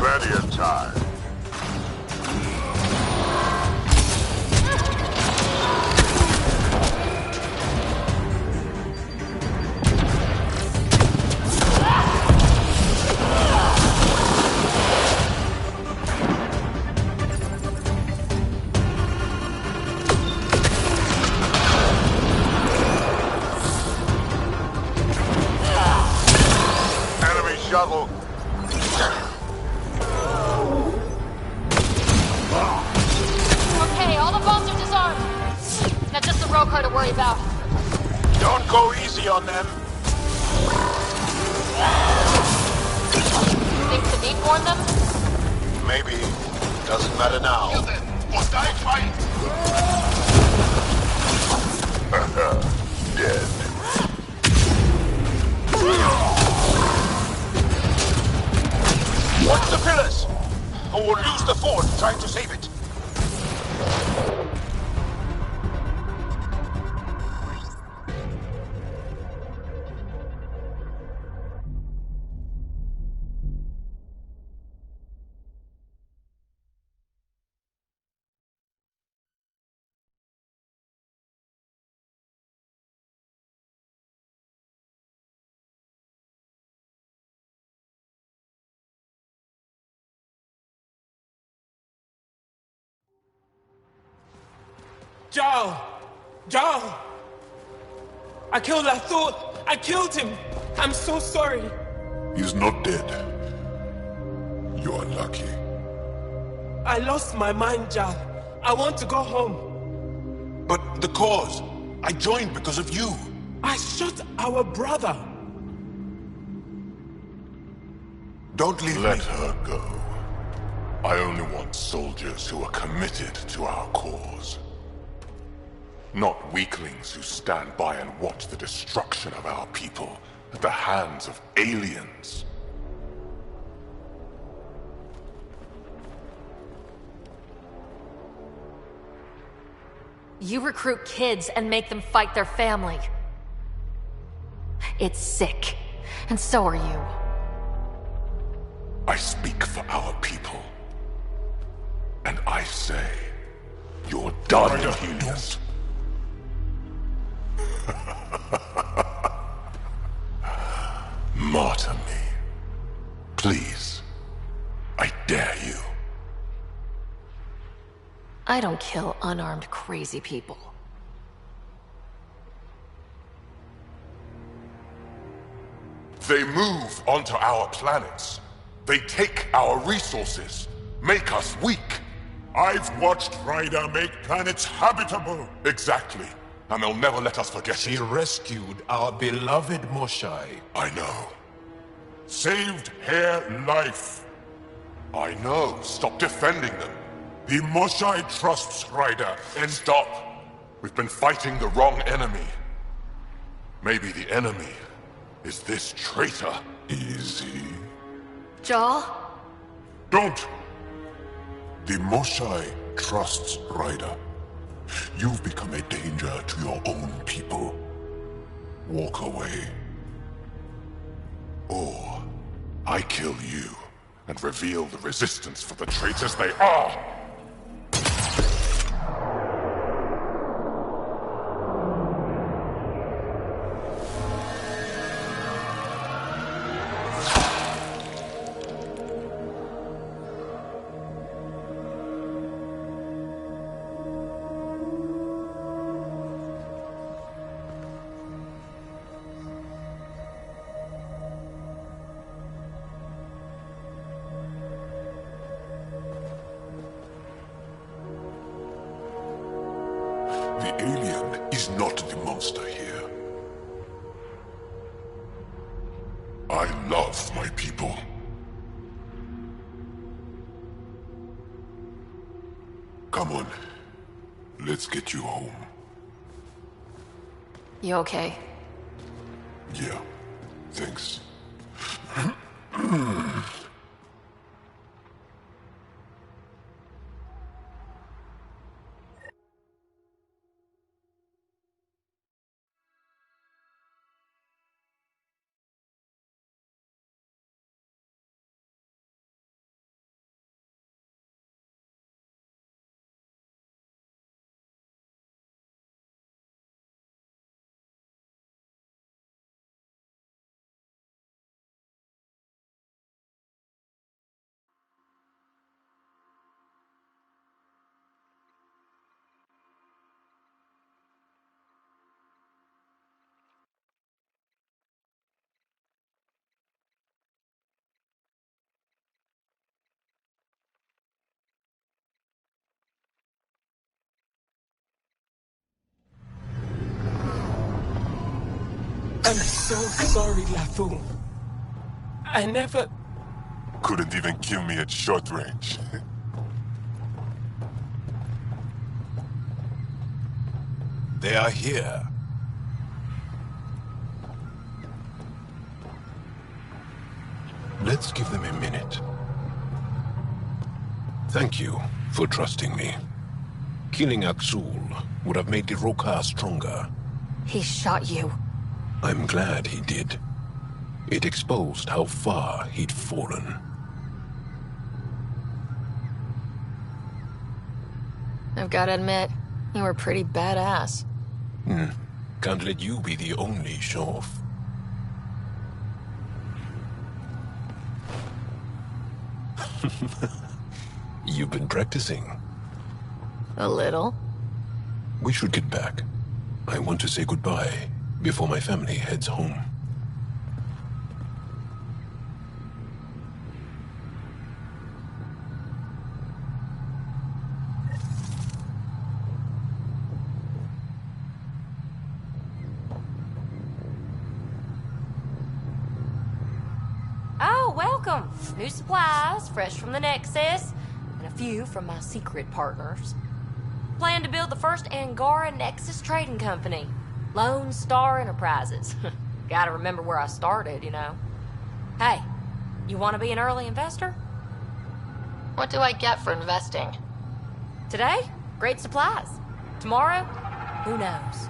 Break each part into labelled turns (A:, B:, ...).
A: Plenty of time. Enemy shuttle.
B: Okay, all the bombs are disarmed. Now just the rogue car to worry about.
A: Don't go easy on them.
B: Think the need warn them?
A: Maybe. Doesn't matter now. Kill them, or die trying. Dead. Watch the pillars! Or we'll lose the fort trying to save it.
C: Jaal! Jaal! I thought I killed him! I'm so sorry!
D: He's not dead. You're lucky.
C: I lost my mind, Jaal. I want to go home.
D: But the cause, I joined because of you.
C: I shot our brother!
D: Don't leave
E: Let
D: me.
E: her go. I only want soldiers who are committed to our cause. Not weaklings who stand by and watch the destruction of our people at the hands of aliens.
B: You recruit kids and make them fight their family. It's sick. And so are you.
E: I speak for our people. And I say, you're done, Helios. Martyr me. Please. I dare you.
B: I don't kill unarmed crazy people.
E: They move onto our planets. They take our resources, make us weak.
D: I've watched Ryder make planets habitable.
E: Exactly. And they'll never let us forget
F: She
E: it.
F: rescued our beloved Moshai.
E: I know.
D: Saved her life.
E: I know. Stop defending them.
D: The Moshai trusts Ryder.
E: And stop. We've been fighting the wrong enemy. Maybe the enemy is this traitor.
D: Easy.
B: Jaal?
D: Don't! The Moshai trusts Ryder. You've become a danger to your own people. Walk away.
E: Or I kill you and reveal the resistance for the traitors they are.
D: The alien is not the monster here. I love my people. Come on. Let's get you home.
B: You okay?
D: Yeah. Thanks.
C: I'm so sorry, Lafoon. I never...
D: Couldn't even kill me at short range.
F: They are here. Let's give them a minute. Thank you for trusting me. Killing Aksul would have made the Rokar stronger.
B: He shot you.
F: I'm glad he did. It exposed how far he'd fallen.
B: I've got to admit, you were pretty badass.
F: Can't let you be the only show-off. You've been practicing.
B: A little.
F: We should get back. I want to say goodbye before my family heads home.
B: Oh, welcome. New supplies, fresh from the Nexus, and a few from my secret partners. Plan to build the first Angara Nexus trading company. Lone Star Enterprises. Gotta remember where I started, you know. Hey, you want to be an early investor? What do I get for investing? Today, great supplies. Tomorrow, who knows?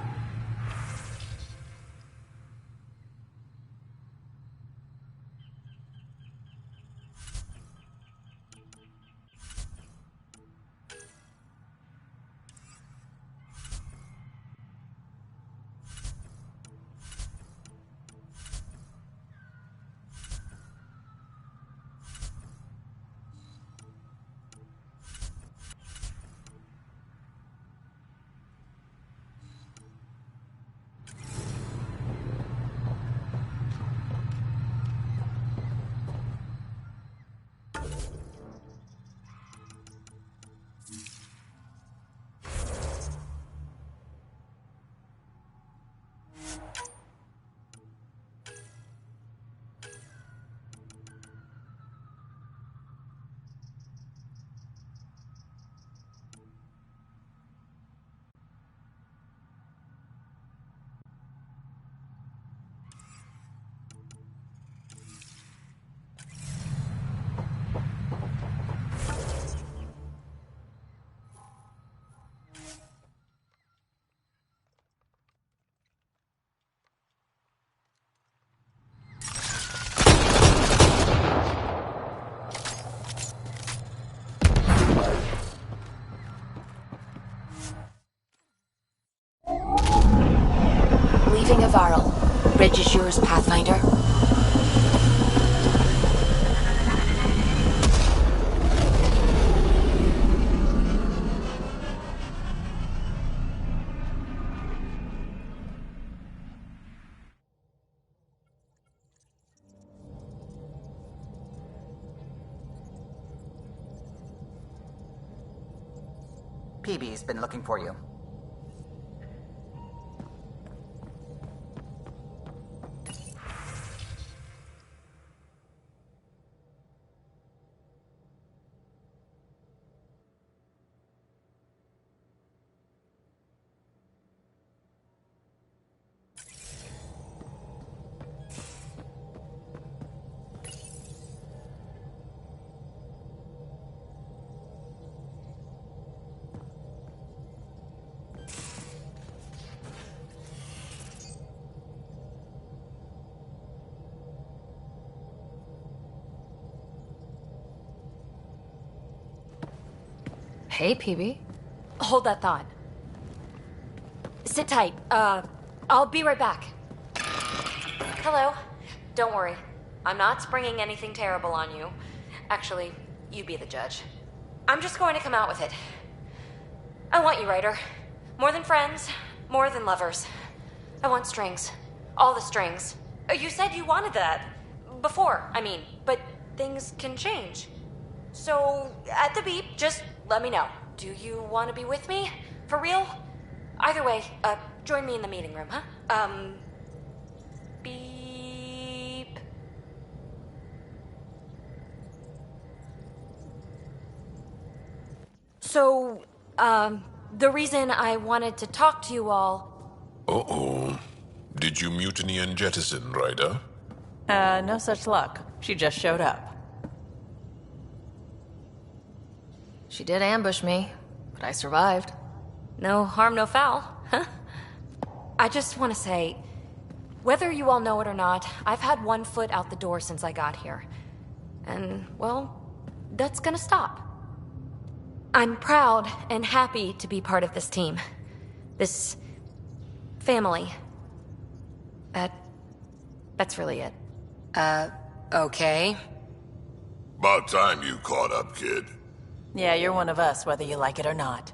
G: Leaving Avaril. Bridge is yours, Pathfinder.
H: Peebee's been looking for you.
B: Hey, Peebee. Hold that thought. Sit tight. I'll be right back. Hello. Don't worry. I'm not springing anything terrible on you. Actually, you be the judge. I'm just going to come out with it. I want you, Ryder. More than friends, more than lovers. I want strings. All the strings. You said you wanted that. Before, I mean, but things can change. So, at the beep, just let me know. Do you want to be with me? For real? Either way, join me in the meeting room, huh? Beep. So, the reason I wanted to talk to you all...
F: Uh-oh. Did you mutiny and jettison, Ryder?
I: No such luck. She just showed up.
G: She did ambush me, but I survived.
B: No harm, no foul. I just want to say, whether you all know it or not, I've had one foot out the door since I got here. And, well, that's gonna stop. I'm proud and happy to be part of this team. This... family. That's really it.
G: Okay.
D: About time you caught up, kid.
I: Yeah, you're one of us, whether you like it or not.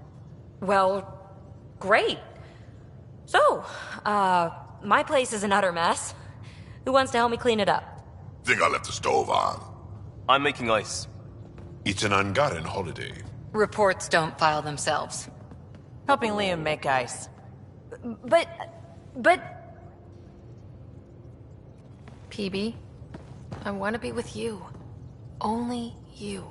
B: Well, great. So, my place is an utter mess. Who wants to help me clean it up?
D: Think I left the stove on.
J: I'm making ice.
F: It's an Angaran holiday.
G: Reports don't file themselves.
I: Helping Liam make ice.
B: But...
G: Peebee, I want to be with you. Only you.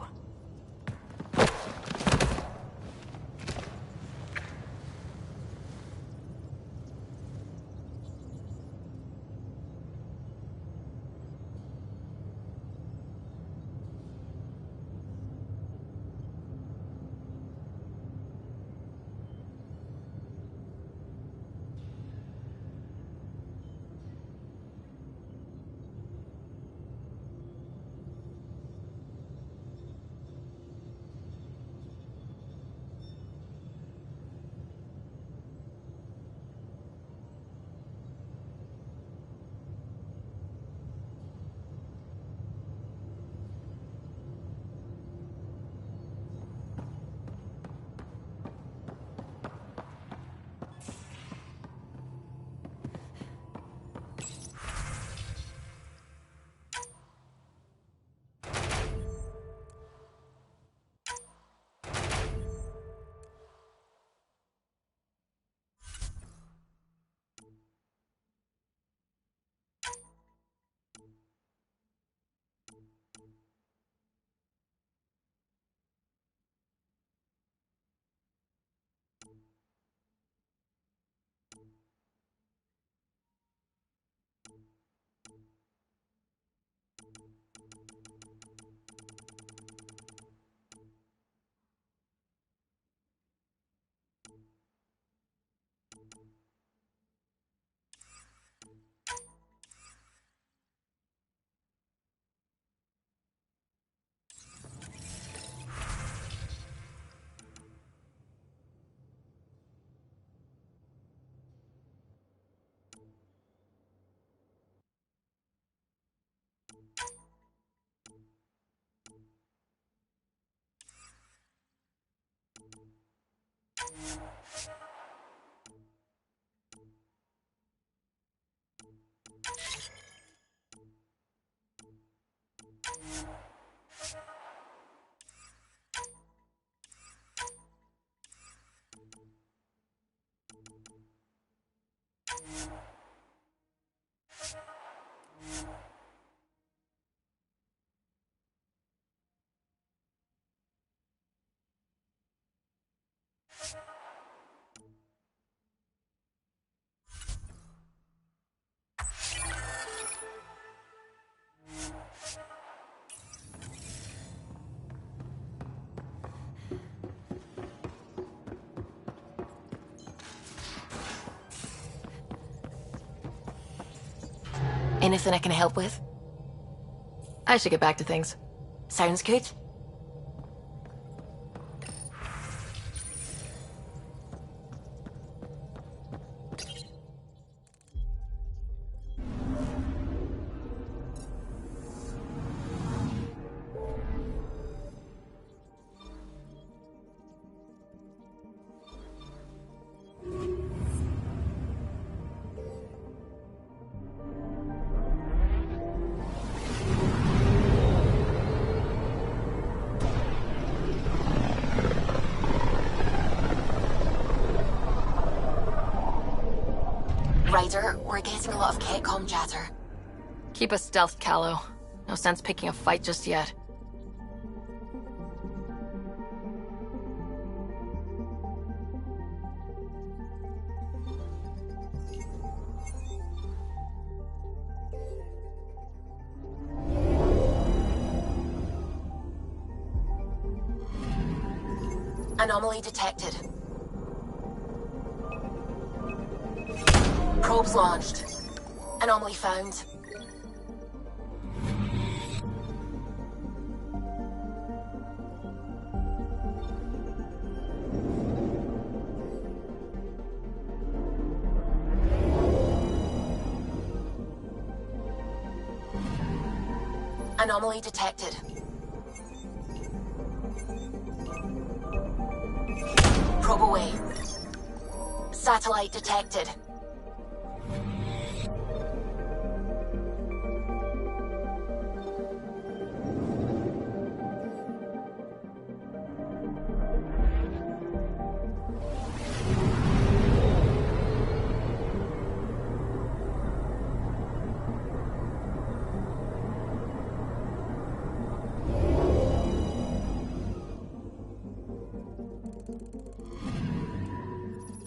G: Anything I can help with? I should get back to things. Sounds good. Ryder, we're getting a lot of Kett-com chatter. Keep us stealthed, Callow. No sense picking a fight just yet. Anomaly detected. Probes launched. Anomaly found. Anomaly detected. Probe away. Satellite detected.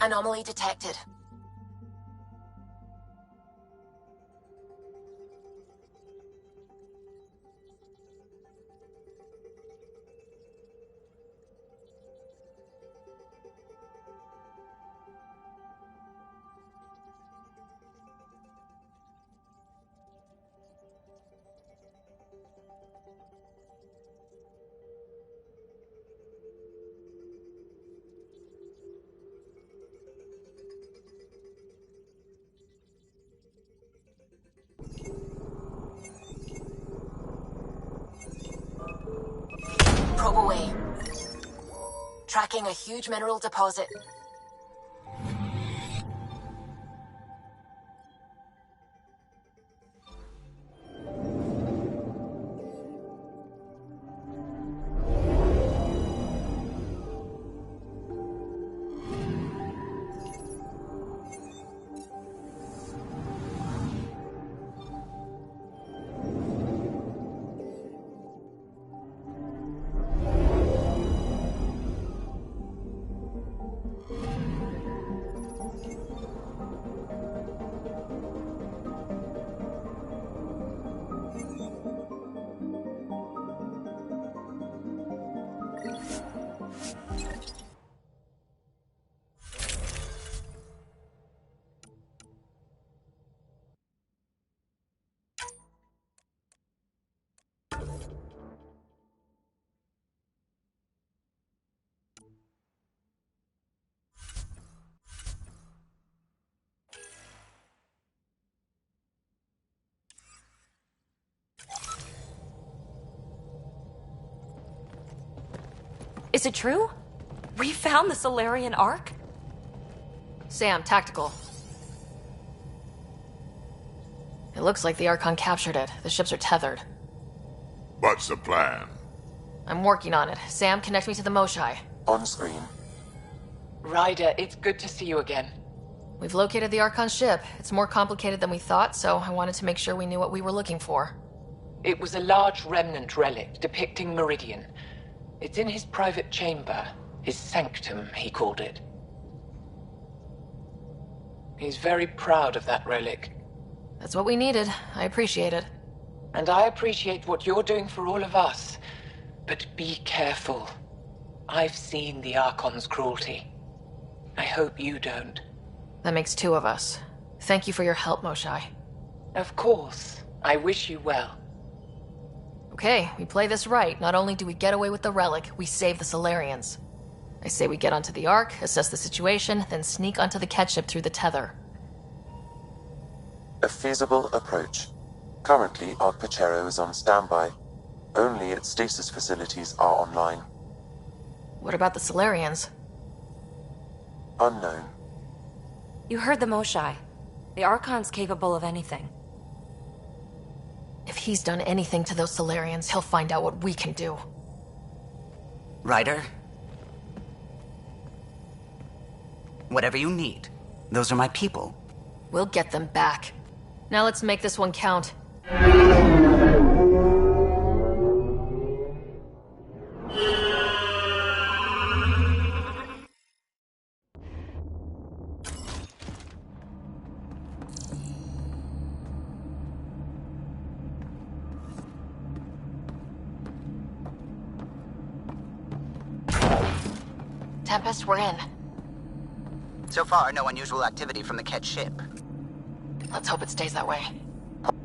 G: Anomaly detected. Probe away. Tracking a huge mineral deposit.
B: Is it true? We found the Salarian Ark?
G: Sam, tactical. It looks like the Archon captured it. The ships are tethered.
D: What's the plan?
G: I'm working on it. Sam, connect me to the Moshai.
J: On screen.
K: Ryder, it's good to see you again.
G: We've located the Archon ship. It's more complicated than we thought, so I wanted to make sure we knew what we were looking for.
K: It was a large remnant relic depicting Meridian. It's in his private chamber. His sanctum, he called it. He's very proud of that relic.
G: That's what we needed. I appreciate it.
K: And I appreciate what you're doing for all of us. But be careful. I've seen the Archon's cruelty. I hope you don't.
G: That makes two of us. Thank you for your help, Moshai.
K: Of course. I wish you well.
G: Okay, we play this right. Not only do we get away with the relic, we save the Salarians. I say we get onto the Ark, assess the situation, then sneak onto the Kett ship through the tether.
J: A feasible approach. Currently, Ark Pachero is on standby. Only its stasis facilities are online.
G: What about the Salarians?
J: Unknown.
B: You heard the Moshai. The Archon's capable of anything.
G: If he's done anything to those Salarians, he'll find out what we can do.
H: Ryder? Whatever you need. Those are my people.
G: We'll get them back. Now let's make this one count. Tempest, we're in.
H: So far, no unusual activity from the Kett ship.
G: Let's hope it stays that way.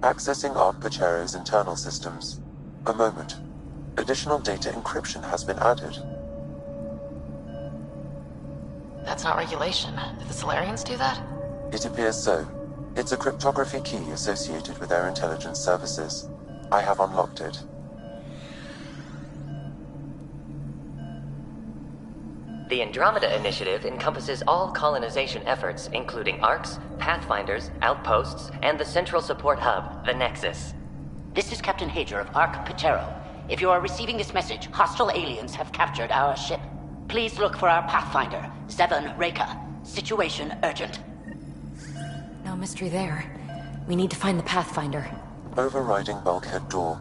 J: Accessing Archero's internal systems. A moment. Additional data encryption has been added.
G: That's not regulation. Did the Salarians do that?
J: It appears so. It's a cryptography key associated with their intelligence services. I have unlocked it.
L: The Andromeda initiative encompasses all colonization efforts, including arcs, pathfinders, outposts, and the central support hub, the Nexus.
M: This is Captain Hager of Ark Pichero. If you are receiving this message, hostile aliens have captured our ship. Please look for our pathfinder, Zevon Reka. Situation urgent.
B: No mystery there. We need to find the pathfinder.
J: Overriding bulkhead door.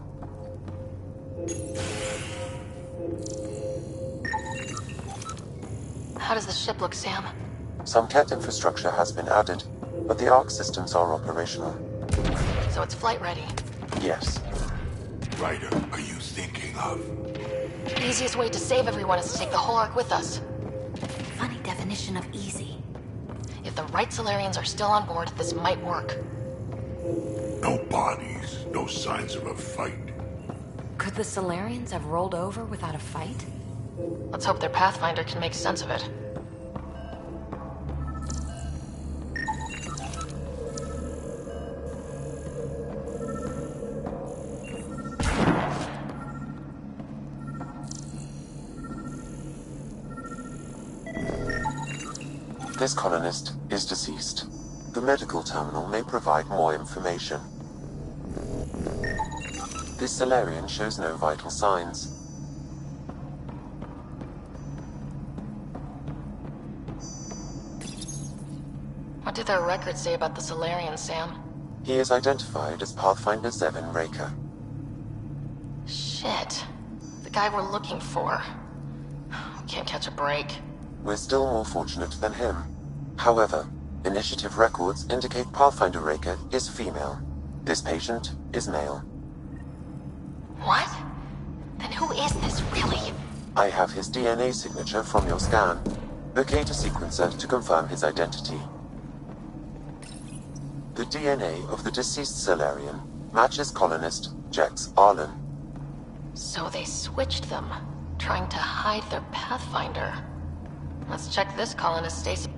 G: How does the ship look, Sam?
J: Some Kett infrastructure has been added, but the Ark systems are operational.
G: So it's flight ready?
J: Yes.
D: Ryder, are you thinking of?
G: The easiest way to save everyone is to take the whole Ark with us.
B: Funny definition of easy.
G: If the right Salarians are still on board, this might work.
D: No bodies, no signs of a fight.
B: Could the Salarians have rolled over without a fight?
G: Let's hope their Pathfinder can make sense of it.
J: This colonist is deceased. The medical terminal may provide more information. This Salarian shows no vital signs.
G: What do their records say about the Salarians, Sam?
J: He is identified as Pathfinder Zevon Reka.
G: Shit. The guy we're looking for. We can't catch a break.
J: We're still more fortunate than him. However, initiative records indicate Pathfinder Reka is female. This patient is male.
G: What? Then who is this, really?
J: I have his DNA signature from your scan. Locate a sequencer to confirm his identity. The DNA of the deceased Salarian matches colonist Jex Arlen.
G: So they switched them, trying to hide their Pathfinder. Let's check this colonist stasis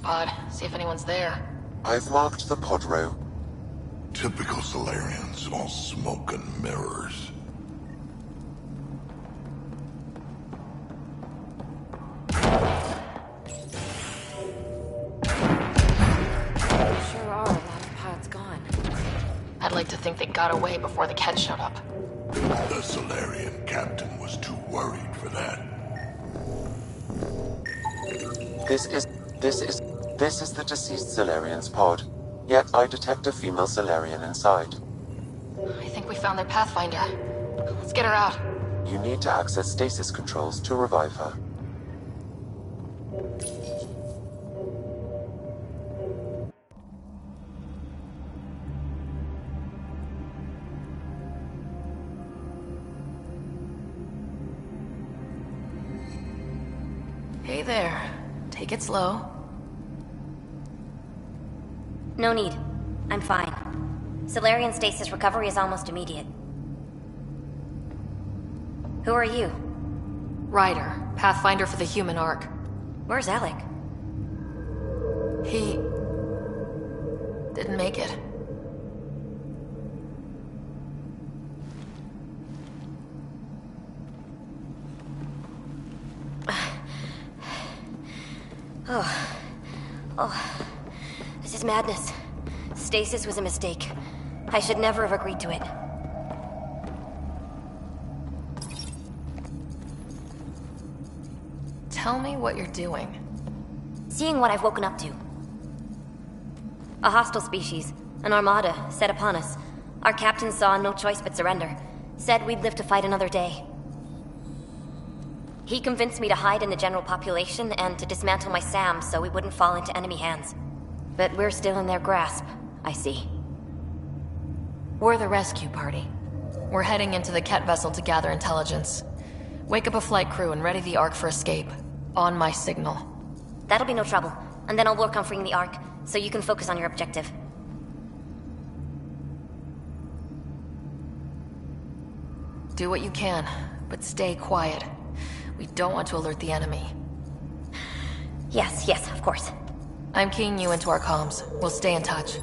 G: pod, see if anyone's there.
J: I've marked the pod row.
D: Typical Salarians, all smoke and mirrors.
B: Sure are a lot of pods gone.
G: I'd like to think they got away before the Kett showed up.
D: The Salarian captain was too worried for that.
J: This is the deceased Salarian's pod. Yet I detect a female Salarian inside.
G: I think we found their Pathfinder. Let's get her out.
J: You need to access stasis controls to revive her.
G: Hey there. Take it slow.
N: No need. I'm fine. Salarian stasis recovery is almost immediate. Who are you?
G: Ryder, Pathfinder for the human Ark.
N: Where's Alec?
G: He didn't make it.
N: Oh. This is madness. Stasis was a mistake. I should never have agreed to it.
G: Tell me what you're doing.
N: Seeing what I've woken up to. A hostile species, an armada, set upon us. Our captain saw no choice but surrender. Said we'd live to fight another day. He convinced me to hide in the general population and to dismantle my SAM so we wouldn't fall into enemy hands. But we're still in their grasp, I see.
G: We're the rescue party. We're heading into the Kett vessel to gather intelligence. Wake up a flight crew and ready the Ark for escape. On my signal.
N: That'll be no trouble. And then I'll work on freeing the Ark, so you can focus on your objective.
G: Do what you can, but stay quiet. We don't want to alert the enemy.
N: Yes, of course.
G: I'm keying you into our comms. We'll stay in touch.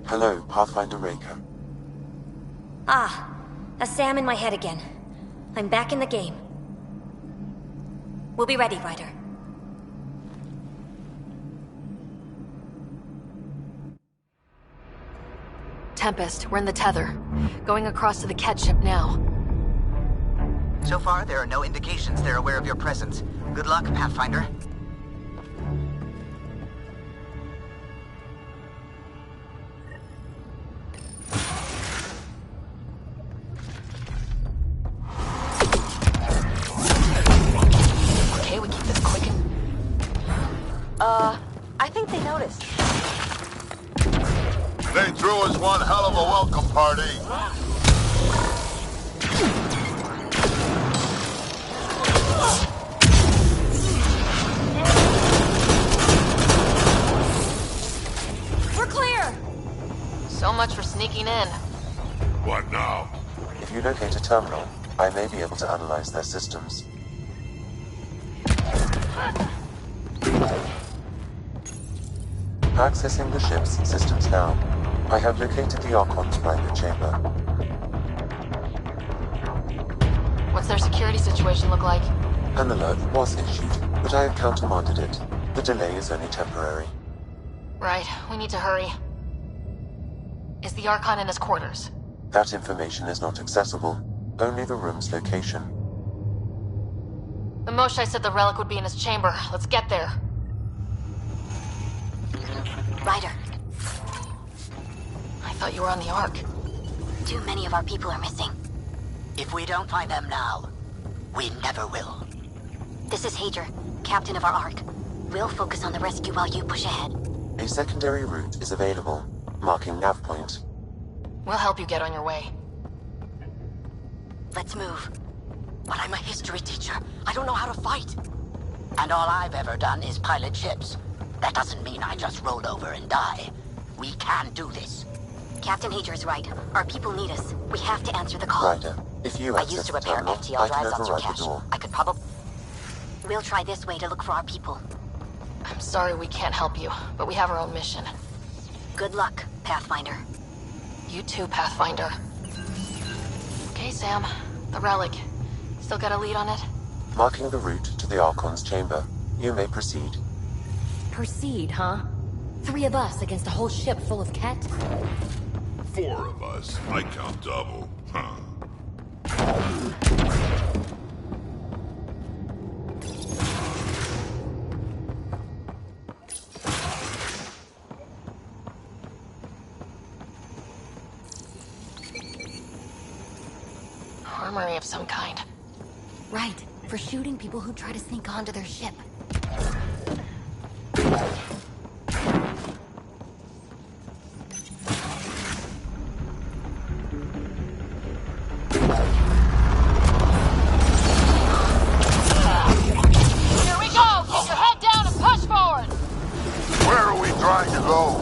J: Hello, Pathfinder Raker.
N: Ah, a SAM in my head again. I'm back in the game. We'll be ready, Ryder.
G: Tempest, we're in the tether. Going across to the Kett ship now.
H: So far, there are no indications they're aware of your presence. Good luck, Pathfinder.
G: Okay, we keep this quick and...
I: I think they noticed.
A: They threw us one hell of a welcome party.
G: We're clear! So much for sneaking in.
D: What now?
J: If you locate a terminal, I may be able to analyze their systems. Accessing the ship's systems now. I have located the Archon's private chamber.
G: What's their security situation look like?
J: An alert was issued, but I have countermanded it. The delay is only temporary.
G: Right, we need to hurry. Is the Archon in his quarters?
J: That information is not accessible. Only the room's location.
G: The Moshai said the relic would be in his chamber. Let's get there.
N: Ryder,
G: I thought you were on the Ark.
N: too many of our people are missing.
M: If we don't find them now, we never will.
N: This is Hager, captain of our Ark. We'll focus on the rescue while you push ahead.
J: A secondary route is available, marking nav point.
G: We'll help you get on your way.
N: Let's move. But I'm a history teacher. I don't know how to fight.
M: And all I've ever done is pilot ships. That doesn't mean I just roll over and die. We can do this.
N: Captain Hager's right. Our people need us. We have to answer the call.
J: Ryder, if you
N: I
J: access
N: used to
J: the
N: repair
J: terminal,
N: FTL
J: I can
N: drives on through
J: override the
N: cache.
J: door.
N: I could probably... We'll try this way to look for our people.
G: I'm sorry we can't help you, but we have our own mission.
N: Good luck, Pathfinder.
G: You too, Pathfinder. Okay, Sam. The relic. Still got a lead on it?
J: Marking the route to the Archon's chamber. You may proceed.
B: Proceed, huh? 3 of us against a whole ship full of Kett?
D: 4 of us. I count double. Huh.
G: Armory of some kind.
B: Right, for shooting people who try to sneak onto their ship.
G: Here we go! Keep your head down and push forward!
A: Where are we trying to go?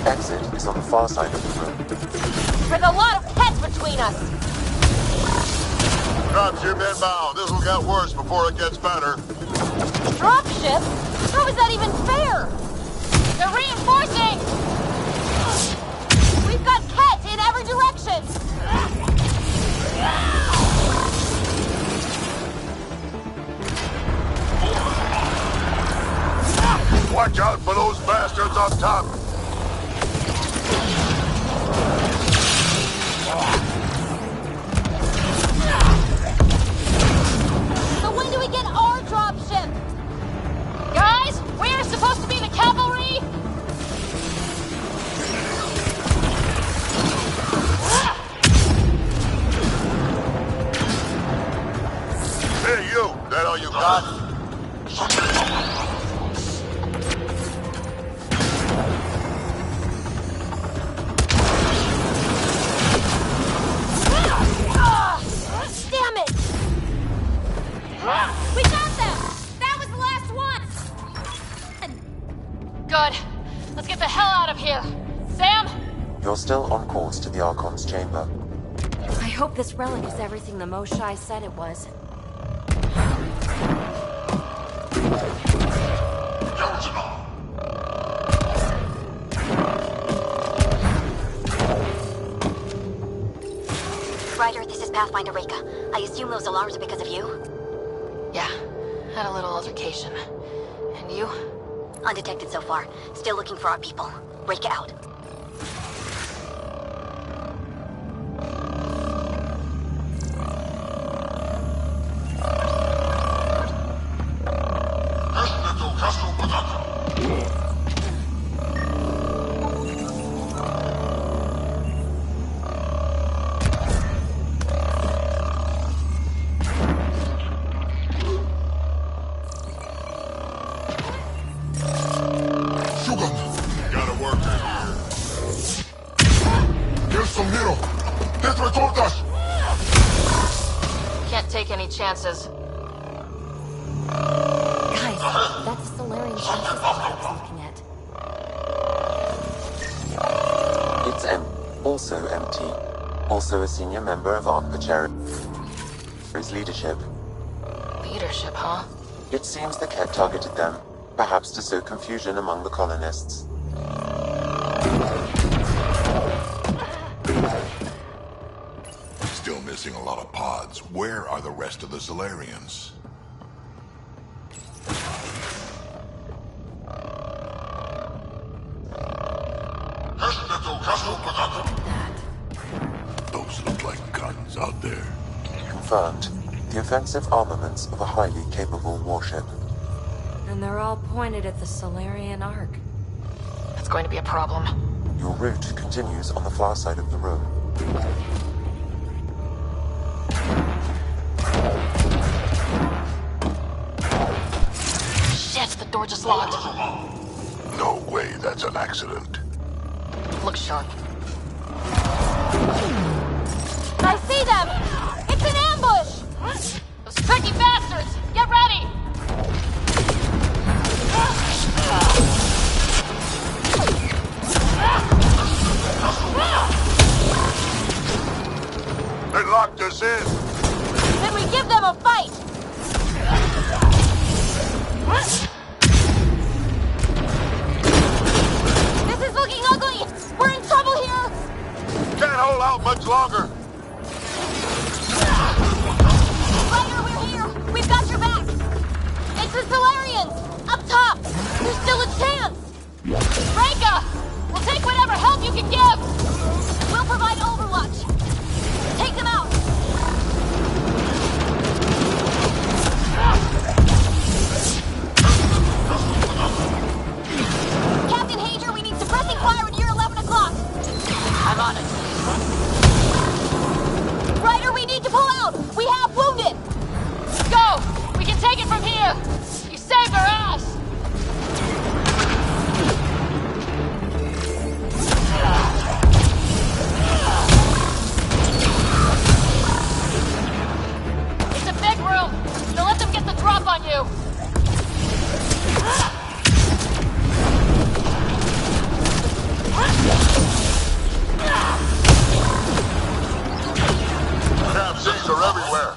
J: Exit is on the far side of the room.
G: With a lot of Ketts between us!
A: Dropship inbound. This will get worse before it gets better.
G: Dropship? How is that even fair? They're reinforcing! We've got Kett in every direction!
A: Watch out for those bastards up top.
G: So when do we get our dropship? Guys, we're supposed to be the
A: all you got?
B: Damn it! We got them! That was the last one!
G: Good. Let's get the hell out of here. Sam?
J: You're still on course to the Archon's chamber.
B: I hope this relic is everything the Moshai said it was.
N: Ryder, this is Pathfinder Reka. I assume those alarms are because of you?
G: Yeah, had a little altercation. And you?
N: Undetected so far. Still looking for our people. Reka out.
G: Can't take any chances.
B: Guys, that's the Salarian census I was looking at.
J: It's also empty. Also a senior member of Ark Pachero's leadership.
G: Leadership, huh?
J: It seems the Kett targeted them, perhaps to sow confusion among the colonists.
D: Still missing a lot of pods. Where are the rest of the Salarians? Those look like guns out there.
J: Confirmed. The offensive armaments of a highly capable warship.
B: And they're all pointed at the Salarian Ark.
G: That's going to be a problem.
J: Your route continues on the far side of the room.
G: Shit, the door just locked.
D: No way that's an accident.
G: Look sharp.
B: I see them! It's an ambush!
G: Those tricky bastards! Get ready!
A: They locked us in.
B: Then we give them a fight! This is looking ugly! We're in trouble here!
A: Can't hold out much longer.
B: Ryder, we're here! We've got your back! It's the Salarians! Up top! There's still a chance!
G: Reka! We'll take whatever help you can give!
B: We'll provide overwatch! Take them out! Captain Hager, we need suppressing fire near 11 o'clock!
G: I'm on it.
B: Ryder, we need to pull out! We have wounded!
G: Go! We can take it from here! You saved our ass! It's a big room! Don't let them get the drop on you!
A: Capsies are everywhere.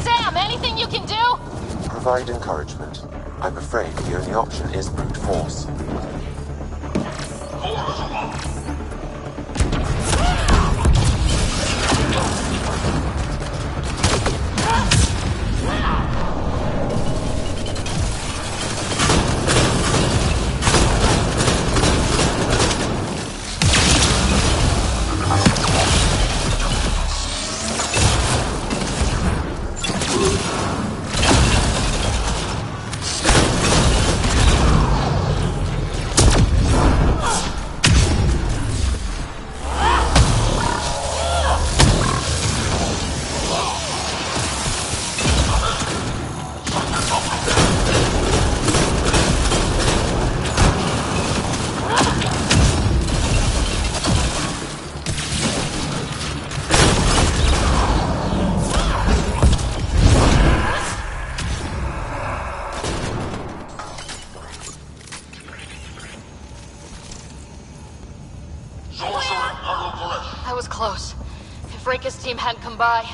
G: Sam, anything you can do?
J: Provide encouragement. I'm afraid the only option is brute force.
G: his team hadn't come by.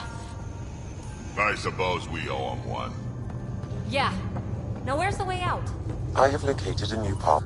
O: I suppose we owe him one.
B: Yeah. Now where's the way out?
J: I have located a new path.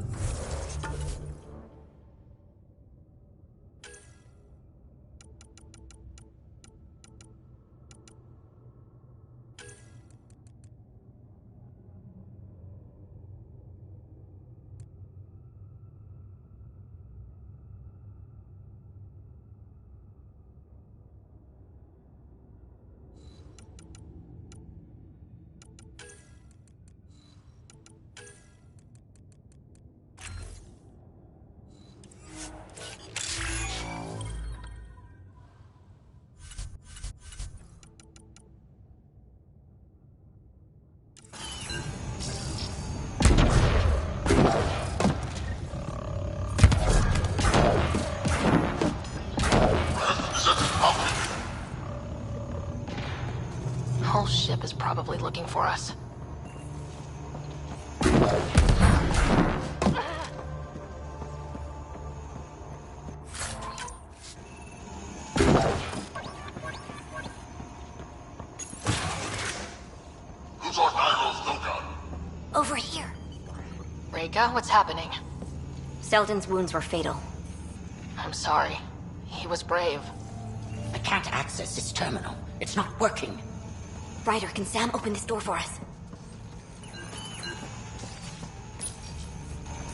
G: Whole ship is probably looking for us.
N: Over here.
G: Reka, what's happening?
N: Selden's wounds were fatal.
G: I'm sorry. He was brave.
M: I can't access this terminal. It's not working.
N: Ryder, can Sam open this door for us?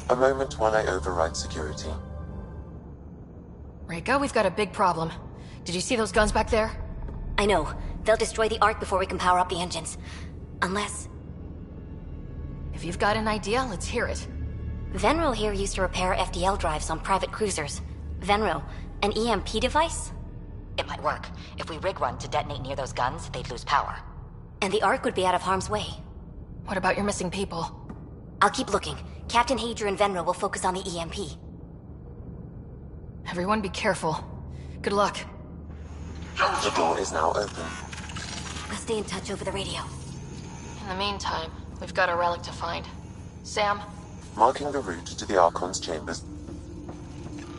J: A moment while I override security.
G: Reka, we've got a big problem. Did you see those guns back there?
N: I know. They'll destroy the Ark before we can power up the engines. Unless...
G: If you've got an idea, let's hear it.
N: Venro here used to repair FDL drives on private cruisers. Venro, an EMP device?
P: It might work. If we rig one to detonate near those guns, they'd lose power.
N: And the Ark would be out of harm's way.
G: What about your missing people?
N: I'll keep looking. Captain Hager and Venro will focus on the EMP.
G: Everyone be careful. Good luck.
J: The door is now open.
N: I'll stay in touch over the radio.
G: In the meantime, we've got a relic to find. Sam?
J: Marking the route to the Archon's chambers.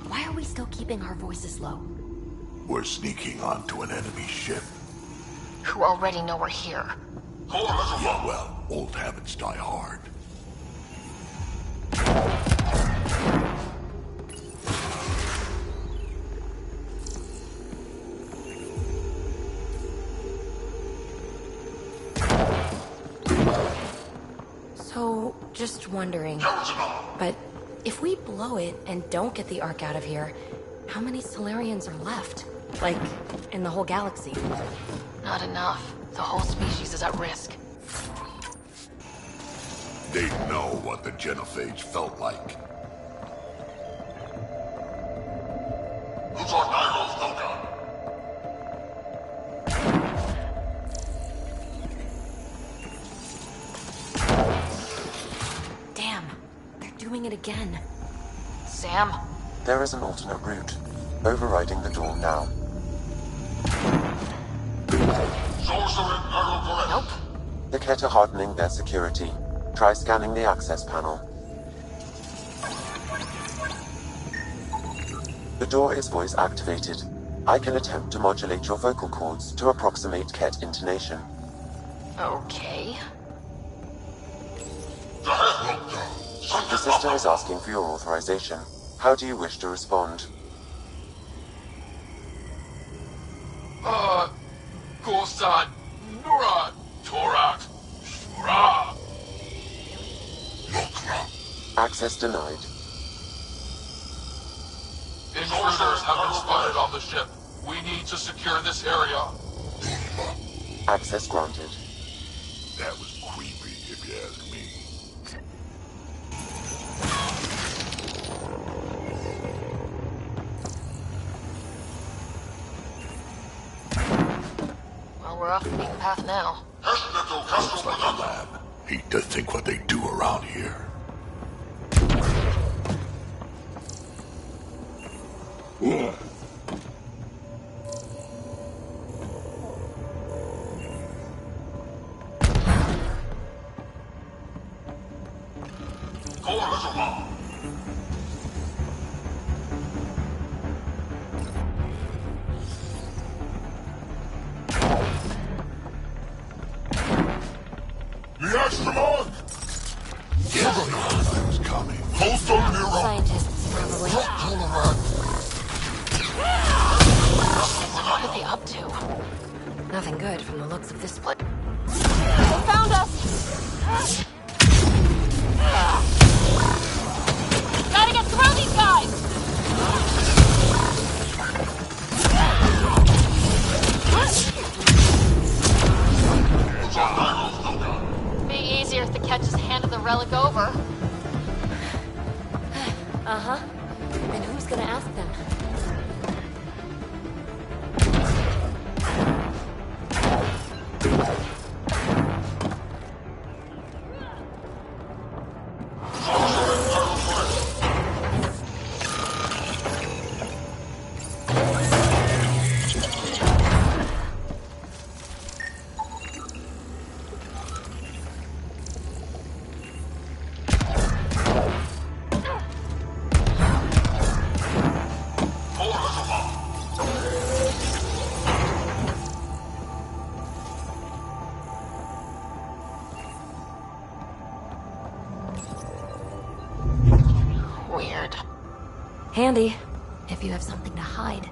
N: Why are we still keeping our voices low?
D: We're sneaking onto an enemy ship.
G: Who already know we're here.
D: Yeah, well, old habits die hard.
B: So, just wondering, but if we blow it and don't get the Ark out of here, how many Salarians are left? Like, in the whole galaxy?
G: Not enough. The whole species is at risk.
D: They know what the genophage felt like.
B: Damn, they're doing it again.
G: Sam?
J: There is an alternate route. Overriding the door now.
G: Nope.
J: The Kett are hardening their security. Try scanning the access panel. The door is voice activated. I can attempt to modulate your vocal cords to approximate Kett intonation.
G: Okay.
J: The system is asking for your authorization. How do you wish to respond?
O: Gorsan, Nura, Torak, Shura.
J: Access denied.
O: Intruders have been spotted on the ship. We need to secure this area.
J: Access granted.
D: That was creepy, if you ask me.
G: Well, we're off the beaten path now.
D: Looks like a lab. Hate to think what they do around here.
B: Scientists, probably.
G: What are they up to?
B: Nothing good from the looks of this place.
G: They found us! Gotta get through these guys! Be easier if the Kett just handed the relic over.
B: Uh-huh. And who's gonna ask them? Handy, if you have something to hide.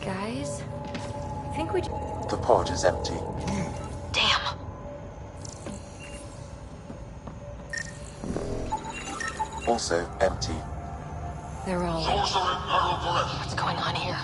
B: Guys, I think we...
J: The pod is empty.
G: Damn.
J: Also empty.
B: They're all...
G: What's going on here?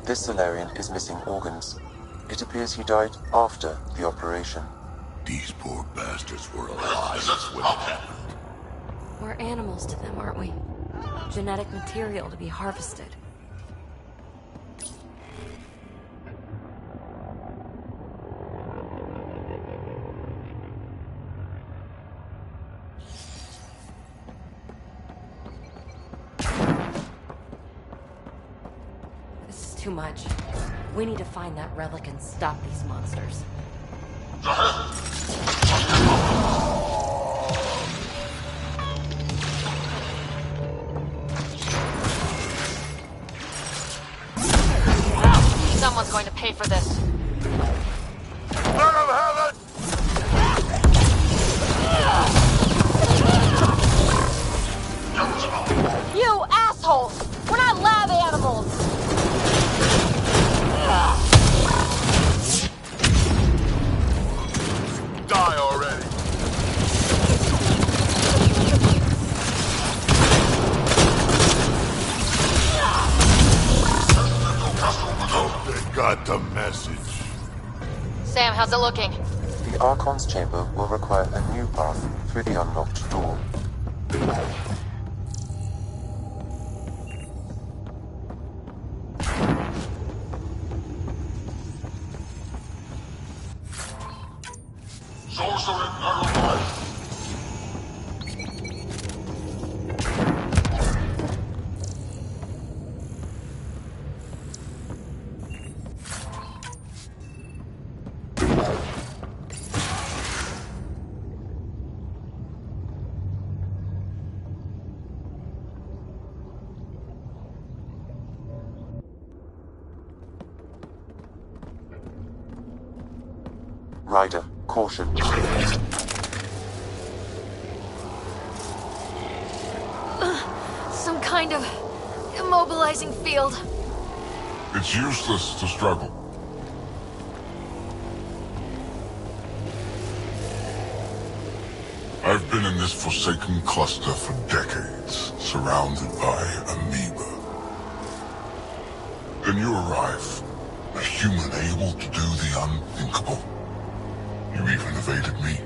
J: This Salarian is missing organs. It appears he died after the operation.
D: These poor bastards were alive when it happened.
B: We're animals to them, aren't we? Genetic material to be harvested. Too much. We need to find that relic and stop these monsters.
G: Someone's going to pay for this.
A: Let him have it!
G: You assholes! We're not lab animals!
A: Die already!
D: They got the message.
G: Sam, how's it looking?
J: The Archon's chamber will require a new path through the unlocked door. Ryder, caution.
G: Some kind of immobilizing field.
D: It's useless to struggle. I've been in this forsaken cluster for decades, surrounded by amoeba. Then you arrive, a human able to do the unthinkable. You even evaded me.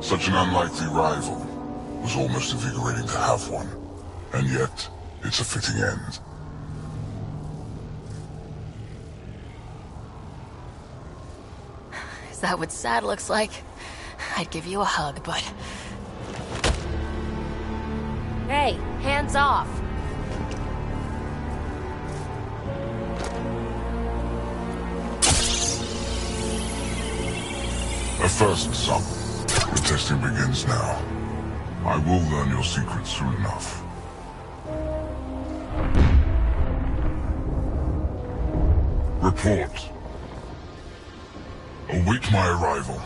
D: Such an unlikely rival. Was almost invigorating to have one. And yet, it's a fitting end.
G: Is that what sad looks like? I'd give you a hug, but... Hey, hands off!
D: A first, son. The testing begins now. I will learn your secrets soon enough. Report. Await my arrival.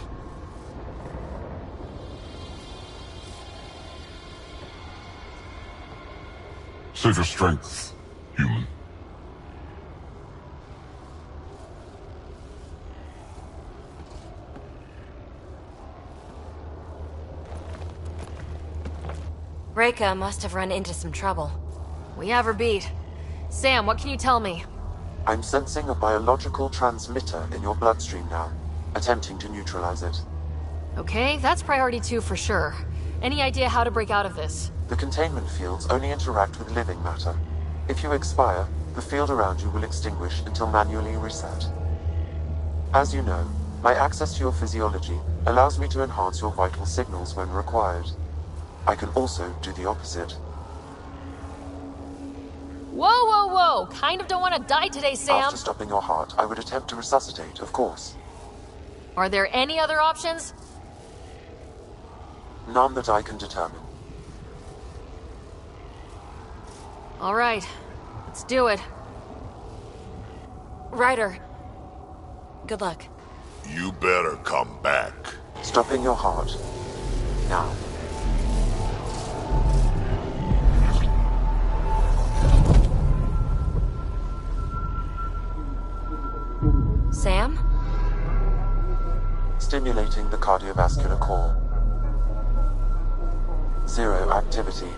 D: Save your strength, human.
B: Reka must have run into some trouble.
G: We have her beat. Sam, what can you tell me?
J: I'm sensing a biological transmitter in your bloodstream now, attempting to neutralize it.
G: Okay, that's priority 2 for sure. Any idea how to break out of this?
J: The containment fields only interact with living matter. If you expire, the field around you will extinguish until manually reset. As you know, my access to your physiology allows me to enhance your vital signals when required. I can also do the opposite.
G: Whoa, whoa, whoa! Kind of don't want to die today, Sam!
J: After stopping your heart, I would attempt to resuscitate, of course.
G: Are there any other options?
J: None that I can determine.
G: All right, let's do it.
B: Ryder, good luck.
D: You better come back.
J: Stopping your heart. Now.
B: Sam?
J: Stimulating the cardiovascular core. 0 activity.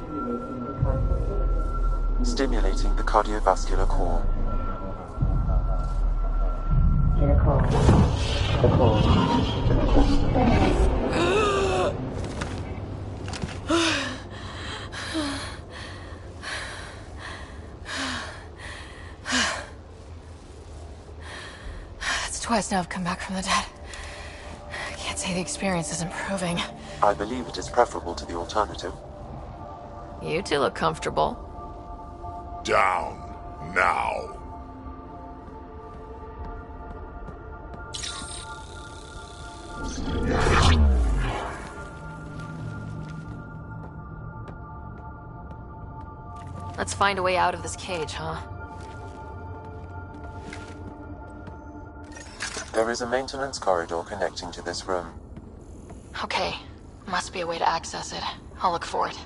J: Stimulating the cardiovascular core.
G: It's twice now I've come back from the dead. I can't say the experience is improving.
J: I believe it is preferable to the alternative.
G: You two look comfortable.
D: Down, now.
G: Let's find a way out of this cage, huh?
J: There is a maintenance corridor connecting to this room.
G: Okay. Must be a way to access it. I'll look for it.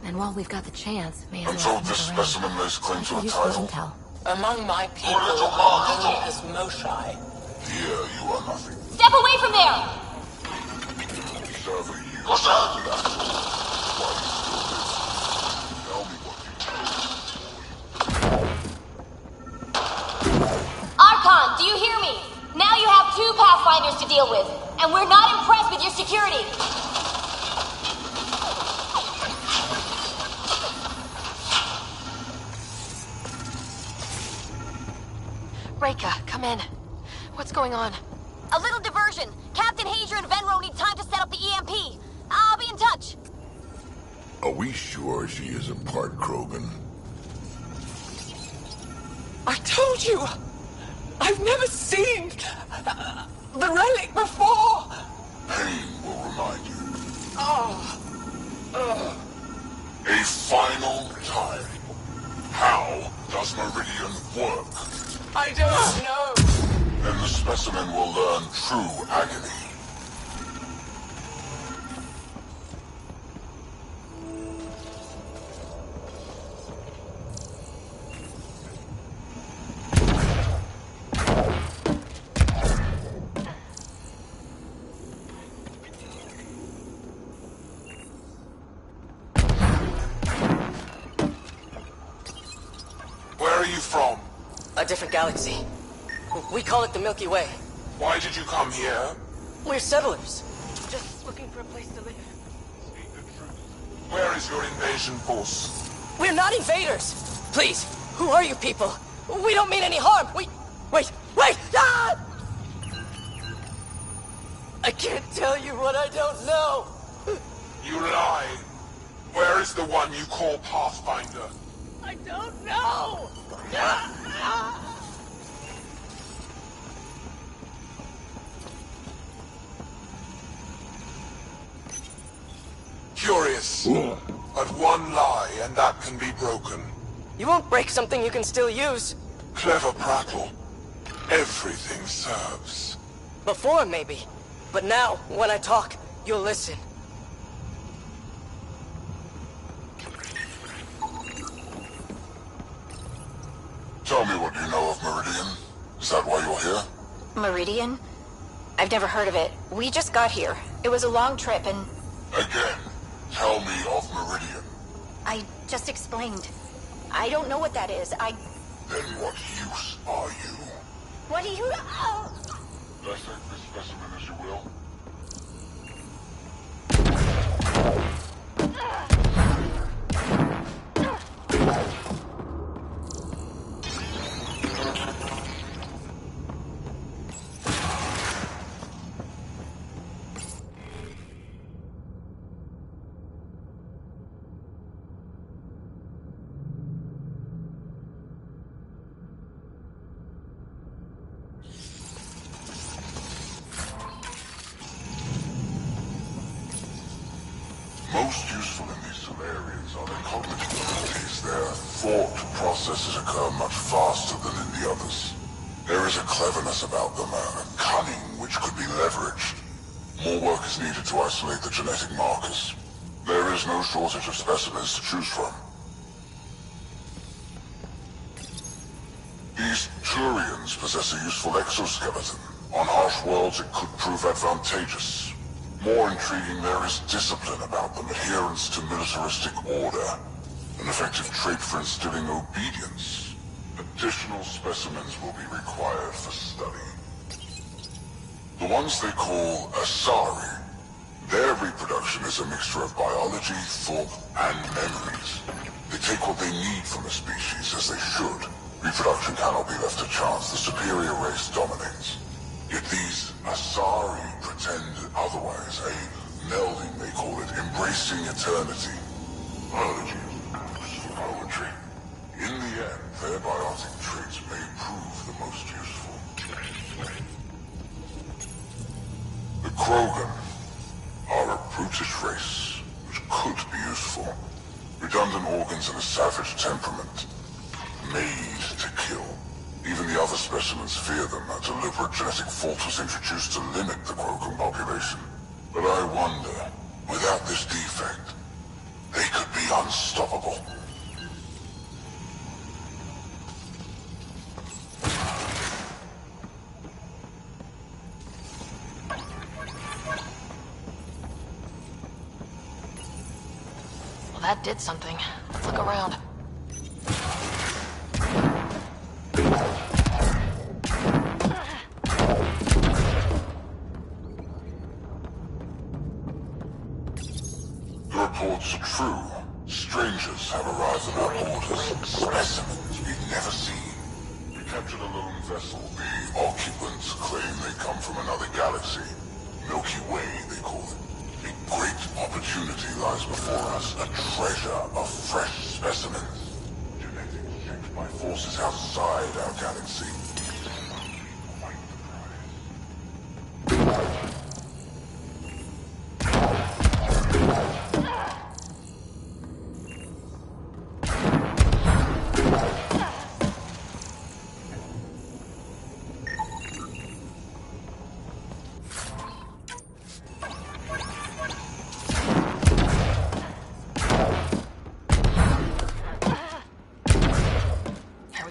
B: And while we've got the chance, may
D: I'm told this specimen lays claim to a title.
B: Intel.
K: Among my people are known as Moshai.
D: Here you are nothing.
B: Step away from there!
D: Server you. Tell me what you
B: Archon, do you hear me? Now you have 2 Pathfinders to deal with, and we're not impressed with your security.
G: Reka, come in. What's going on?
B: A little diversion. Captain Hager and Venro need time to set up the EMP. I'll be in touch.
D: Are we sure she isn't part Krogan?
K: I told you! I've never seen the relic before!
D: Pain will remind you.
K: A
D: final time. How does Meridian work?
K: I don't know.
D: Then the specimen will learn true agony.
O: Where are you from?
Q: A different galaxy. We call it the Milky Way.
O: Why did you come here?
Q: We're settlers. Just looking for a place to live.
O: Where is your invasion force?
Q: We're not invaders! Please, who are you people? We don't mean any harm! Wait! Ah! I can't tell you what I don't know!
O: You lie! Where is the one you call Pathfinder?
Q: I don't know!
O: Curious. But one lie, and that can be broken.
Q: You won't break something you can still use.
O: Clever prattle. Everything serves.
Q: Before, maybe. But now, when I talk, you'll listen.
D: Tell me what you know of Meridian. Is that why you're here?
P: Meridian? I've never heard of it. We just got here. It was a long trip and...
D: Again, tell me of Meridian.
P: I just explained. I don't know what that is.
D: Then what use are you?
P: What do you... Oh!
D: Dissect this specimen as you will. Most useful in these Salarians are their cognitive abilities. Their thought processes occur much faster than in the others. There is a cleverness about them, a cunning which could be leveraged. More work is needed to isolate the genetic markers. There is no shortage of specimens to choose from. These Turians possess a useful exoskeleton. On harsh worlds, it could prove advantageous. More intriguing, there is discipline about them, adherence to militaristic order, an effective trait for instilling obedience. Additional specimens will be required for study. The ones they call Asari, their reproduction is a mixture of biology, thought, and memories. They take what they need from a species, as they should. Reproduction cannot be left to chance. The superior race dominates. Yet these Asari pretend otherwise, a melding, they call it, embracing eternity. Biology is for poetry. In the end, their biotic traits may prove the most useful. The Krogan are a brutish race, which could be useful. Redundant organs and a savage temperament. Made to kill. Even the other specimens fear them. A deliberate genetic fault was introduced to limit the Krogan population. But I wonder, without this defect, they could be unstoppable.
G: Well, that did something. Let's look around.
D: Reports are true. Strangers have arrived at our borders. Specimens we've never seen. We captured a lone vessel. The occupants claim they come from another galaxy. Milky Way, they call it. A great opportunity lies before us. A treasure of fresh specimens. Genetics shaped by forces outside our galaxy.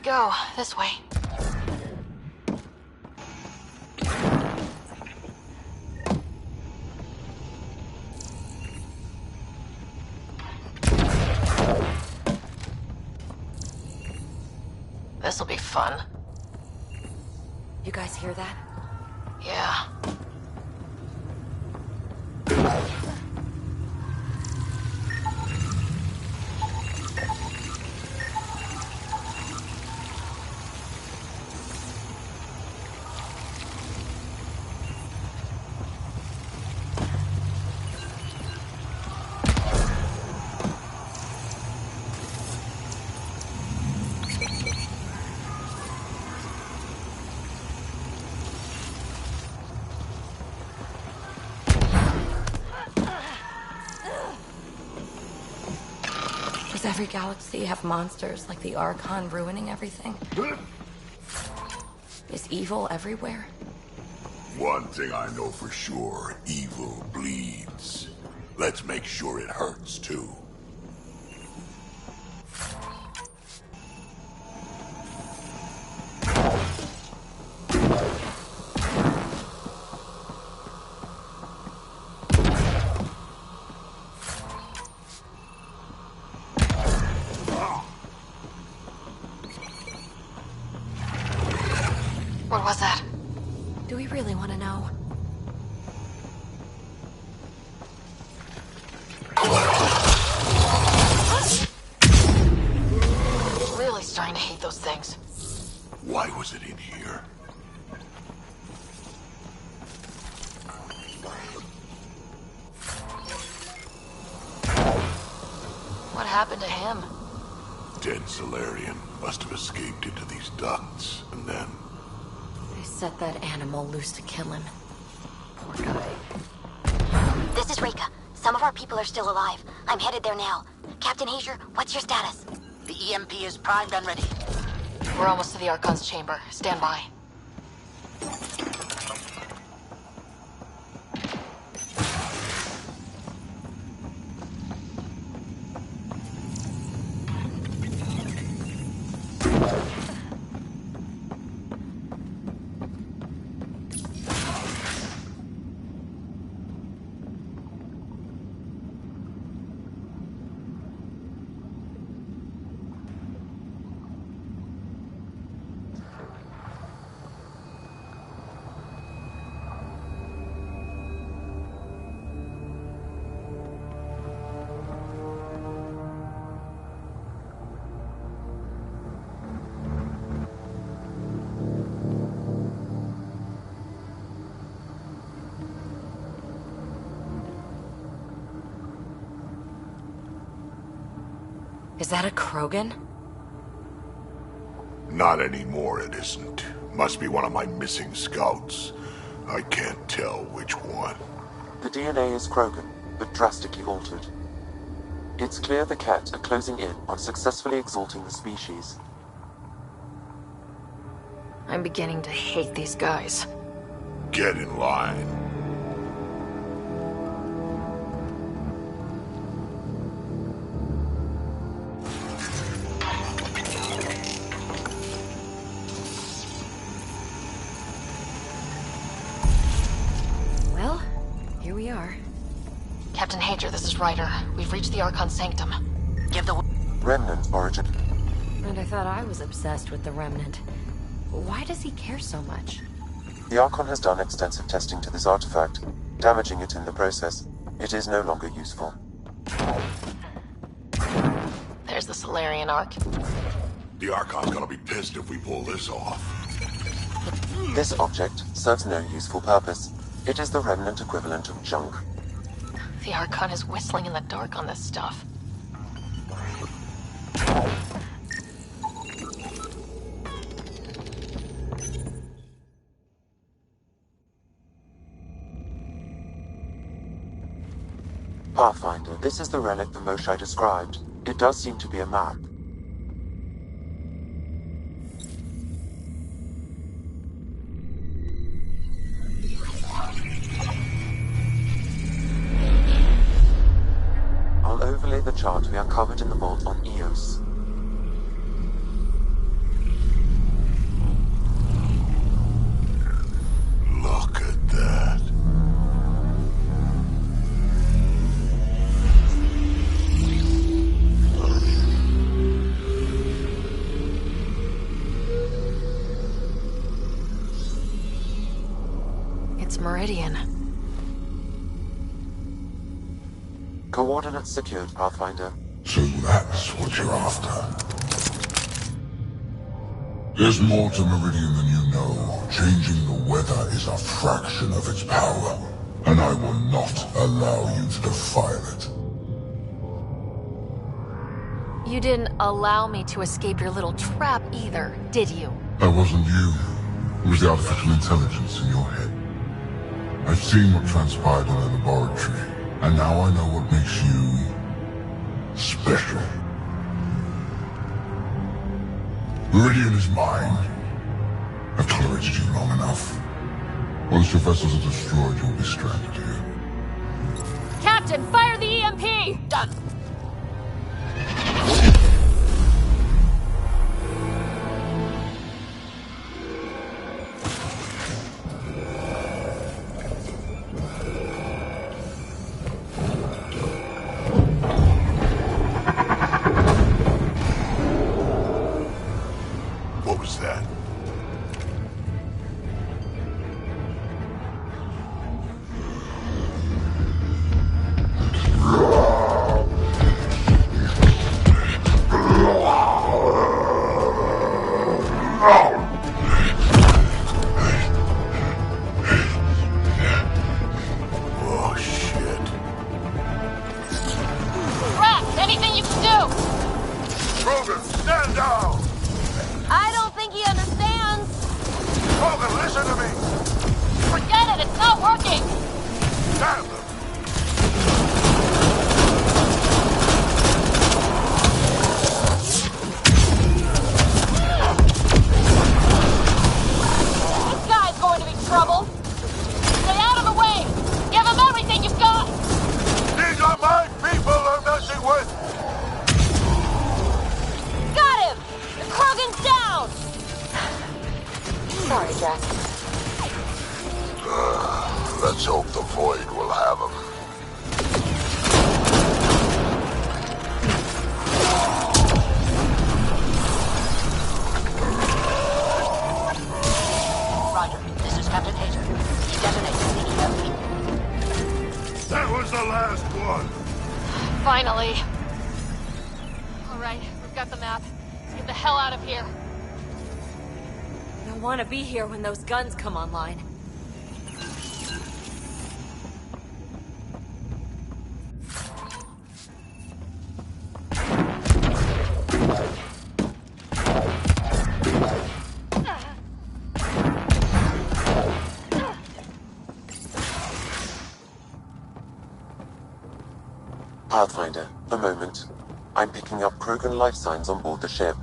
G: go. This way. This'll be fun.
B: You guys hear that?
G: Yeah.
B: Does every galaxy have monsters like the Archon ruining everything? Is evil everywhere?
E: One thing I know for sure, evil bleeds. Let's make sure it hurts, too.
G: What was that?
B: Do we really want to know?
G: Really starting to hate those things.
E: Why was it in here?
G: What happened to him?
E: Dead Salarian must have escaped into these ducts, and then...
B: They set that animal loose to kill him. Poor guy.
N: This is Reka. Some of our people are still alive. I'm headed there now. Captain Hager, what's your status?
M: The EMP is primed and ready.
G: We're almost to the Archon's chamber. Stand by.
B: Is that a Krogan?
E: Not anymore, it isn't. Must be one of my missing scouts. I can't tell which one.
J: The DNA is Krogan, but drastically altered. It's clear the Kett are closing in on successfully exalting the species.
G: I'm beginning to hate these guys.
E: Get in line.
B: Well, here we are.
G: Captain Hager, this is Ryder. We've reached the Archon Sanctum.
M: Give the...
J: Remnant origin.
B: And I thought I was obsessed with the Remnant. Why does he care so much?
J: The Archon has done extensive testing to this artifact, damaging it in the process. It is no longer useful.
G: There's the Salarian Ark.
E: The Archon's gonna be pissed if we pull this off.
J: This object serves no useful purpose. It is the Remnant equivalent of junk.
G: The Archon is whistling in the dark on this stuff.
J: Pathfinder, this is the relic the Moshai described. It does seem to be a map. I'll overlay the chart we uncovered in the vault on Eos.
G: Meridian.
J: Coordinates secured, Pathfinder.
D: So that's what you're after. There's more to Meridian than you know. Changing the weather is a fraction of its power, and I will not allow you to defile it.
G: You didn't allow me to escape your little trap either, did you?
D: That wasn't you. It was the artificial intelligence in your head. I've seen what transpired in the laboratory, and now I know what makes you special. Meridian is mine. I've tolerated you long enough. Once your vessels are destroyed, you'll be stranded here.
G: Captain, fire the EMP!
Q: Done.
E: What was that? Oh, shit.
G: Rex, anything you can do!
A: Krogan, stand down!
B: I don't think he understands.
A: Krogan, listen to me!
G: Forget it, it's not working!
A: Damn them!
G: This guy's going to be trouble! Stay out of the way! Give him everything you've got!
A: These are my people they're messing with!
B: Got him! The Krogan's down! Sorry, Jack.
A: Let's hope the Void will have them.
M: Roger. This is Captain Hager. He detonated the EMP.
A: That was the last one!
G: Finally. Alright, we've got the map. Let's get the hell out of here.
B: I don't want to be here when those guns come online.
J: Pathfinder, a moment. I'm picking up Krogan life signs on board the ship.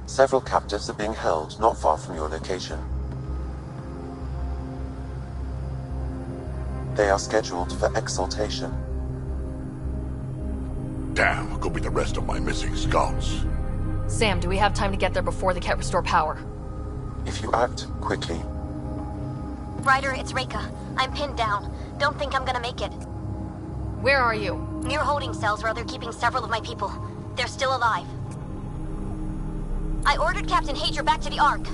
J: Several captives are being held not far from your location. They are scheduled for exaltation.
E: Damn, it could be the rest of my missing scouts.
G: Sam, do we have time to get there before the Kett restore power?
J: If you act quickly.
N: Ryder, it's Reika. I'm pinned down. Don't think I'm gonna make it.
G: Where are you?
N: Near holding cells where they're keeping several of my people. They're still alive. I ordered Captain Hager back to the Ark.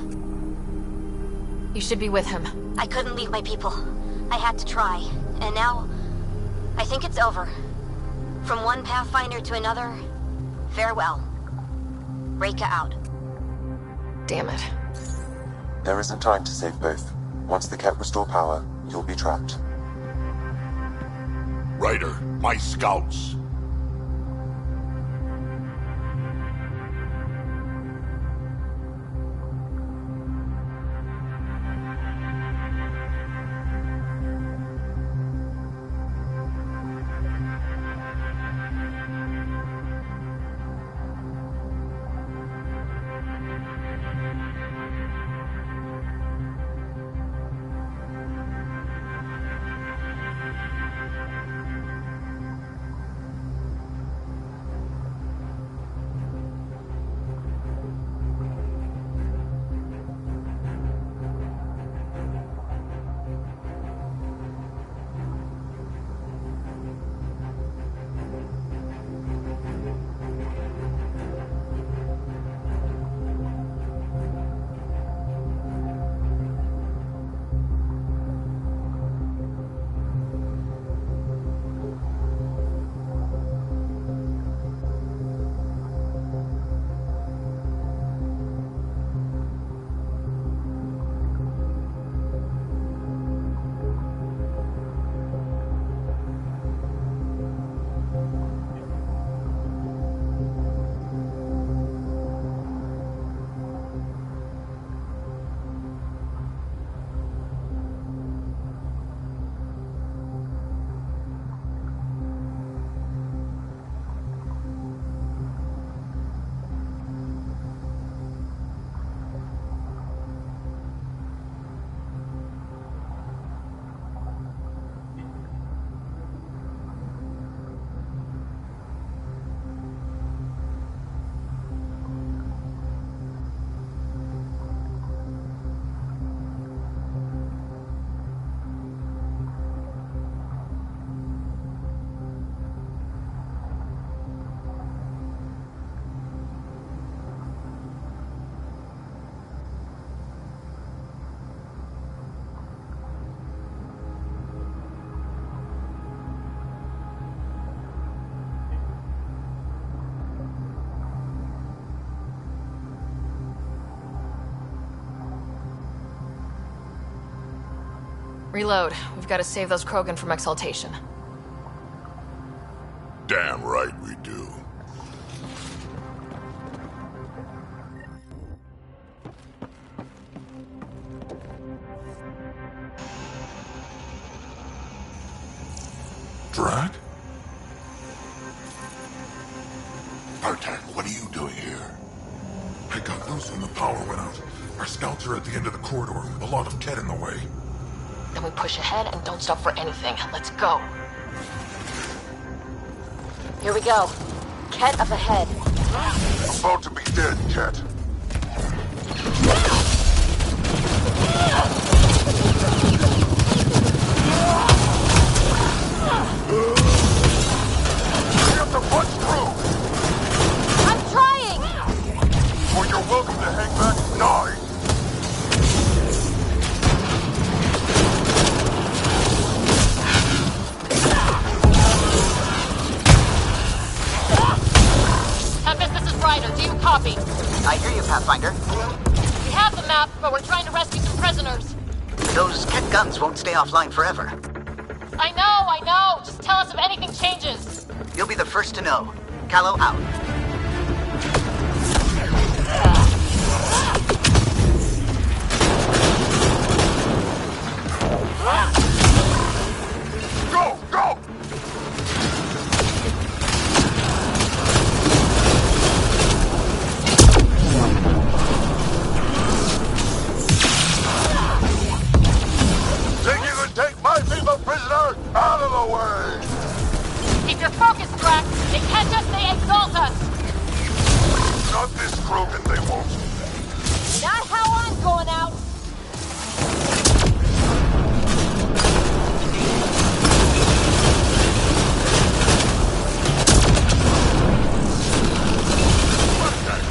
G: You should be with him.
N: I couldn't leave my people. I had to try. And now, I think it's over. From one Pathfinder to another, farewell. Reika out.
G: Damn it.
J: There isn't time to save both. Once the Kett restore power, you'll be trapped.
E: Ryder, my scouts.
G: Reload. We've got to save those Krogan from exaltation.
E: Damn right we do. Drag?
R: Bartek, what are you doing here?
E: I got loose when the power went out. Our scouts are at the end of the corridor with a lot of Kett in the way.
G: Then we push ahead and don't stop for anything. Let's go.
B: Here we go. Kett up ahead.
R: About to be dead, Kett. You have to punch through!
B: I'm trying!
R: Or you're welcome to hang back and die.
G: Tempest, this is Ryder. Do you copy?
H: I hear you, Pathfinder.
G: We have the map, but we're trying to rescue some prisoners.
H: Those Kett guns won't stay offline forever.
G: I know. Just tell us if anything changes.
H: You'll be the first to know. Callow out.
R: Go! Go! Think you can take my people prisoner? Out of the way!
G: Keep your focus, Drax. They catch us, they exalt us.
R: Not this Krogan, they won't.
B: Not how I'm going out.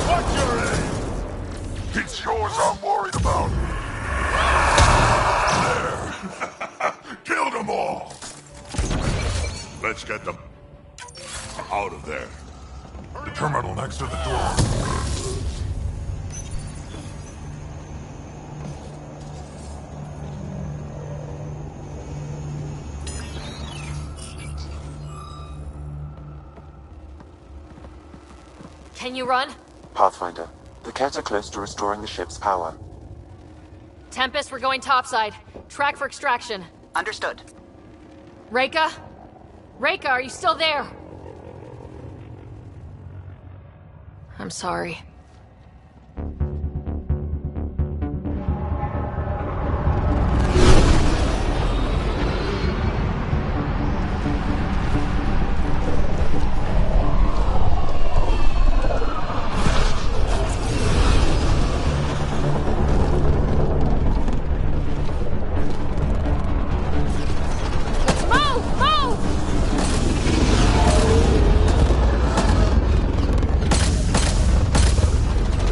R: Watch your aim! It's yours I'm worried about.
E: There. Killed them all. Let's get them out of there. The terminal next to the door.
G: Can you run?
J: Pathfinder, the Kett are close to restoring the ship's power.
G: Tempest, we're going topside. Track for extraction.
H: Understood.
G: Reka? Reka, are you still there? I'm sorry.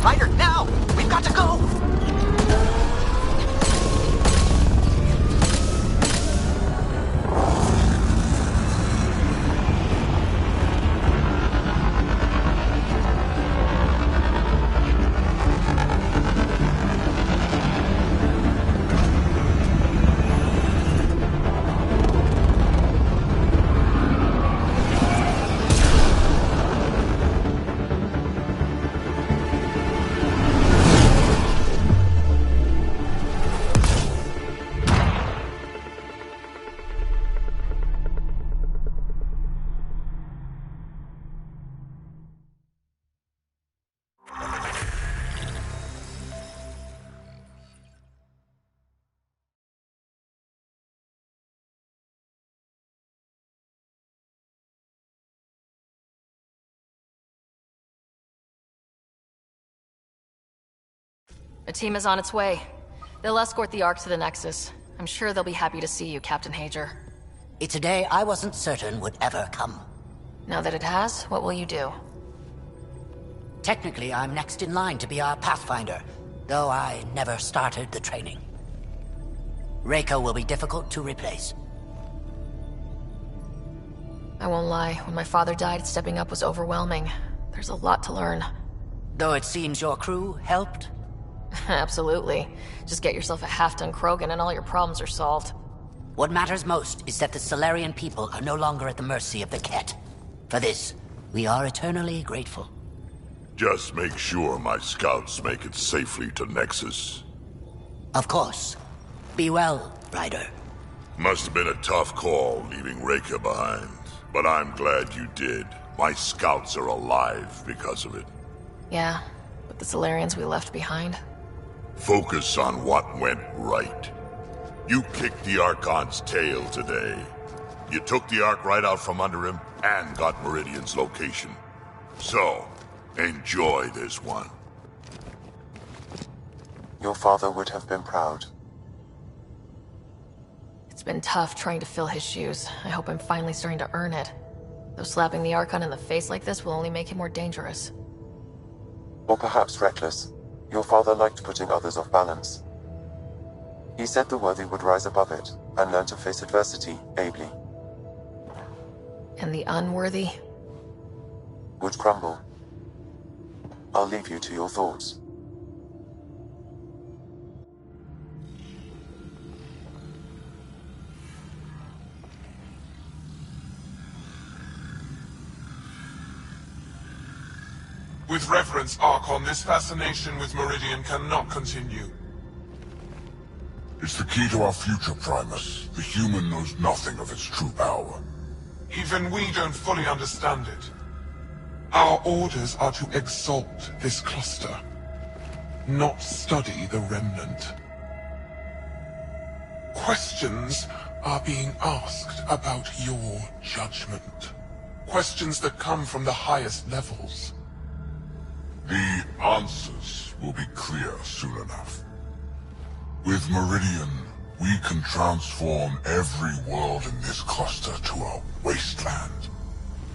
H: Ryder, now! We've got to go!
G: A team is on its way. They'll escort the Ark to the Nexus. I'm sure they'll be happy to see you, Captain Hager.
M: It's a day I wasn't certain would ever come.
G: Now that it has, what will you do?
M: Technically, I'm next in line to be our Pathfinder, though I never started the training. Reka will be difficult to replace.
G: I won't lie, when my father died, stepping up was overwhelming. There's a lot to learn.
M: Though it seems your crew helped?
G: Absolutely. Just get yourself a half-ton Krogan and all your problems are solved.
M: What matters most is that the Salarian people are no longer at the mercy of the Kett. For this, we are eternally grateful.
R: Just make sure my scouts make it safely to Nexus.
M: Of course. Be well, Ryder.
R: Must have been a tough call leaving Reika behind, but I'm glad you did. My scouts are alive because of it.
G: Yeah, but the Salarians we left behind.
R: Focus on what went right. You kicked the Archon's tail today. You took the Ark right out from under him and got Meridian's location. So, enjoy this one.
J: Your father would have been proud.
G: It's been tough trying to fill his shoes. I hope I'm finally starting to earn it. Though slapping the Archon in the face like this will only make him more dangerous.
J: Or perhaps reckless. Your father liked putting others off balance. He said the worthy would rise above it and learn to face adversity ably.
G: And the unworthy?
J: Would crumble. I'll leave you to your thoughts.
O: With reverence, Archon, this fascination with Meridian cannot continue.
R: It's the key to our future, Primus. The human knows nothing of its true power.
O: Even we don't fully understand it. Our orders are to exalt this cluster, not study the remnant. Questions are being asked about your judgment. Questions that come from the highest levels.
R: The answers will be clear soon enough. With Meridian, we can transform every world in this cluster to a wasteland.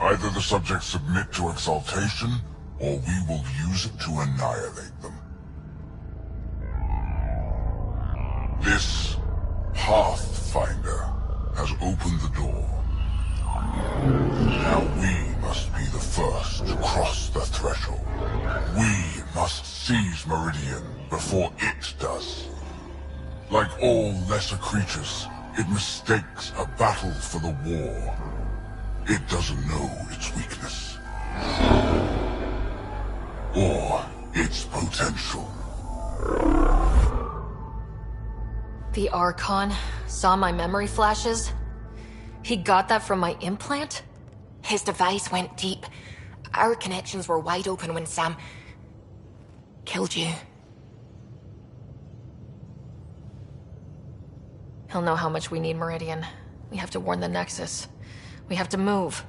R: Either the subjects submit to exaltation, or we will use it to annihilate them. This Pathfinder has opened the door. Now we must be the first to cross the threshold. We must seize Meridian before it does. Like all lesser creatures, it mistakes a battle for the war. It doesn't know its weakness. Or its potential.
G: The Archon saw my memory flashes? He got that from my implant?
S: His device went deep. Our connections were wide open when Sam killed you.
G: He'll know how much we need Meridian. We have to warn the Nexus. We have to move.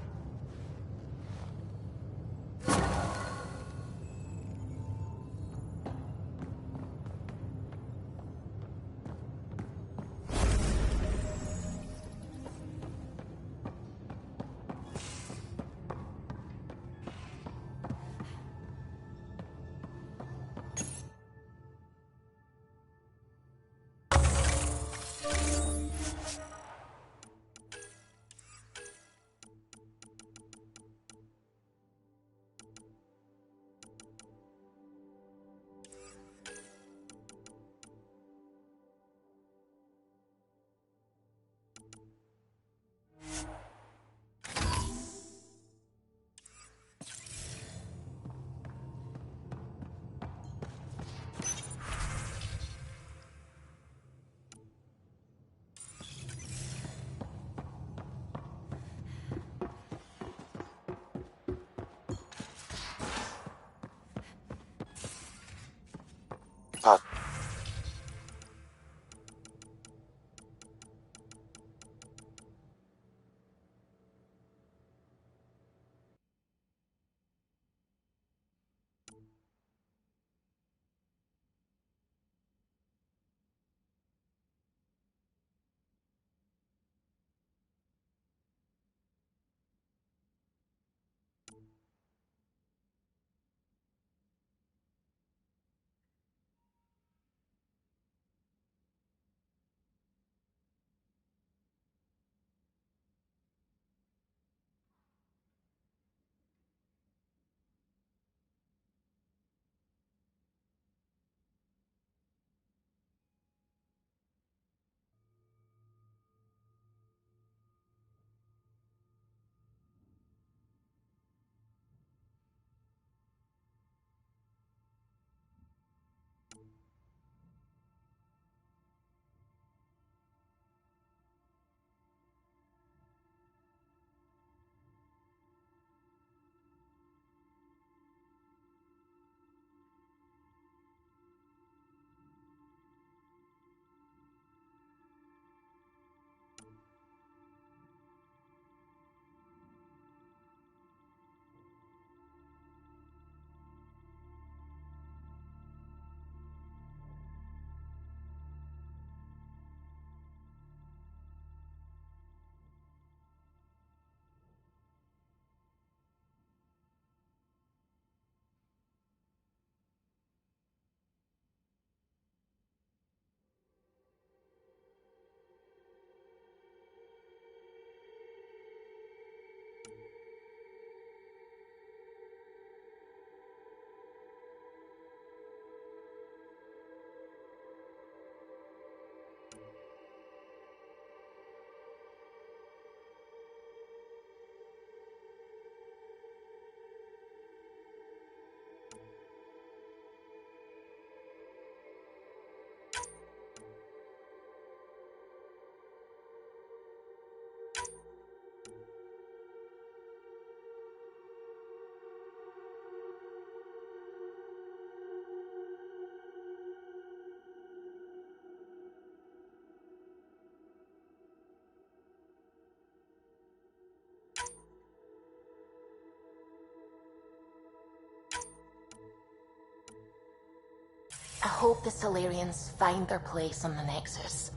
S: I hope the Salarians find their place on the Nexus.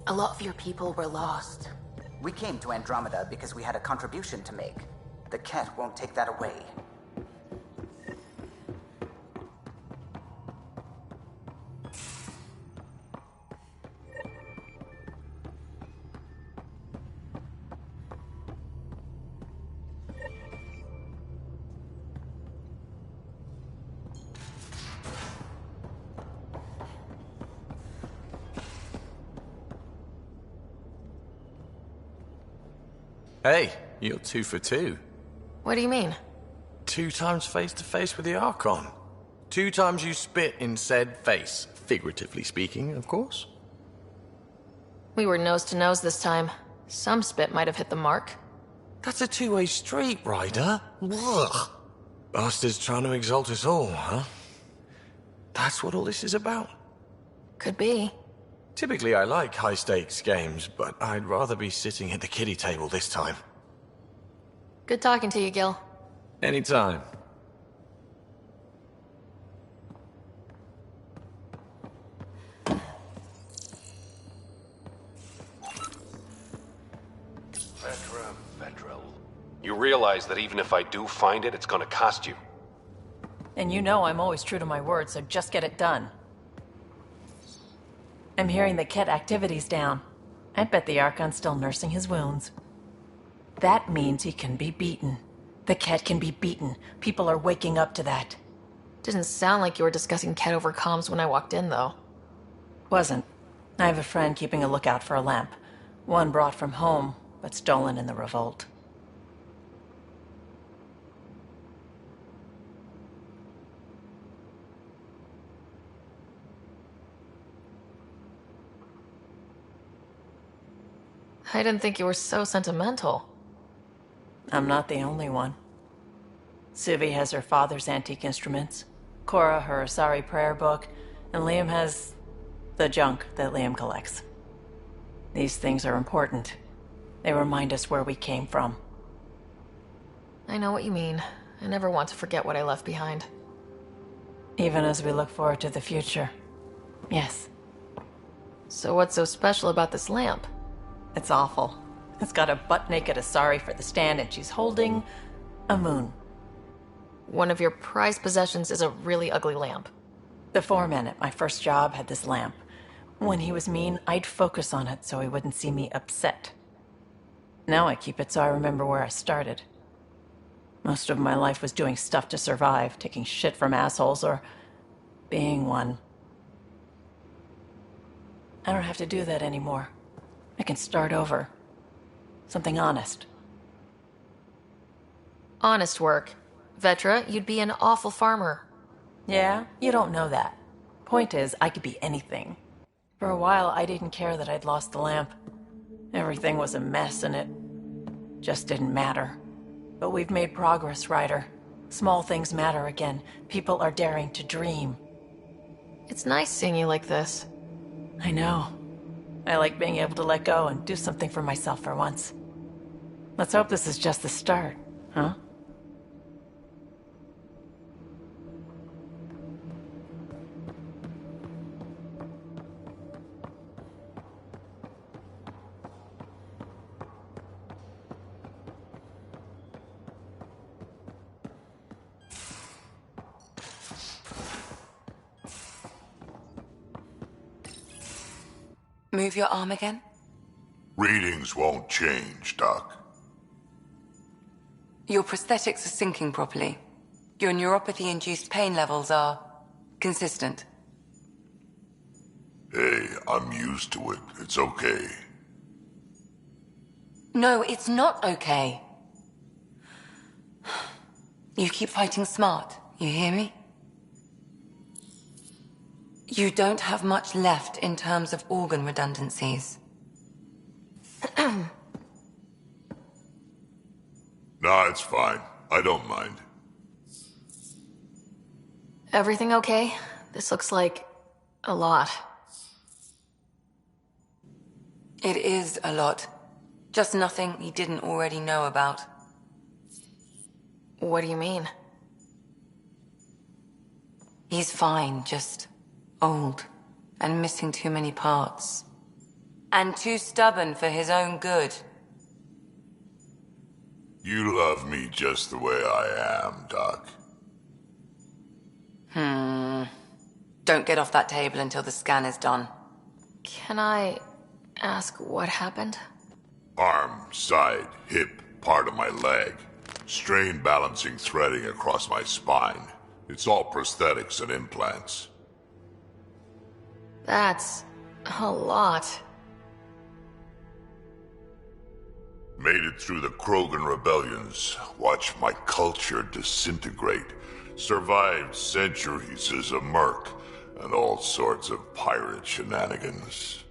S: A lot of your people were lost.
H: We came to Andromeda because we had a contribution to make. The Kett won't take that away.
T: Hey, you're 2 for 2.
G: What do you mean?
T: 2 times face-to-face with the Archon. 2 times you spit in said face. Figuratively speaking, of course.
G: We were nose to nose this time. Some spit might have hit the mark.
T: That's a 2-way street, Ryder. Ugh. Bastards trying to exalt us all, huh? That's what all this is about?
G: Could be.
T: Typically I like high-stakes games, but I'd rather be sitting at the kiddie table this time.
G: Good talking to you, Gil.
T: Anytime.
U: Vetra. You realize that even if I do find it, it's gonna cost you.
I: And you know I'm always true to my word, so just get it done. I'm hearing the Kett activity's down. I bet the Archon's still nursing his wounds. That means he can be beaten. The Kett can be beaten. People are waking up to that.
G: Didn't sound like you were discussing Kett over comms when I walked in, though.
I: Wasn't. I have a friend keeping a lookout for a lamp. One brought from home, but stolen in the revolt.
G: I didn't think you were so sentimental.
I: I'm not the only one. Suvi has her father's antique instruments, Cora her Asari prayer book, and Liam has the junk that Liam collects. These things are important. They remind us where we came from.
G: I know what you mean. I never want to forget what I left behind.
I: Even as we look forward to the future. Yes.
G: So what's so special about this lamp?
I: It's awful. It's got a butt-naked Asari for the stand, and she's holding a moon.
G: One of your prized possessions is a really ugly lamp.
I: The foreman at my first job had this lamp. When he was mean, I'd focus on it so he wouldn't see me upset. Now I keep it so I remember where I started. Most of my life was doing stuff to survive, taking shit from assholes, or being one. I don't have to do that anymore. I can start over. Something honest.
G: Honest work. Vetra, you'd be an awful farmer.
I: Yeah? You don't know that. Point is, I could be anything. For a while, I didn't care that I'd lost the lamp. Everything was a mess, and it just didn't matter. But we've made progress, Ryder. Small things matter again. People are daring to dream.
G: It's nice seeing you like this.
I: I know. I like being able to let go and do something for myself for once. Let's hope this is just the start, huh?
K: Move your arm again?
R: Readings won't change, Doc.
K: Your prosthetics are syncing properly. Your neuropathy-induced pain levels are consistent.
R: Hey, I'm used to it. It's okay.
K: No, it's not okay. You keep fighting smart, you hear me? You don't have much left in terms of organ redundancies.
R: Nah, it's fine. I don't mind.
G: Everything okay? This looks like a lot.
K: It is a lot. Just nothing he didn't already know about.
G: What do you mean?
C: He's fine, just old and missing too many parts. And too stubborn for his own good.
R: You love me just the way I am, Doc.
C: Don't get off that table until the scan is done.
G: Can I ask what happened?
R: Arm, side, hip, part of my leg. Strain balancing threading across my spine. It's all prosthetics and implants.
G: That's a lot.
R: Made it through the Krogan rebellions. Watched my culture disintegrate. Survived centuries as a merc. And all sorts of pirate shenanigans.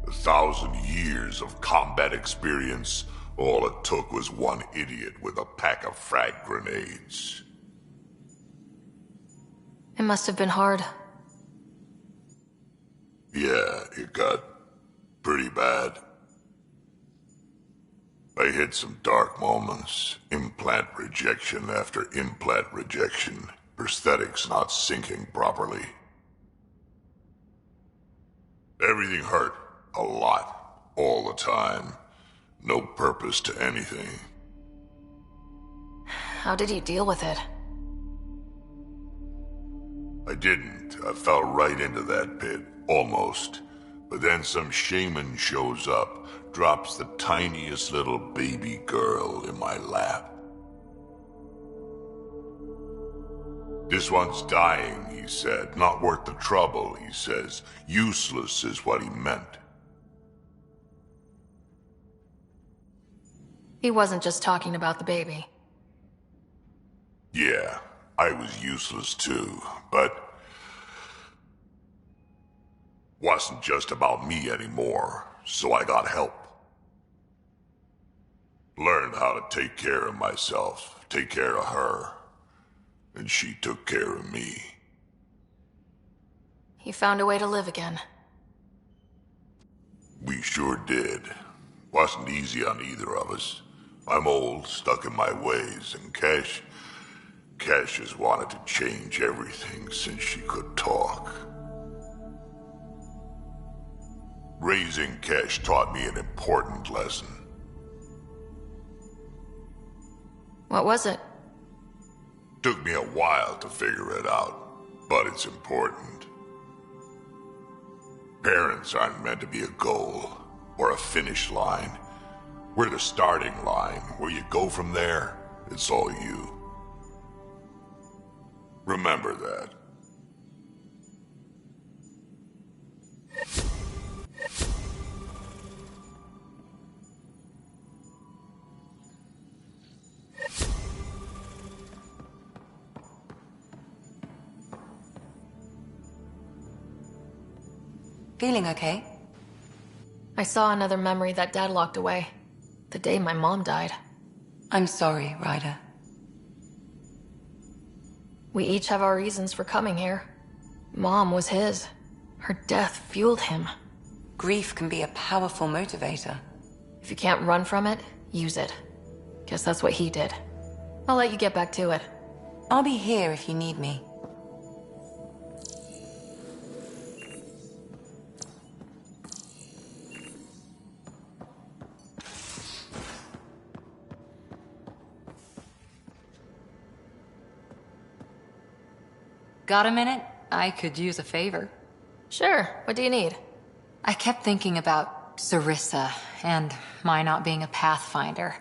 R: 1,000 years of combat experience. All it took was one idiot with a pack of frag grenades.
G: It must have been hard.
R: Yeah, it got pretty bad. I hit some dark moments. Implant rejection after implant rejection. Prosthetics not syncing properly. Everything hurt. A lot. All the time. No purpose to anything.
G: How did you deal with it?
R: I didn't. I fell right into that pit. Almost. But then some shaman shows up, drops the tiniest little baby girl in my lap. This one's dying, he said. Not worth the trouble, he says. Useless is what he meant.
G: He wasn't just talking about the baby.
R: Yeah, I was useless too, but wasn't just about me anymore, so I got help. Learned how to take care of myself, take care of her. And she took care of me.
G: He found a way to live again.
R: We sure did. Wasn't easy on either of us. I'm old, stuck in my ways, and Cash has wanted to change everything since she could talk. Raising Cash taught me an important lesson.
G: What was it?
R: Took me a while to figure it out, but it's important. Parents aren't meant to be a goal, or a finish line. We're the starting line. Where you go from there, it's all you. Remember that.
C: Feeling okay?
G: I saw another memory that Dad locked away. The day my mom died.
C: I'm sorry, Ryder.
G: We each have our reasons for coming here. Mom was his. Her death fueled him.
C: Grief can be a powerful motivator.
G: If you can't run from it, use it. Guess that's what he did. I'll let you get back to it.
C: I'll be here if you need me.
V: Got a minute? I could use a favor.
G: Sure. What do you need?
V: I kept thinking about Sarissa and my not being a pathfinder.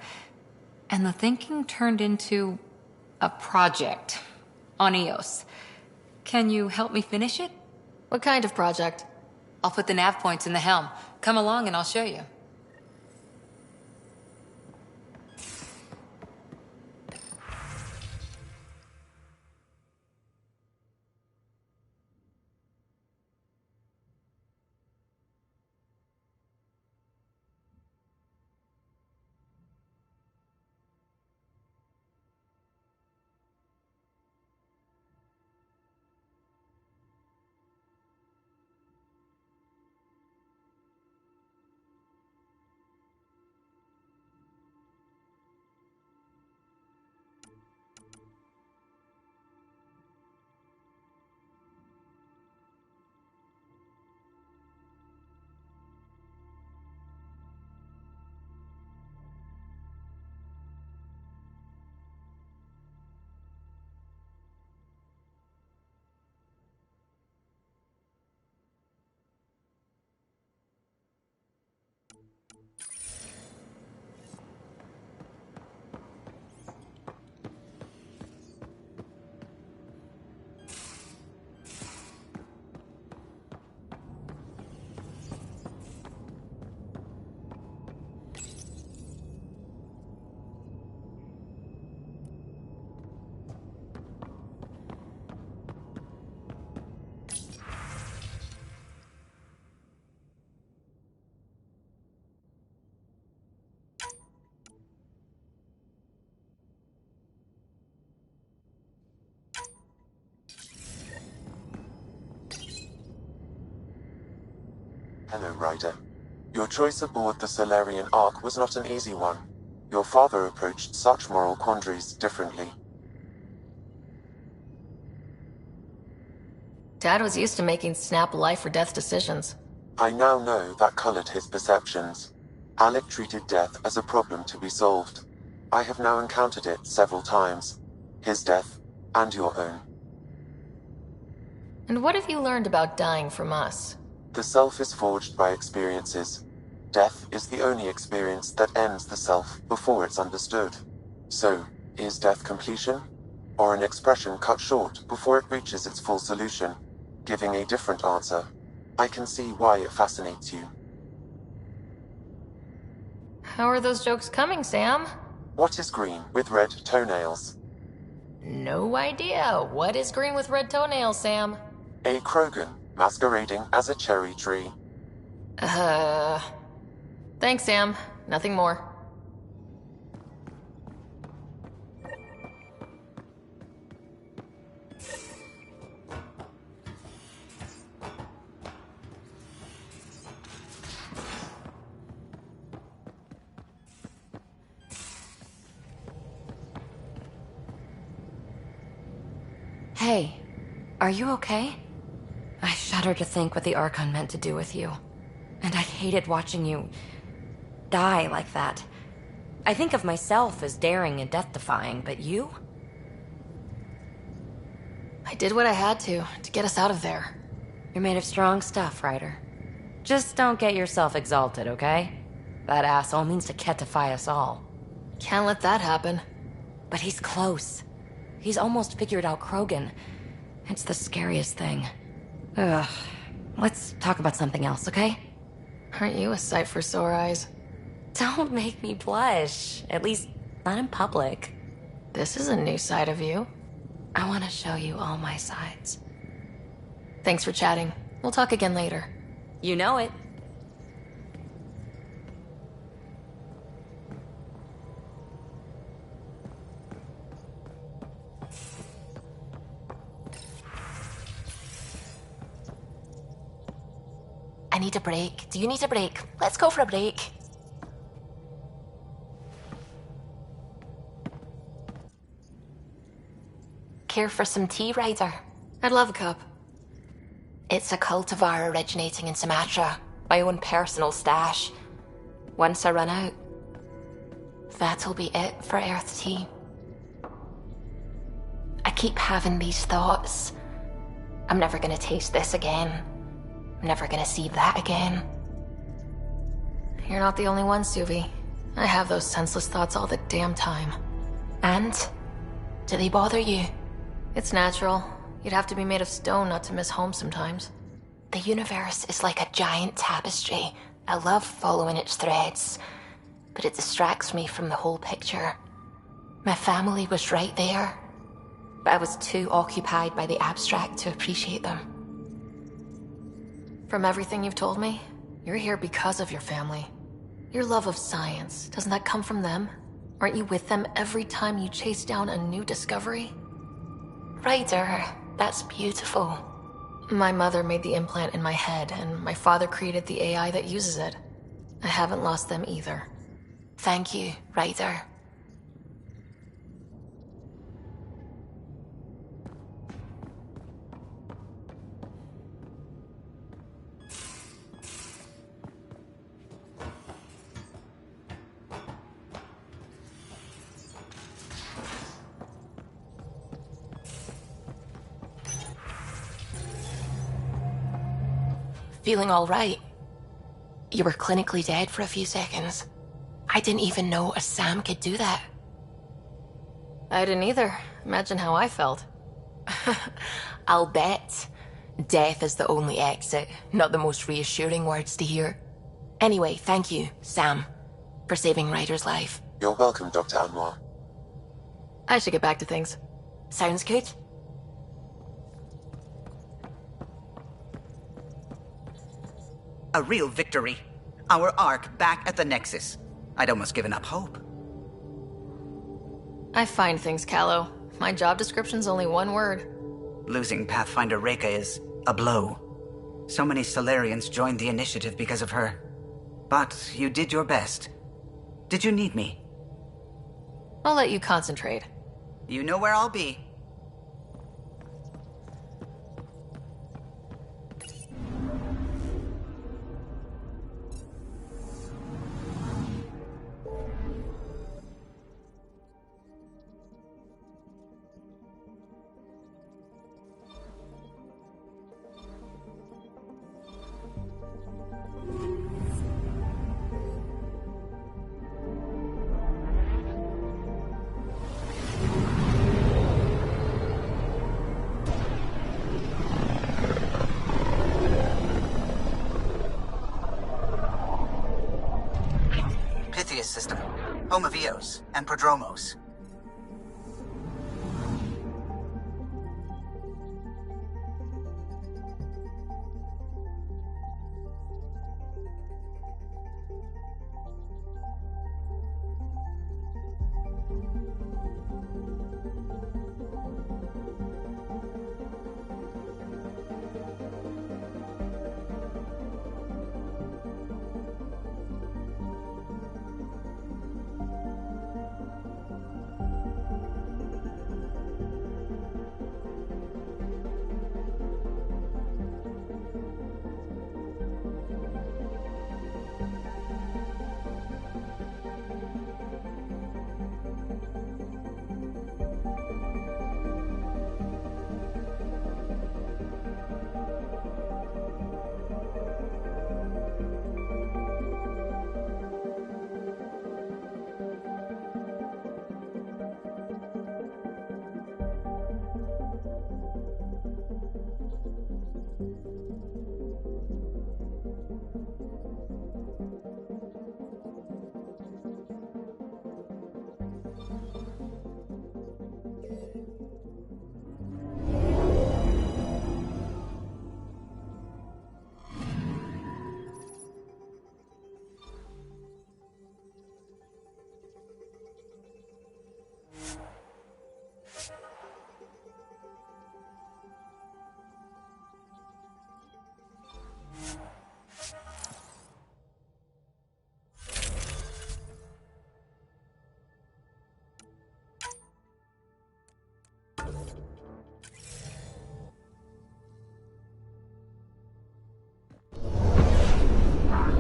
V: And the thinking turned into a project on Eos. Can you help me finish it?
G: What kind of project?
V: I'll put the nav points in the helm. Come along and I'll show you.
J: Hello, Ryder. Your choice aboard the Salarian Ark was not an easy one. Your father approached such moral quandaries differently.
G: Dad was used to making snap life-or-death decisions.
J: I now know that colored his perceptions. Alec treated death as a problem to be solved. I have now encountered it several times. His death, and your own.
G: And what have you learned about dying from us?
J: The self is forged by experiences. Death is the only experience that ends the self before it's understood. So, is death completion? Or an expression cut short before it reaches its full solution, giving a different answer? I can see why it fascinates you.
G: How are those jokes coming, Sam?
J: What is green with red toenails?
G: No idea. What is green with red toenails, Sam?
J: A Krogan, masquerading as a cherry tree.
G: Thanks, Sam. Nothing more.
B: Hey, are you okay? I shudder to think what the Archon meant to do with you. And I hated watching you die like that. I think of myself as daring and death-defying, but you?
G: I did what I had to get us out of there.
B: You're made of strong stuff, Ryder. Just don't get yourself exalted, okay? That asshole means to Kett-affe us all.
G: Can't let that happen.
B: But he's close. He's almost figured out Krogan. It's the scariest thing. Ugh. Let's talk about something else, okay?
G: Aren't you a sight for sore eyes?
B: Don't make me blush. At least, not in public.
G: This is a new side of you.
B: I want to show you all my sides.
G: Thanks for chatting. We'll talk again later.
B: You know it.
S: I need a break. Do you need a break? Let's go for a break. Care for some tea, Ryder?
G: I'd love a cup.
S: It's a cultivar originating in Sumatra. My own personal stash. Once I run out, that'll be it for Earth tea. I keep having these thoughts. I'm never gonna taste this again. I'm never gonna see that again.
G: You're not the only one, Suvi. I have those senseless thoughts all the damn time.
S: And? Do they bother you?
G: It's natural. You'd have to be made of stone not to miss home sometimes.
S: The universe is like a giant tapestry. I love following its threads, but it distracts me from the whole picture. My family was right there, but I was too occupied by the abstract to appreciate them.
G: From everything you've told me, you're here because of your family. Your love of science, doesn't that come from them? Aren't you with them every time you chase down a new discovery?
S: Ryder, that's beautiful.
G: My mother made the implant in my head, and my father created the AI that uses it. I haven't lost them either.
S: Thank you, Ryder. Feeling all right? You were clinically dead for a few seconds. I didn't even know a Sam could do that.
G: I didn't either. Imagine how I felt.
S: I'll bet. Death is the only exit, not the most reassuring words to hear. Anyway, thank you, Sam, for saving Ryder's life.
J: You're welcome, Dr. Anwar.
G: I should get back to things.
S: Sounds good.
H: A real victory. Our Ark back at the Nexus. I'd almost given up hope.
G: I find things, Callow. My job description's only one word.
H: Losing Pathfinder Reka is a blow. So many Salarians joined the initiative because of her. But you did your best. Did you need me?
G: I'll let you concentrate.
H: You know where I'll be. System, home of Eos and Prodromos.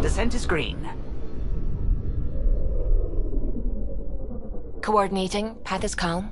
H: Descent is green.
S: Coordinating. Path is calm.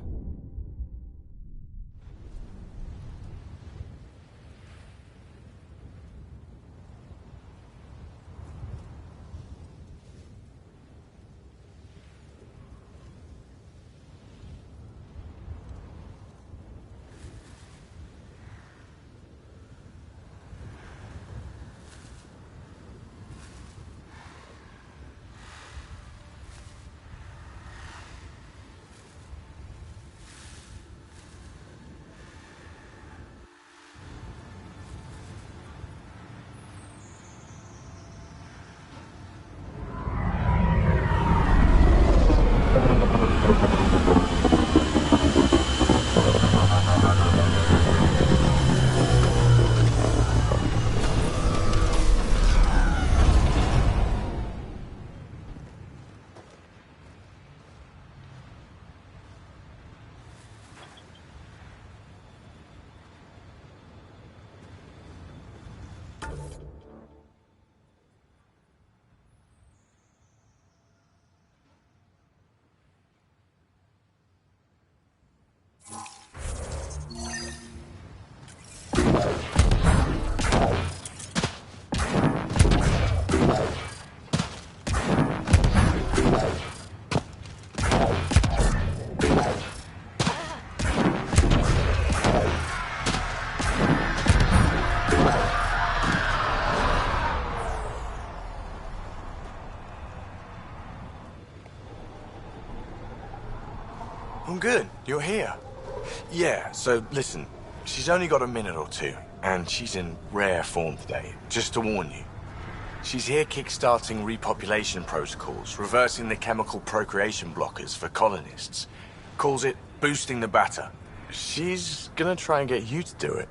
T: I'm good. You're here. Yeah, so listen. She's only got a minute or two, and she's in rare form today, just to warn you. She's here kickstarting repopulation protocols, reversing the chemical procreation blockers for colonists. Calls it boosting the batter. She's gonna try and get you to do it.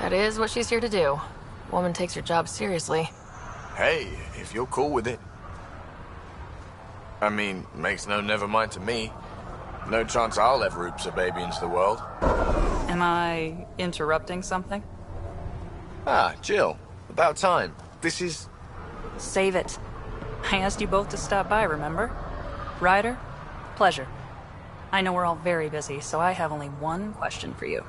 G: That is what she's here to do. Woman takes her job seriously.
T: Hey, if you're cool with it. I mean, makes no never mind to me. No chance I'll ever oops a baby into the world.
F: Am I interrupting something?
T: Ah, Jill. About time. This is...
F: Save it. I asked you both to stop by, remember? Ryder, pleasure. I know we're all very busy, so I have only one question for you.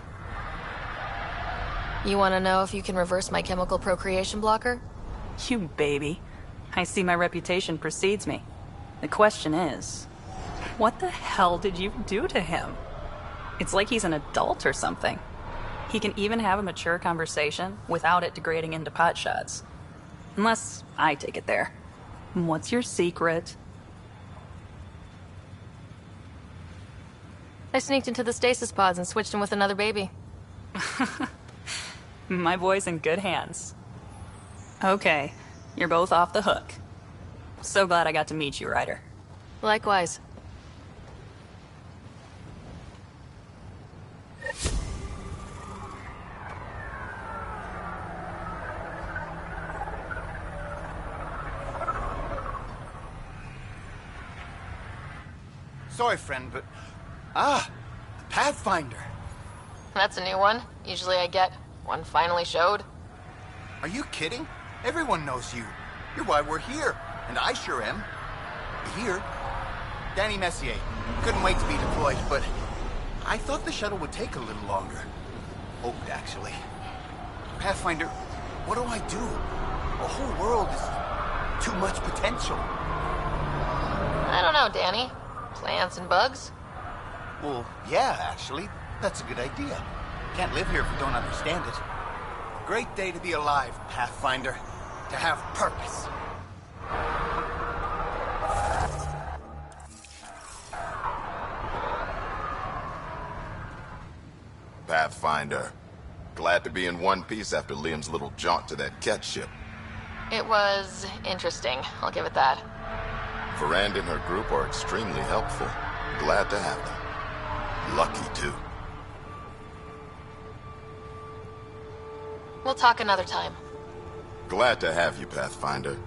G: You want to know if you can reverse my chemical procreation blocker?
F: You baby. I see my reputation precedes me. The question is, what the hell did you do to him? It's like he's an adult or something. He can even have a mature conversation without it degrading into pot shots. Unless I take it there. What's your secret?
G: I sneaked into the stasis pods and switched him with another baby.
F: My boy's in good hands. Okay, you're both off the hook. So glad I got to meet you, Ryder.
G: Likewise.
L: Sorry, friend, but... Ah, the Pathfinder.
G: That's a new one. Usually I get one finally showed.
L: Are you kidding? Everyone knows you. You're why we're here. And I sure am. Here? Danny Messier. Couldn't wait to be deployed, but... I thought the shuttle would take a little longer. Hoped, actually. Pathfinder, what do I do? The whole world is... too much potential.
G: I don't know, Danny. Plants and bugs?
L: Well, yeah, actually. That's a good idea. Can't live here if we don't understand it. Great day to be alive, Pathfinder. To have purpose.
W: Pathfinder. Glad to be in one piece after Liam's little jaunt to that Kett ship.
G: It was interesting, I'll give it that.
W: Verand and her group are extremely helpful. Glad to have them. Lucky, too.
G: We'll talk another time.
W: Glad to have you, Pathfinder.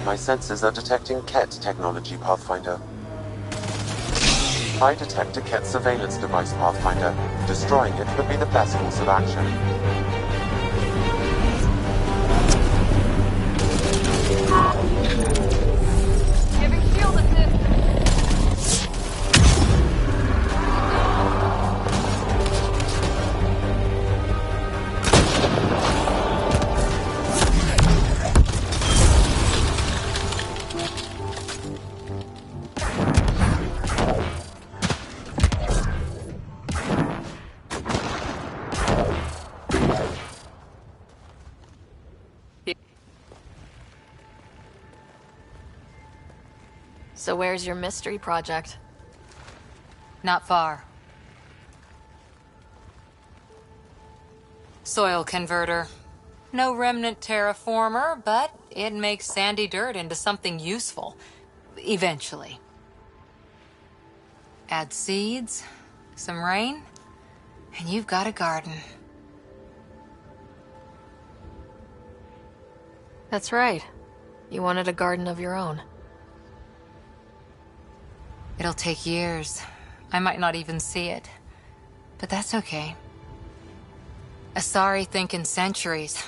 J: My senses are detecting Kett technology, Pathfinder. I detect a Kett surveillance device, Pathfinder. Destroying it would be the best course of action.
G: Giving shield assist. So where's your mystery project?
V: Not far. Soil converter. No remnant terraformer, but it makes sandy dirt into something useful. Eventually. Add seeds, some rain, and you've got a garden.
G: That's right. You wanted a garden of your own.
V: It'll take years. I might not even see it. But that's okay. Asari think in centuries.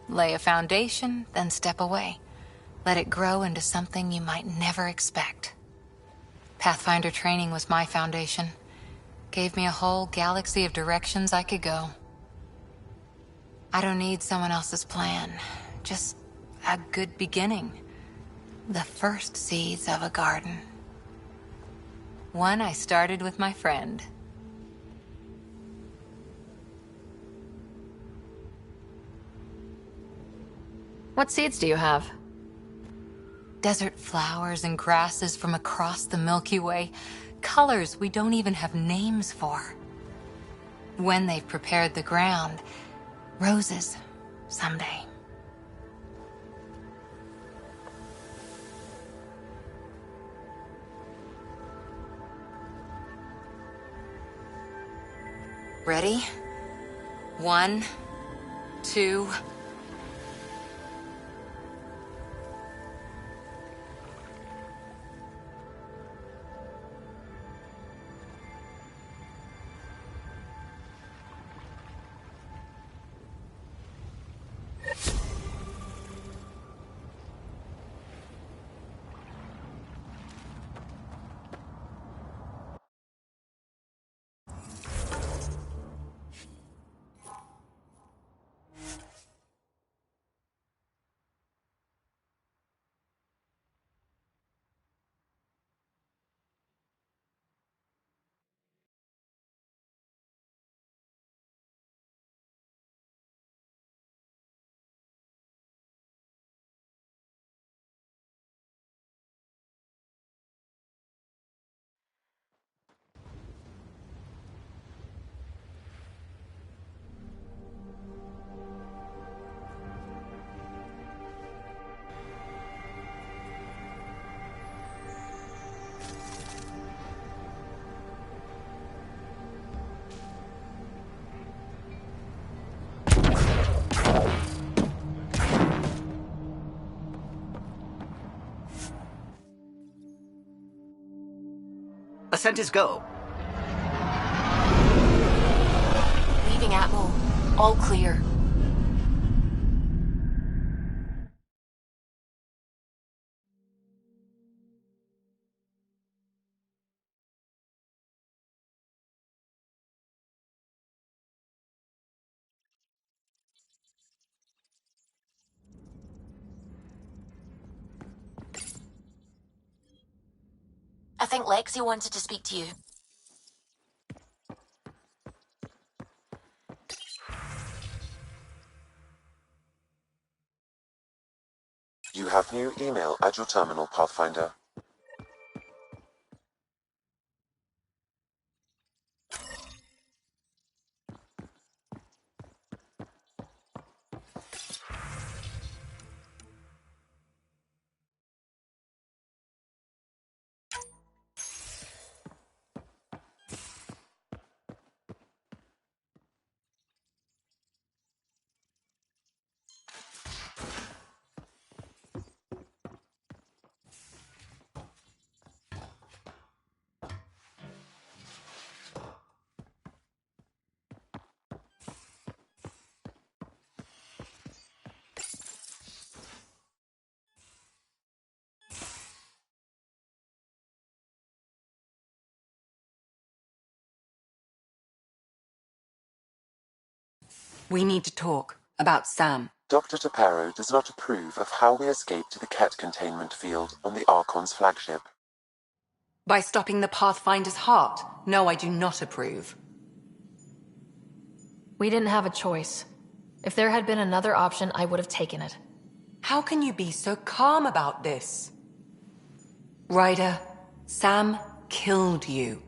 V: Lay a foundation, then step away. Let it grow into something you might never expect. Pathfinder training was my foundation. Gave me a whole galaxy of directions I could go. I don't need someone else's plan. Just a good beginning. The first seeds of a garden. One I started with my friend.
G: What seeds do you have?
V: Desert flowers and grasses from across the Milky Way. Colors we don't even have names for. When they've prepared the ground, roses someday. Ready? 1, 2...
H: Ascent is go.
G: Leaving Atmo. All clear. I think Lexi wanted to speak to you.
J: You have new email at your terminal, Pathfinder.
C: We need to talk about Sam.
J: Dr. Taparo does not approve of how we escaped to the Kett containment field on the Archon's flagship.
C: By stopping the Pathfinder's heart? No, I do not approve.
G: We didn't have a choice. If there had been another option, I would have taken it.
C: How can you be so calm about this? Ryder, Sam killed you.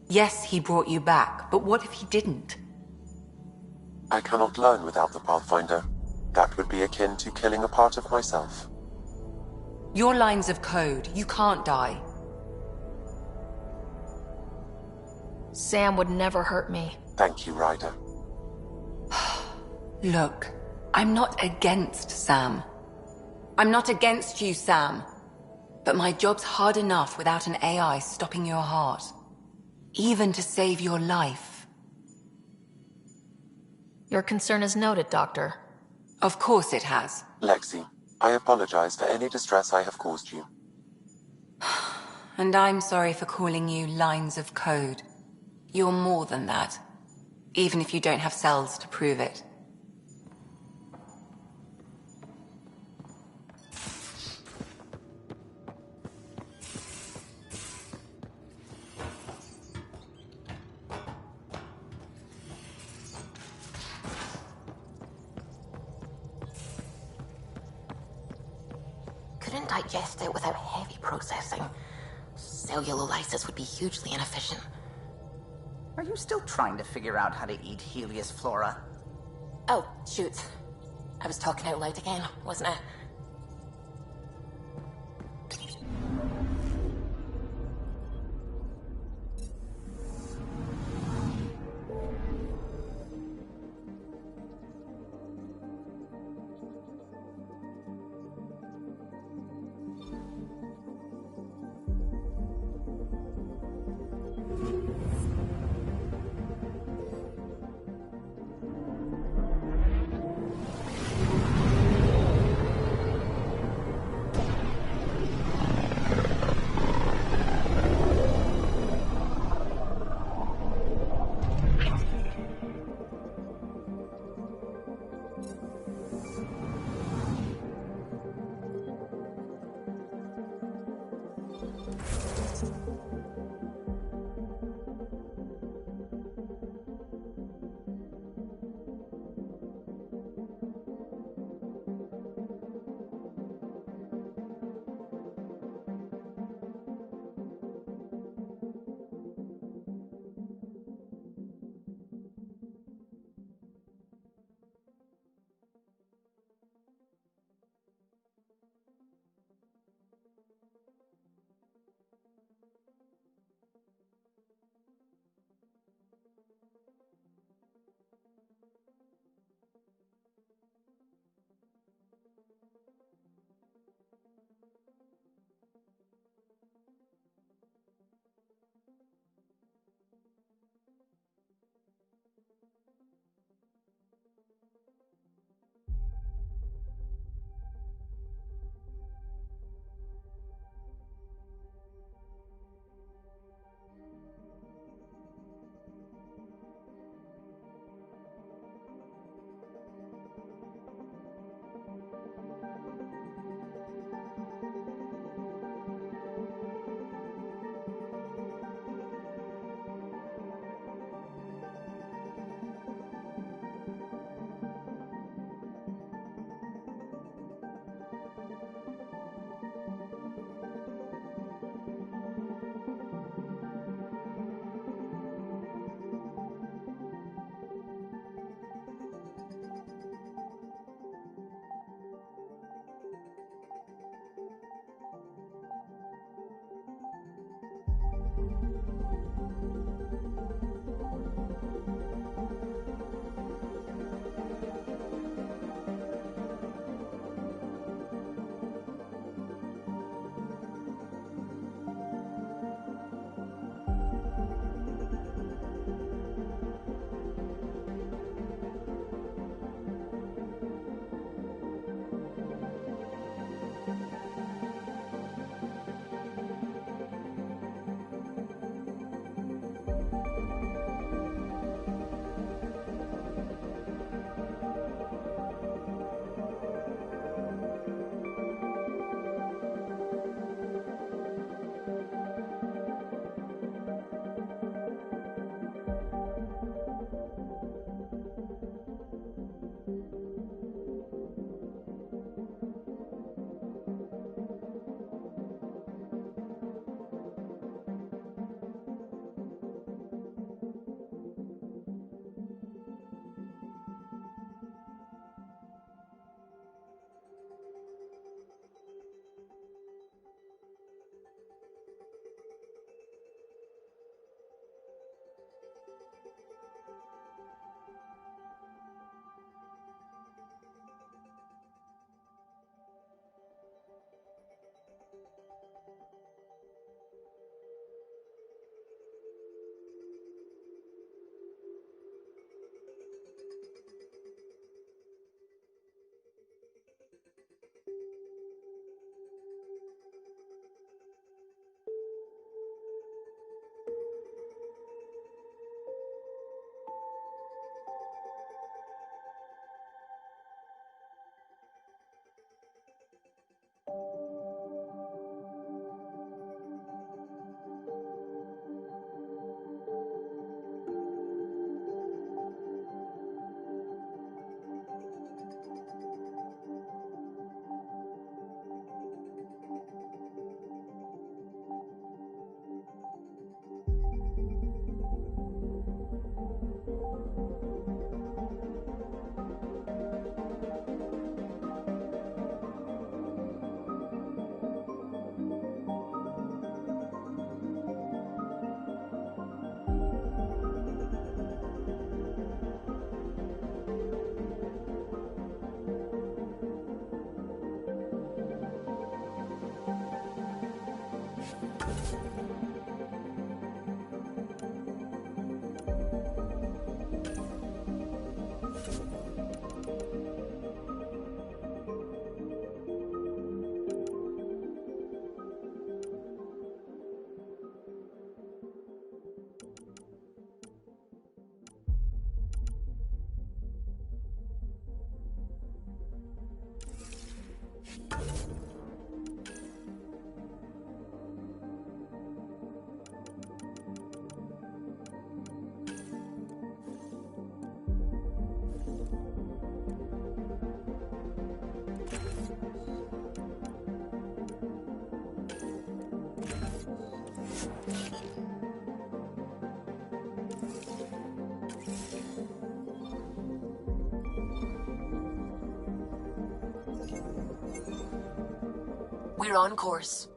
C: Yes, he brought you back, but what if he didn't?
J: I cannot learn without the Pathfinder. That would be akin to killing a part of myself.
C: Your lines of code, you can't die.
G: Sam would never hurt me.
J: Thank you, Ryder.
C: Look, I'm not against Sam. I'm not against you, Sam. But my job's hard enough without an AI stopping your heart. Even to save your life.
G: Your concern is noted, Doctor.
C: Of course it has.
J: Lexi, I apologize for any distress I have caused you.
C: And I'm sorry for calling you lines of code. You're more than that, even if you don't have cells to prove it.
S: Couldn't digest it without heavy processing. Cellular lysis would be hugely inefficient.
H: Are you still trying to figure out how to eat Helios flora?
S: Oh, shoot. I was talking out loud again, wasn't I?
G: We're on course.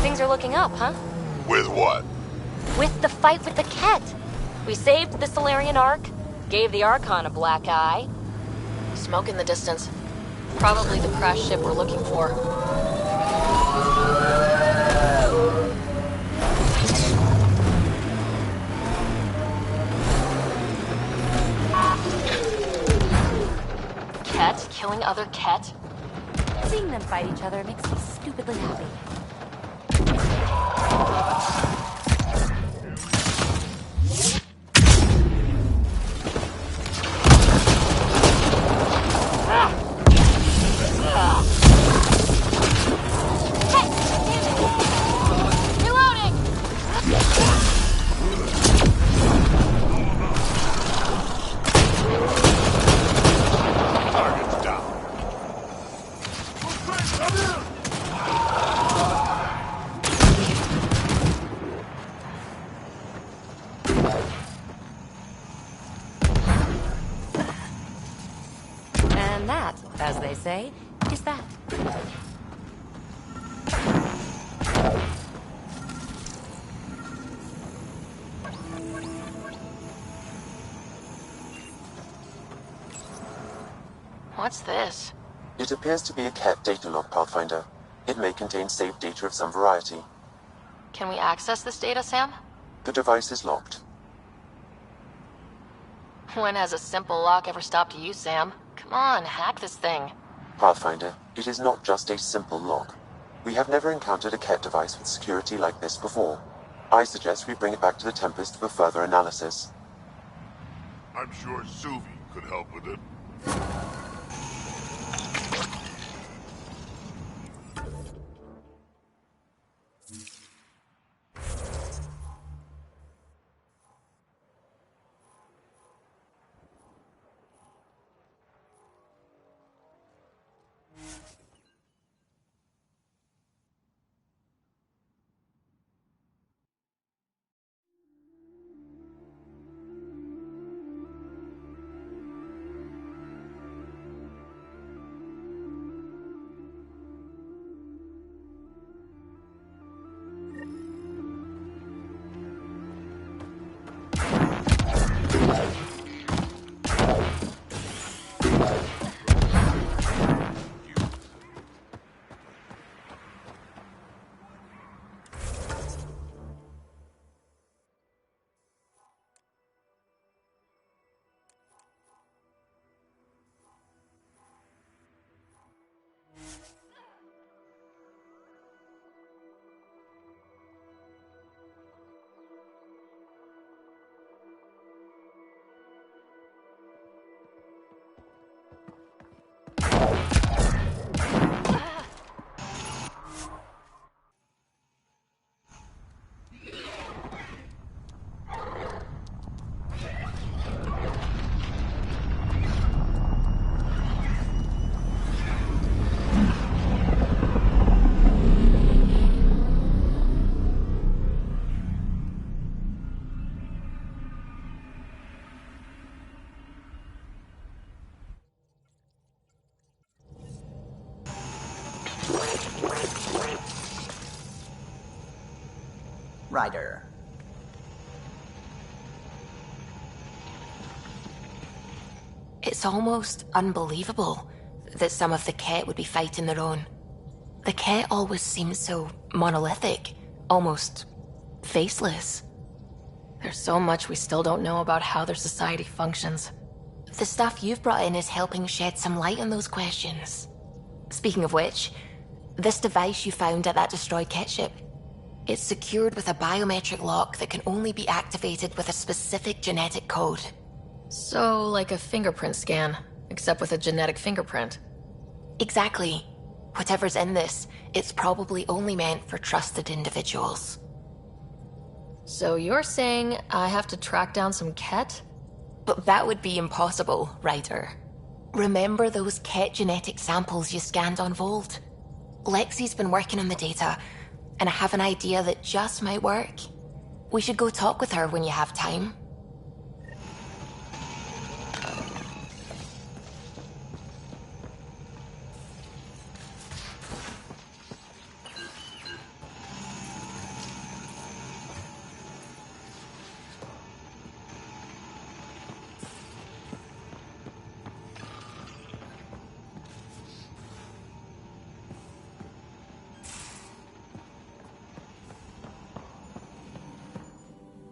B: Things are looking up, huh?
W: With what?
B: With the fight with the Kett. We saved the Salarian Ark, gave the Archon a black eye.
G: Smoke in the distance. Probably the crashed ship we're looking for. Kett killing other Kett?
B: Seeing them fight each other makes me stupidly happy. say is that.
G: What's this?
J: It appears to be a Kett data log, Pathfinder. It may contain saved data of some variety.
G: Can we access this data, Sam?
J: The device is locked.
G: When has a simple lock ever stopped you, Sam? Come on, hack this thing.
J: Pathfinder, it is not just a simple lock. We have never encountered a Kett device with security like this before. I suggest we bring it back to the Tempest for further analysis.
R: I'm sure Suvi could help with it.
H: Ryder.
S: It's almost unbelievable that some of the Kett would be fighting their own. The Kett always seem so monolithic, almost faceless.
G: There's so much we still don't know about how their society functions.
S: The stuff you've brought in is helping shed some light on those questions. Speaking of which, this device you found at that destroyed Kett ship, it's secured with a biometric lock that can only be activated with a specific genetic code.
G: So, like a fingerprint scan, except with a genetic fingerprint.
S: Exactly. Whatever's in this, it's probably only meant for trusted individuals.
G: So you're saying I have to track down some Kett?
S: But that would be impossible, Ryder. Remember those Kett genetic samples you scanned on Vold? Lexi's been working on the data, and I have an idea that just might work. We should go talk with her when you have time.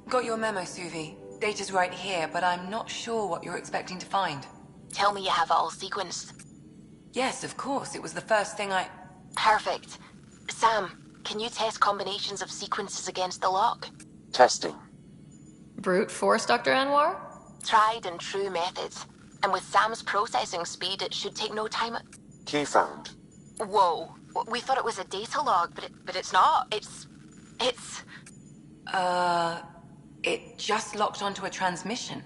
S: Got your memo, Suvi. Data's right here, but I'm not sure what you're expecting to find.
N: Tell me you have it all sequenced.
S: Yes, of course. It was the first thing I...
N: Perfect. Sam, can you test combinations of sequences against the lock?
J: Testing.
G: Brute force, Dr. Anwar?
N: Tried and true methods. And with Sam's processing speed, it should take no time.
J: Key found.
N: Whoa. We thought it was a data log, but it's not. It's...
S: It just locked onto a transmission.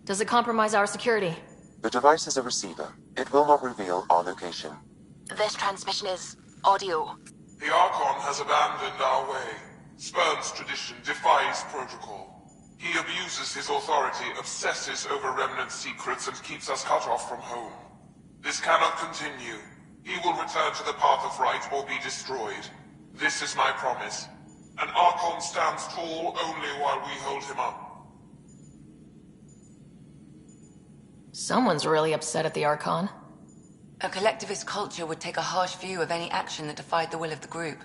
G: Does it compromise our security?
J: The device is a receiver. It will not reveal our location.
N: This transmission is audio.
O: The Archon has abandoned our way. Spurns tradition, defies protocol. He abuses his authority, obsesses over Remnant secrets, and keeps us cut off from home. This cannot continue. He will return to the path of right or be destroyed. This is my promise. An Archon stands tall only while we hold him up.
G: Someone's really upset at the Archon.
C: A collectivist culture would take a harsh view of any action that defied the will of the group.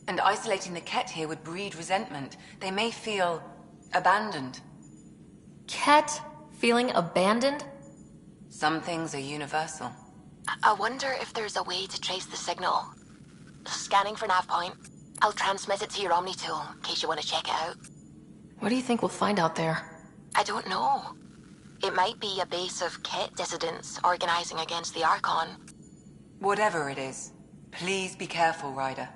C: And isolating the Kett here would breed resentment. They may feel abandoned.
G: Kett feeling abandoned?
C: Some things are universal.
S: I wonder if there's a way to trace the signal. Scanning for nav point. I'll transmit it to your Omni tool in case you want to check it out.
G: What do you think we'll find out there?
S: I don't know. It might be a base of Kett dissidents organizing against the Archon.
C: Whatever it is, please be careful, Ryder.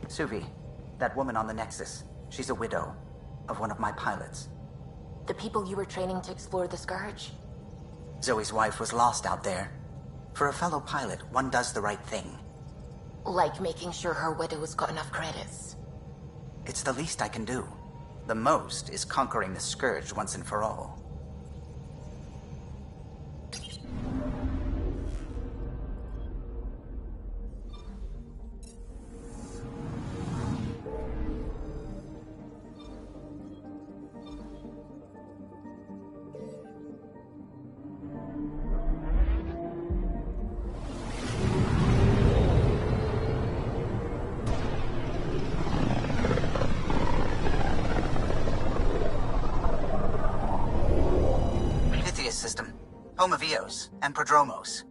H: Suvi, that woman on the Nexus, she's a widow of one of my pilots.
S: The people you were training to explore the Scourge?
H: Zoe's wife was lost out there. For a fellow pilot, one does the right thing.
S: Like making sure her widow's got enough credits?
H: It's the least I can do. The most is conquering the Scourge once and for all. System, home of Eos and Prodromos.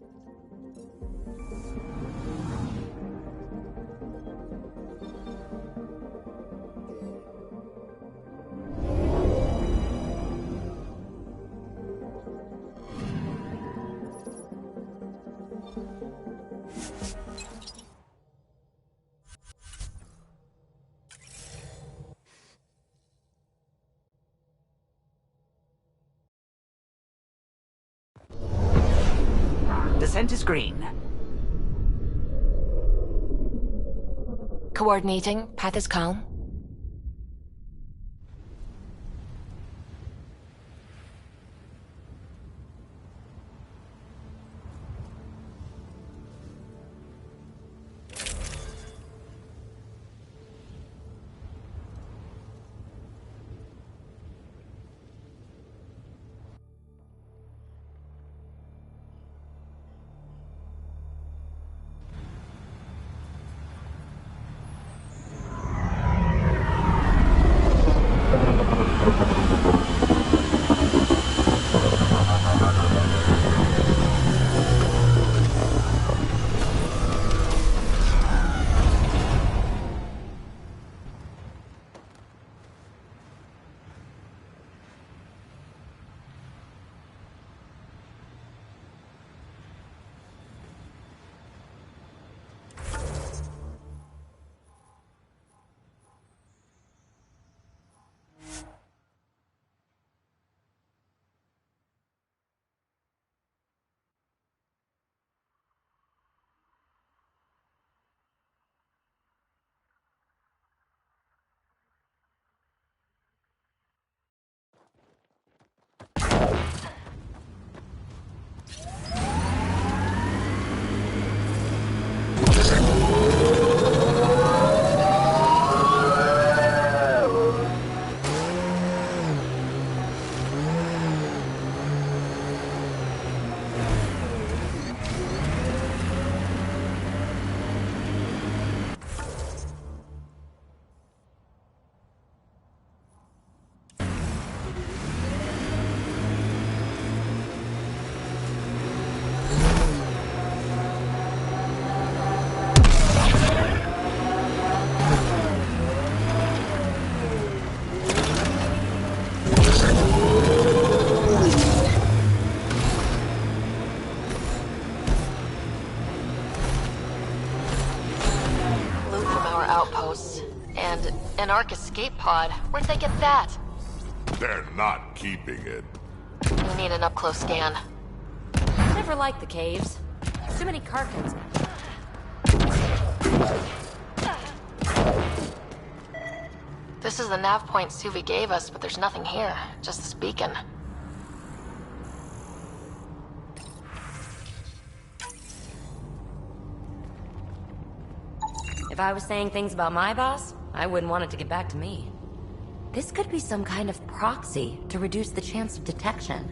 D: Descent is green.
S: Coordinating. Path is calm.
G: Outposts, and An Ark escape pod? Where'd they get that?
R: They're not keeping it.
G: We need an up-close scan.
B: Never liked the caves. Too many carcans.
G: This is the nav point Suvi gave us, but there's nothing here. Just this beacon.
B: If I was saying things about my boss, I wouldn't want it to get back to me. This could be some kind of proxy to reduce the chance of detection.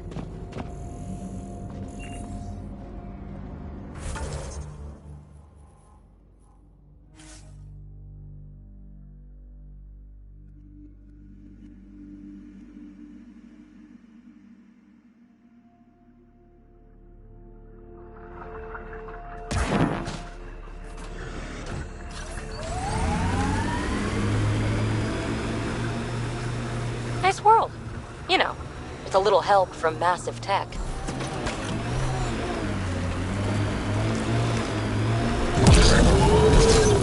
B: Nice world. You know, with a little help from massive tech.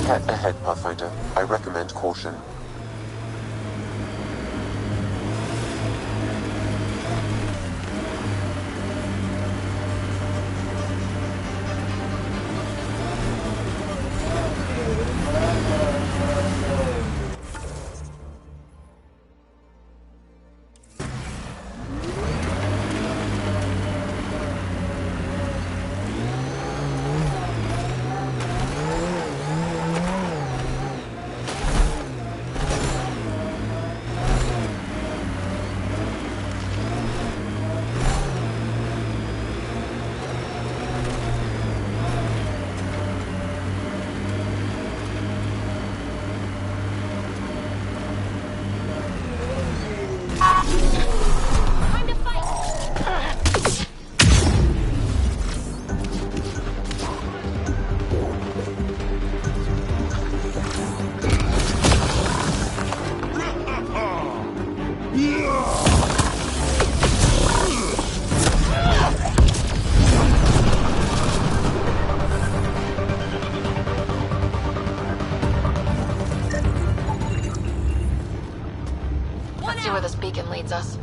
J: Head ahead, Pathfinder. I recommend caution.
G: Let's see where this beacon leads us.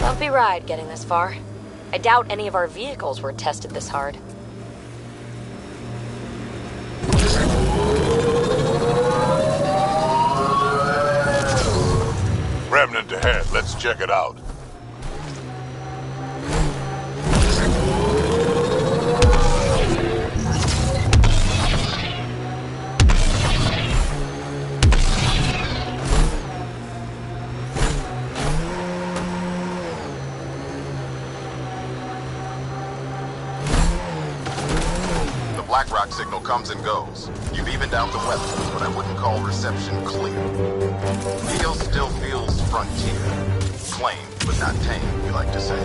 B: Bumpy ride getting this far. I doubt any of our vehicles were tested this hard.
R: Remnant ahead. Let's check it out.
W: BlackRock signal comes and goes. You've evened out the weather, but I wouldn't call reception clear. Deal still feels frontier. Claimed, but not tamed, we like to say.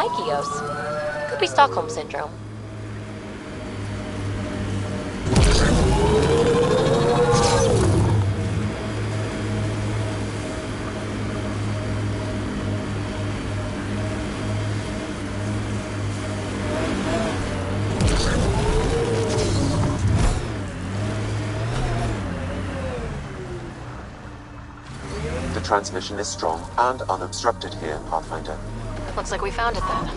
G: like Eos. Could be Stockholm Syndrome.
J: The transmission is strong and unobstructed here, Pathfinder.
G: Looks like we found it then.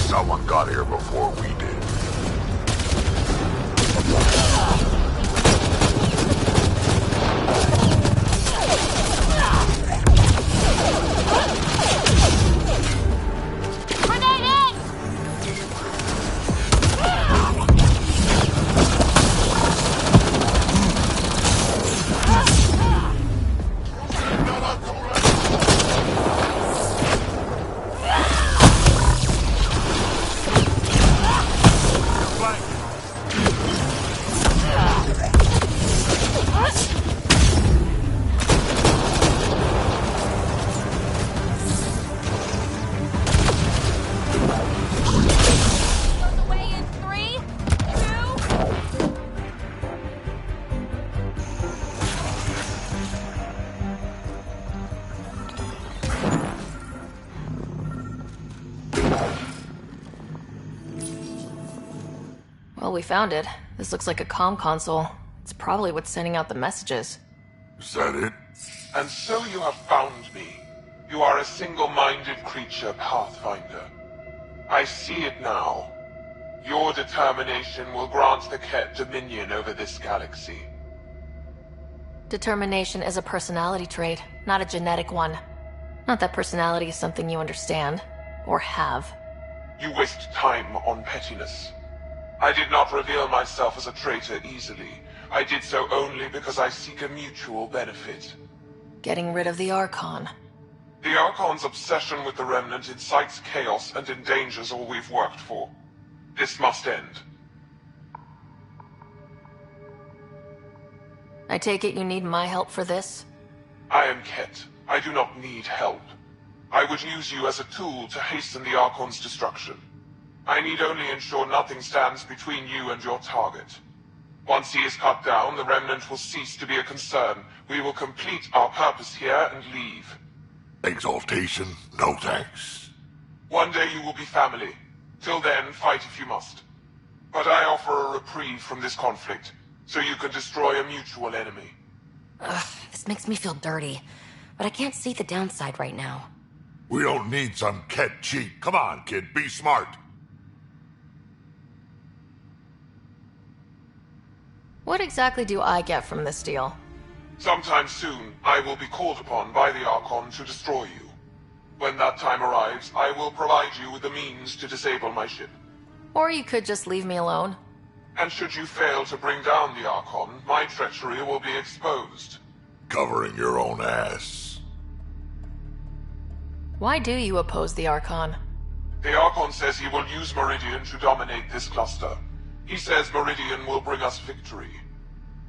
R: Someone got here before we did.
G: Well, we found it. This looks like a comm console. It's probably what's sending out the messages.
R: Is that it?
O: And so you have found me. You are a single-minded creature, Pathfinder. I see it now. Your determination will grant the Kett dominion over this galaxy.
G: Determination is a personality trait, not a genetic one. Not that personality is something you understand. Or have.
O: You waste time on pettiness. I did not reveal myself as a traitor easily. I did so only because I seek a mutual benefit.
G: Getting rid of the Archon.
O: The Archon's obsession with the Remnant incites chaos and endangers all we've worked for. This must end.
G: I take it you need my help for this?
O: I am Kett. I do not need help. I would use you as a tool to hasten the Archon's destruction. I need only ensure nothing stands between you and your target. Once he is cut down, the Remnant will cease to be a concern. We will complete our purpose here and leave.
R: Exaltation? No thanks.
O: One day you will be family. Till then, fight if you must. But I offer a reprieve from this conflict, so you can destroy a mutual enemy.
B: Ugh, this makes me feel dirty. But I can't see the downside right now.
R: We don't need some Kett cheat. Come on, kid, be smart.
G: What exactly do I get from this deal?
O: Sometime soon, I will be called upon by the Archon to destroy you. When that time arrives, I will provide you with the means to disable my ship.
G: Or you could just leave me alone.
O: And should you fail to bring down the Archon, my treachery will be exposed.
R: Covering your own ass.
G: Why do you oppose the Archon?
O: The Archon says he will use Meridian to dominate this cluster. He says Meridian will bring us victory.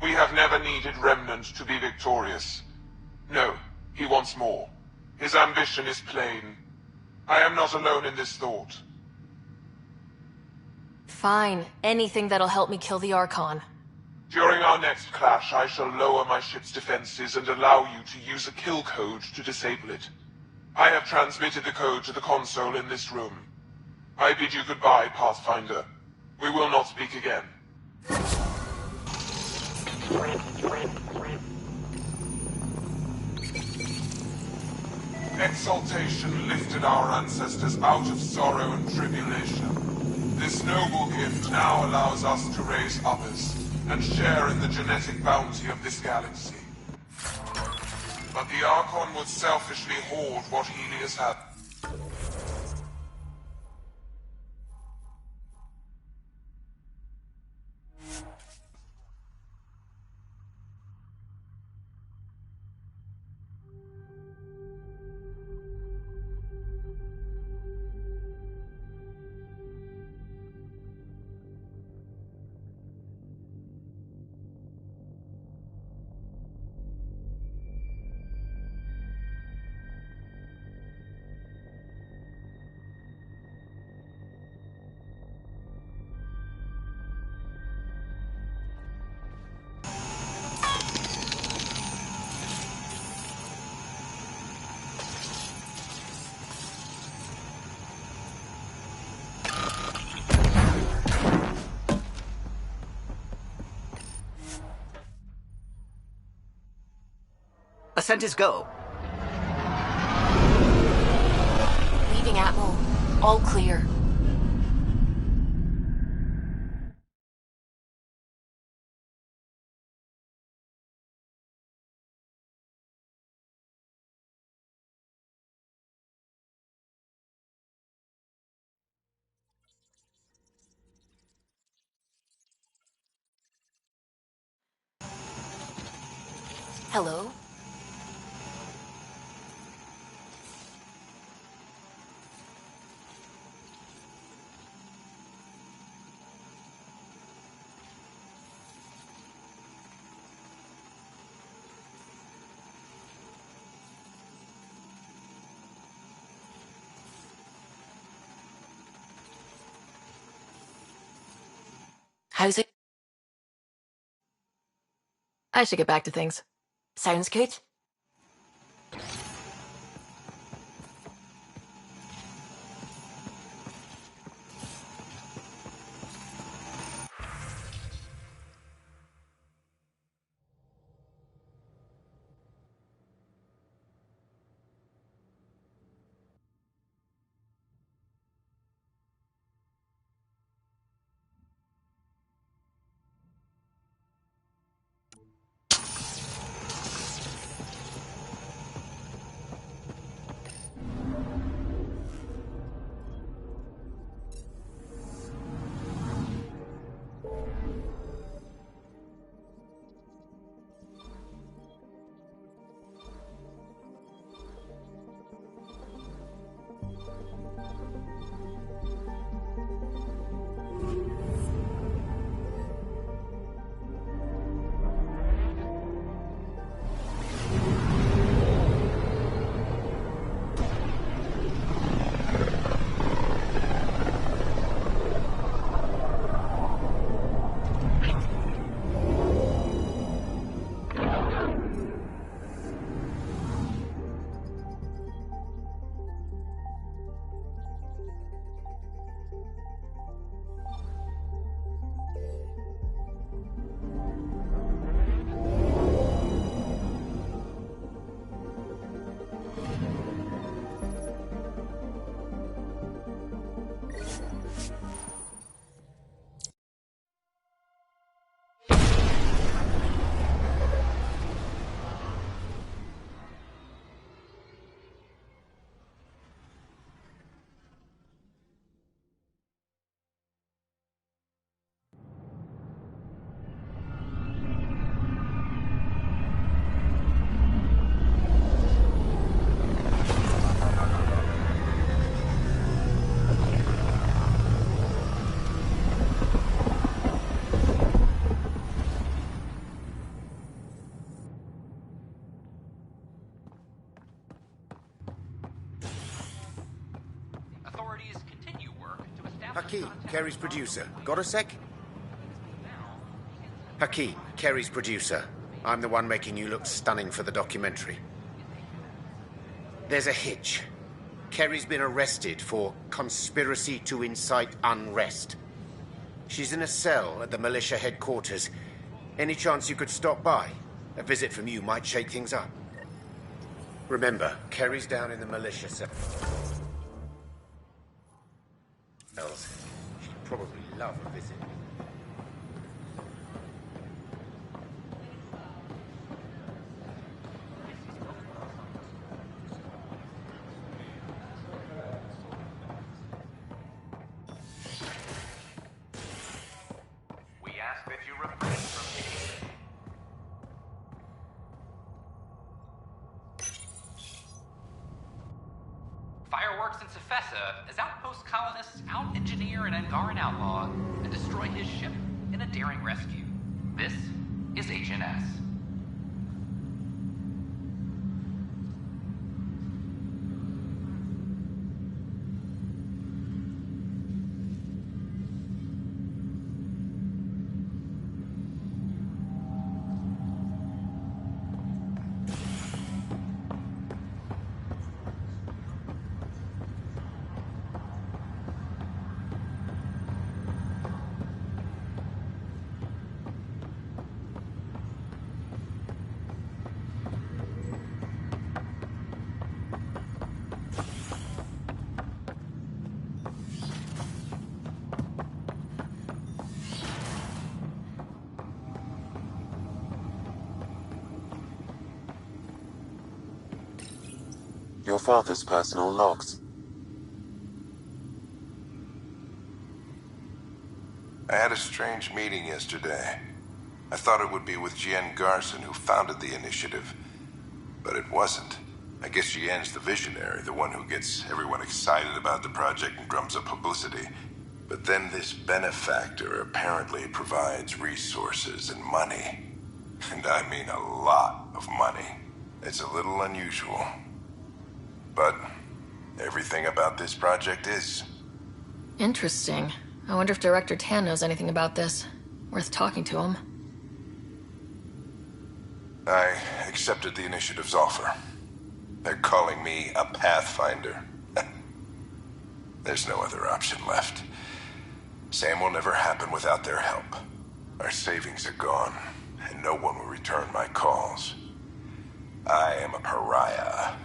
O: We have never needed Remnant to be victorious. No, he wants more. His ambition is plain. I am not alone in this thought.
G: Fine. Anything that'll help me kill the Archon.
O: During our next clash, I shall lower my ship's defenses and allow you to use a kill code to disable it. I have transmitted the code to the console in this room. I bid you goodbye, Pathfinder. We will not speak again. Exaltation lifted our ancestors out of sorrow and tribulation. This noble gift now allows us to raise others and share in the genetic bounty of this galaxy. But the Archon would selfishly hoard what Helios had.
H: Ascent is go.
G: Leaving Atmo. All clear. Hello? How's it? I should get back to things.
B: Sounds good.
D: Hakeem, Kerry's producer. Got a sec? Hakeem, Kerry's producer. I'm the one making you look stunning for the documentary. There's a hitch. Kerry's been arrested for conspiracy to incite unrest. She's in a cell at the militia headquarters. Any chance you could stop by? A visit from you might shake things up. Remember, Kerry's down in the militia cell. She'd probably love a visit.
P: We ask that you refrain from taking. Fireworks in Cephessa as outpost colonists out-engineer an Angaran outlaw and destroy his ship in a daring rescue. This is HNS.
J: Your father's personal logs.
A: I had a strange meeting yesterday. I thought it would be with Jien Garson, who founded the initiative. But it wasn't. I guess Jien's the visionary, the one who gets everyone excited about the project and drums up publicity. But then this benefactor apparently provides resources and money. And I mean a lot of money. It's a little unusual. But everything about this project is.
G: Interesting. I wonder if Director Tan knows anything about this. Worth talking to him.
A: I accepted the initiative's offer. They're calling me a Pathfinder. There's no other option left. Sam will never happen without their help. Our savings are gone, and no one will return my calls. I am a pariah.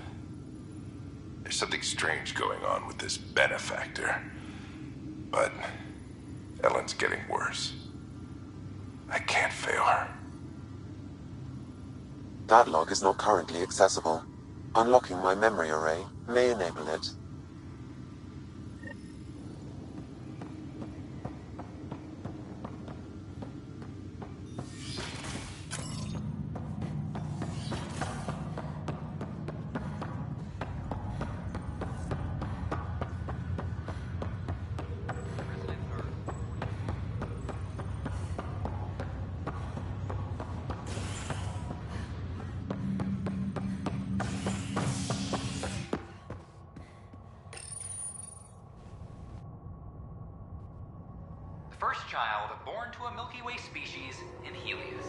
A: There's something strange going on with this benefactor. But Ellen's getting worse. I can't fail her.
J: That log is not currently accessible. Unlocking my memory array may enable it.
P: First child born to a Milky Way species in Helios.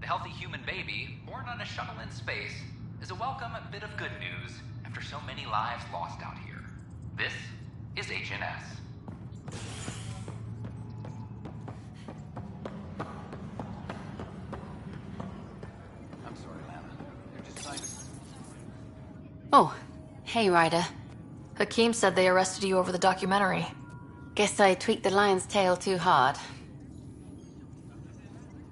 P: The healthy human baby, born on a shuttle in space, is a welcome bit of good news after so many lives lost out here. This is HNS.
V: Oh, hey, Ryder.
G: Hakim said they arrested you over the documentary.
V: Guess I tweaked the lion's tail too hard.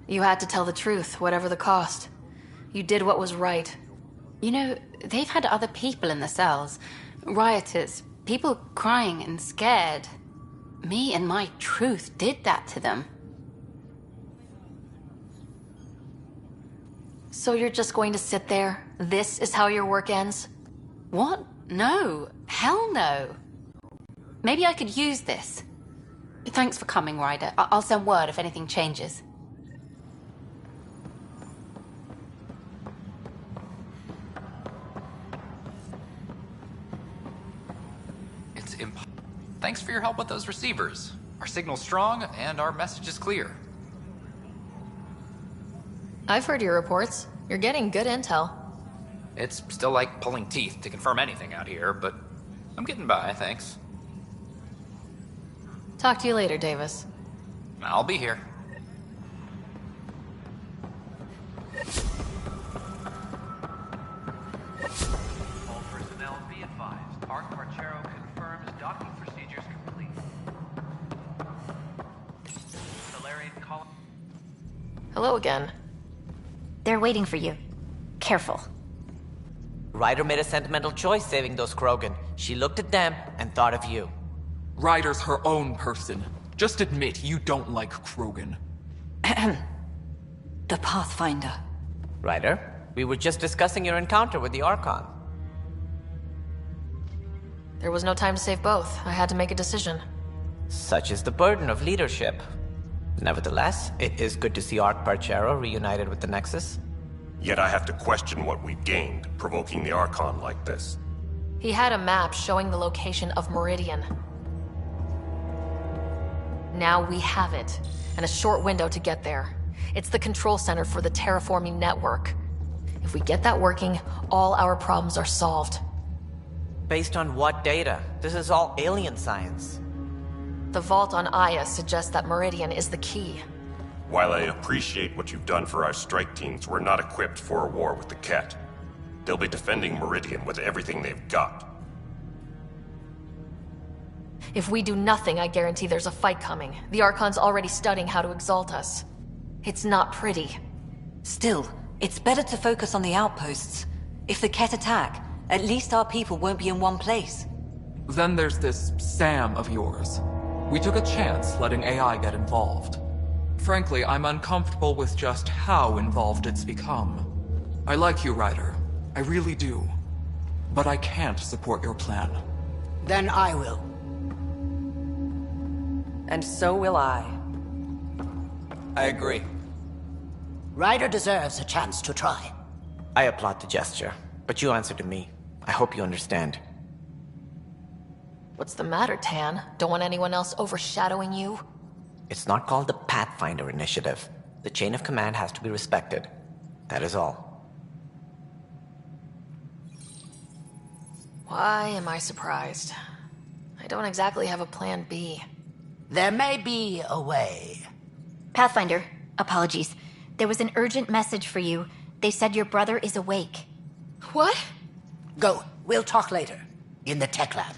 G: You had to tell the truth, whatever the cost. You did what was right.
V: You know, they've had other people in the cells. Rioters, people crying and scared. Me and my truth did that to them.
G: So you're just going to sit there? This is how your work ends?
V: What? No. Hell no. Maybe I could use this. Thanks for coming, Ryder. I'll send word if anything changes.
P: It's Thanks for your help with those receivers. Our signal's strong, and our message is clear.
G: I've heard your reports. You're getting good intel.
P: It's still like pulling teeth to confirm anything out here, but I'm getting by, thanks.
G: Talk to you later, Davis.
P: I'll be here.
E: All personnel be advised. Ark Marchero confirms docking procedures complete. Salarian colony.
G: Hello again.
Q: They're waiting for you. Careful.
X: Ryder made a sentimental choice saving those Krogan. She looked at them and thought of you.
Y: Ryder's her own person. Just admit you don't like Krogan.
V: The Pathfinder.
X: Ryder, we were just discussing your encounter with the Archon.
G: There was no time to save both. I had to make a decision.
X: Such is the burden of leadership. Nevertheless, it is good to see Ark Parchero reunited with the Nexus.
Z: Yet I have to question what we gained, provoking the Archon like this.
G: He had a map showing the location of Meridian. Now we have it, and a short window to get there. It's the control center for the terraforming network. If we get that working, all our problems are solved.
X: Based on what data? This is all alien science.
G: The vault on Aya suggests that Meridian is the key.
Z: While I appreciate what you've done for our strike teams, we're not equipped for a war with the Kett. They'll be defending Meridian with everything they've got.
G: If we do nothing, I guarantee there's a fight coming. The Archon's already studying how to exalt us. It's not pretty.
C: Still, it's better to focus on the outposts. If the Kett attack, at least our people won't be in one place.
Y: Then there's this Sam of yours. We took a chance letting AI get involved. Frankly, I'm uncomfortable with just how involved it's become. I like you, Ryder. I really do. But I can't support your plan.
F: Then I will.
C: And so will I.
X: I agree.
F: Ryder deserves a chance to try.
X: I applaud the gesture, but you answer to me. I hope you understand.
G: What's the matter, Tan? Don't want anyone else overshadowing you?
X: It's not called the Pathfinder Initiative. The chain of command has to be respected. That is all.
G: Why am I surprised? I don't exactly have a plan B.
F: There may be a way.
Q: Pathfinder, apologies. There was an urgent message for you. They said your brother is awake.
G: What?
F: Go. We'll talk later. In the tech lab.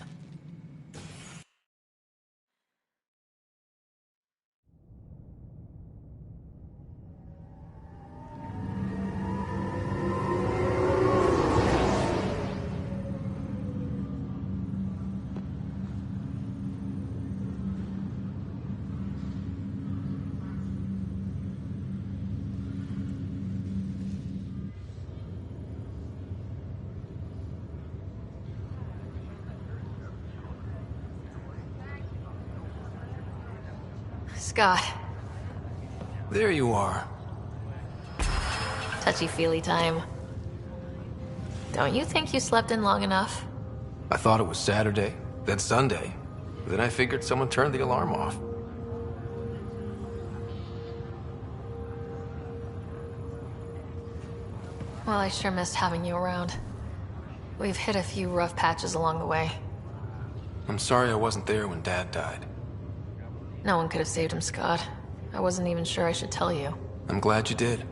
G: Scott.
I: There you are.
G: Touchy-feely time. Don't you think you slept in long enough?
I: I thought it was Saturday, then Sunday. Then I figured someone turned the alarm off.
G: Well, I sure missed having you around. We've hit a few rough patches along the way.
I: I'm sorry I wasn't there when Dad died.
G: No one could have saved him, Scott. I wasn't even sure I should tell you.
I: I'm glad you did.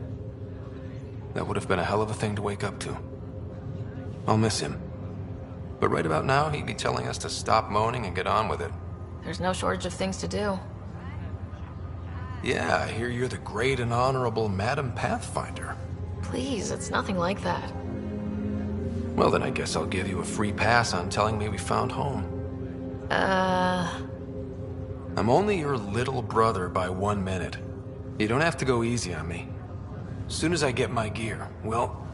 I: That would have been a hell of a thing to wake up to. I'll miss him. But right about now, he'd be telling us to stop moaning and get on with it.
G: There's no shortage of things to do.
I: Yeah, I hear you're the great and honorable Madam Pathfinder.
G: Please, it's nothing like that.
I: Well, then I guess I'll give you a free pass on telling me we found home. I'm only your little brother by 1 minute. You don't have to go easy on me. As soon as I get my gear, well...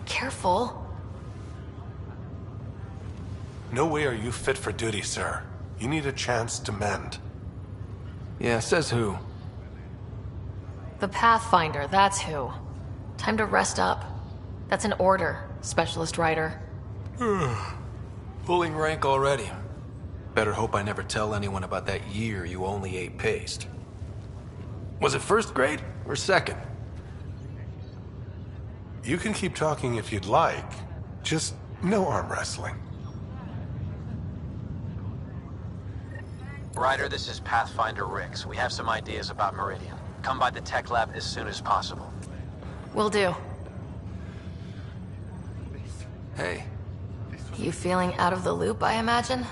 G: Careful.
R: No way are you fit for duty, sir. You need a chance to mend.
I: Yeah, says who?
G: The Pathfinder, that's who. Time to rest up. That's an order, Specialist Ryder.
I: Pulling rank already. Better hope I never tell anyone about that year you only ate paste. Was it first grade or second?
R: You can keep talking if you'd like. Just no arm wrestling.
K: Ryder, this is Pathfinder Rix. We have some ideas about Meridian. Come by the tech lab as soon as possible.
G: Will do.
I: Hey.
G: You feeling out of the loop, I imagine?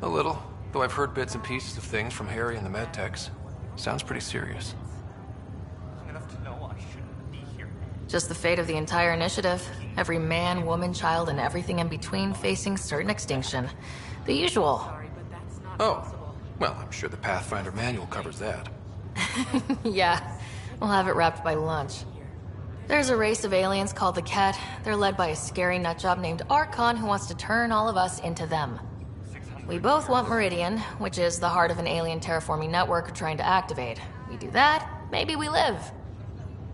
I: A little, though I've heard bits and pieces of things from Harry and the medtechs. Sounds pretty serious.
G: Just the fate of the entire initiative. Every man, woman, child, and everything in between facing certain extinction. The usual.
I: Oh, well, I'm sure the Pathfinder manual covers that.
G: Yeah, we'll have it wrapped by lunch. There's a race of aliens called the Kett. They're led by a scary nutjob named Archon who wants to turn all of us into them. We both want Meridian, which is the heart of an alien terraforming network we're trying to activate. We do that, maybe we live.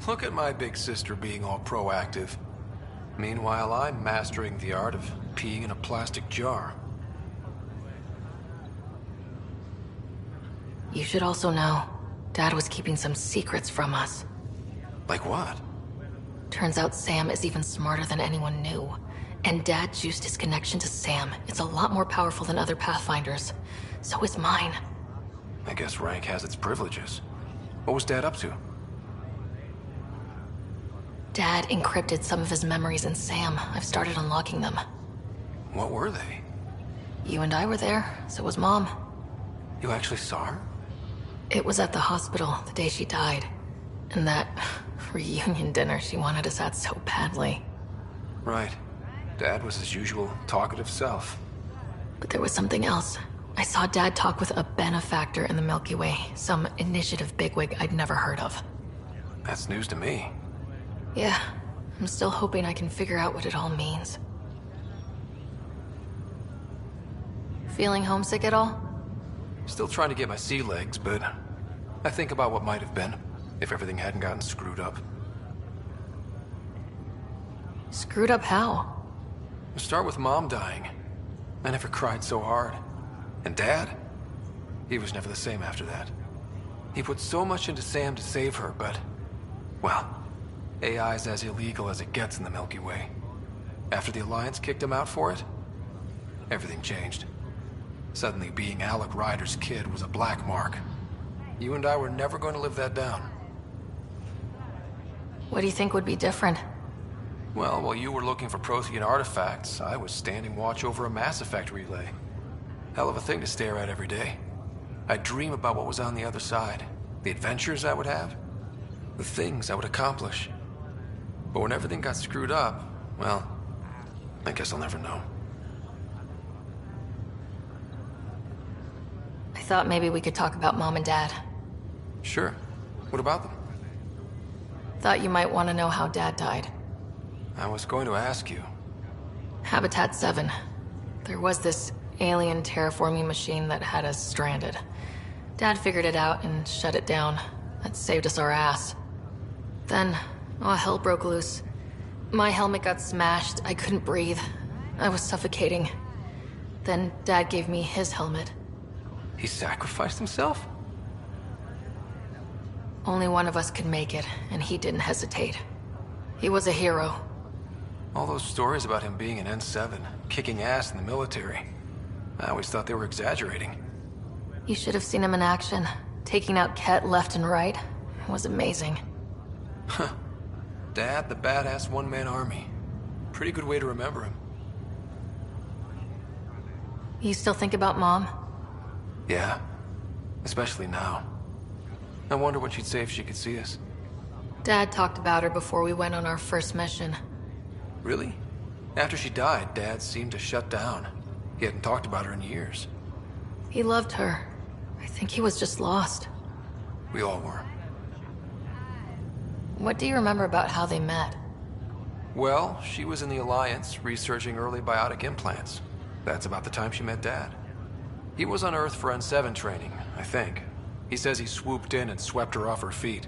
I: Look at my big sister being all proactive. Meanwhile, I'm mastering the art of peeing in a plastic jar.
G: You should also know, Dad was keeping some secrets from us.
I: Like what?
G: Turns out Sam is even smarter than anyone knew. And Dad juiced his connection to Sam. It's a lot more powerful than other Pathfinders. So is mine.
I: I guess rank has its privileges. What was Dad up to?
G: Dad encrypted some of his memories in Sam. I've started unlocking them.
I: What were they?
G: You and I were there, so was Mom.
I: You actually saw her?
G: It was at the hospital the day she died. And that reunion dinner she wanted us at so badly.
I: Right. Dad was his usual talkative self.
G: But there was something else. I saw Dad talk with a benefactor in the Milky Way, some initiative bigwig I'd never heard of.
I: That's news to me.
G: Yeah, I'm still hoping I can figure out what it all means. Feeling homesick at all?
I: Still trying to get my sea legs, but I think about what might have been if everything hadn't gotten screwed up.
G: Screwed up how?
I: Start with Mom dying. I never cried so hard. And Dad? He was never the same after that. He put so much into Sam to save her, but... well, AI's as illegal as it gets in the Milky Way. After the Alliance kicked him out for it, everything changed. Suddenly, being Alec Ryder's kid was a black mark. You and I were never going to live that down.
G: What do you think would be different?
I: Well, while you were looking for Prothean artifacts, I was standing watch over a Mass Effect relay. Hell of a thing to stare at every day. I'd dream about what was on the other side, the adventures I would have, the things I would accomplish. But when everything got screwed up, well, I guess I'll never know.
G: I thought maybe we could talk about Mom and Dad.
I: Sure. What about them?
G: Thought you might want to know how Dad died.
I: I was going to ask you.
G: Habitat 7. There was this alien terraforming machine that had us stranded. Dad figured it out and shut it down. That saved us our ass. Then, hell broke loose. My helmet got smashed. I couldn't breathe. I was suffocating. Then Dad gave me his helmet.
I: He sacrificed himself?
G: Only one of us could make it, and he didn't hesitate. He was a hero.
I: All those stories about him being an N7, kicking ass in the military. I always thought they were exaggerating.
G: You should have seen him in action. Taking out Kett left and right. It was amazing.
I: Huh. Dad, the badass one-man army. Pretty good way to remember him.
G: You still think about Mom?
I: Yeah. Especially now. I wonder what she'd say if she could see us.
G: Dad talked about her before we went on our first mission.
I: Really? After she died, Dad seemed to shut down. He hadn't talked about her in years.
G: He loved her. I think he was just lost.
I: We all were.
G: What do you remember about how they met?
I: Well, she was in the Alliance, researching early biotic implants. That's about the time she met Dad. He was on Earth for N7 training, I think. He says he swooped in and swept her off her feet.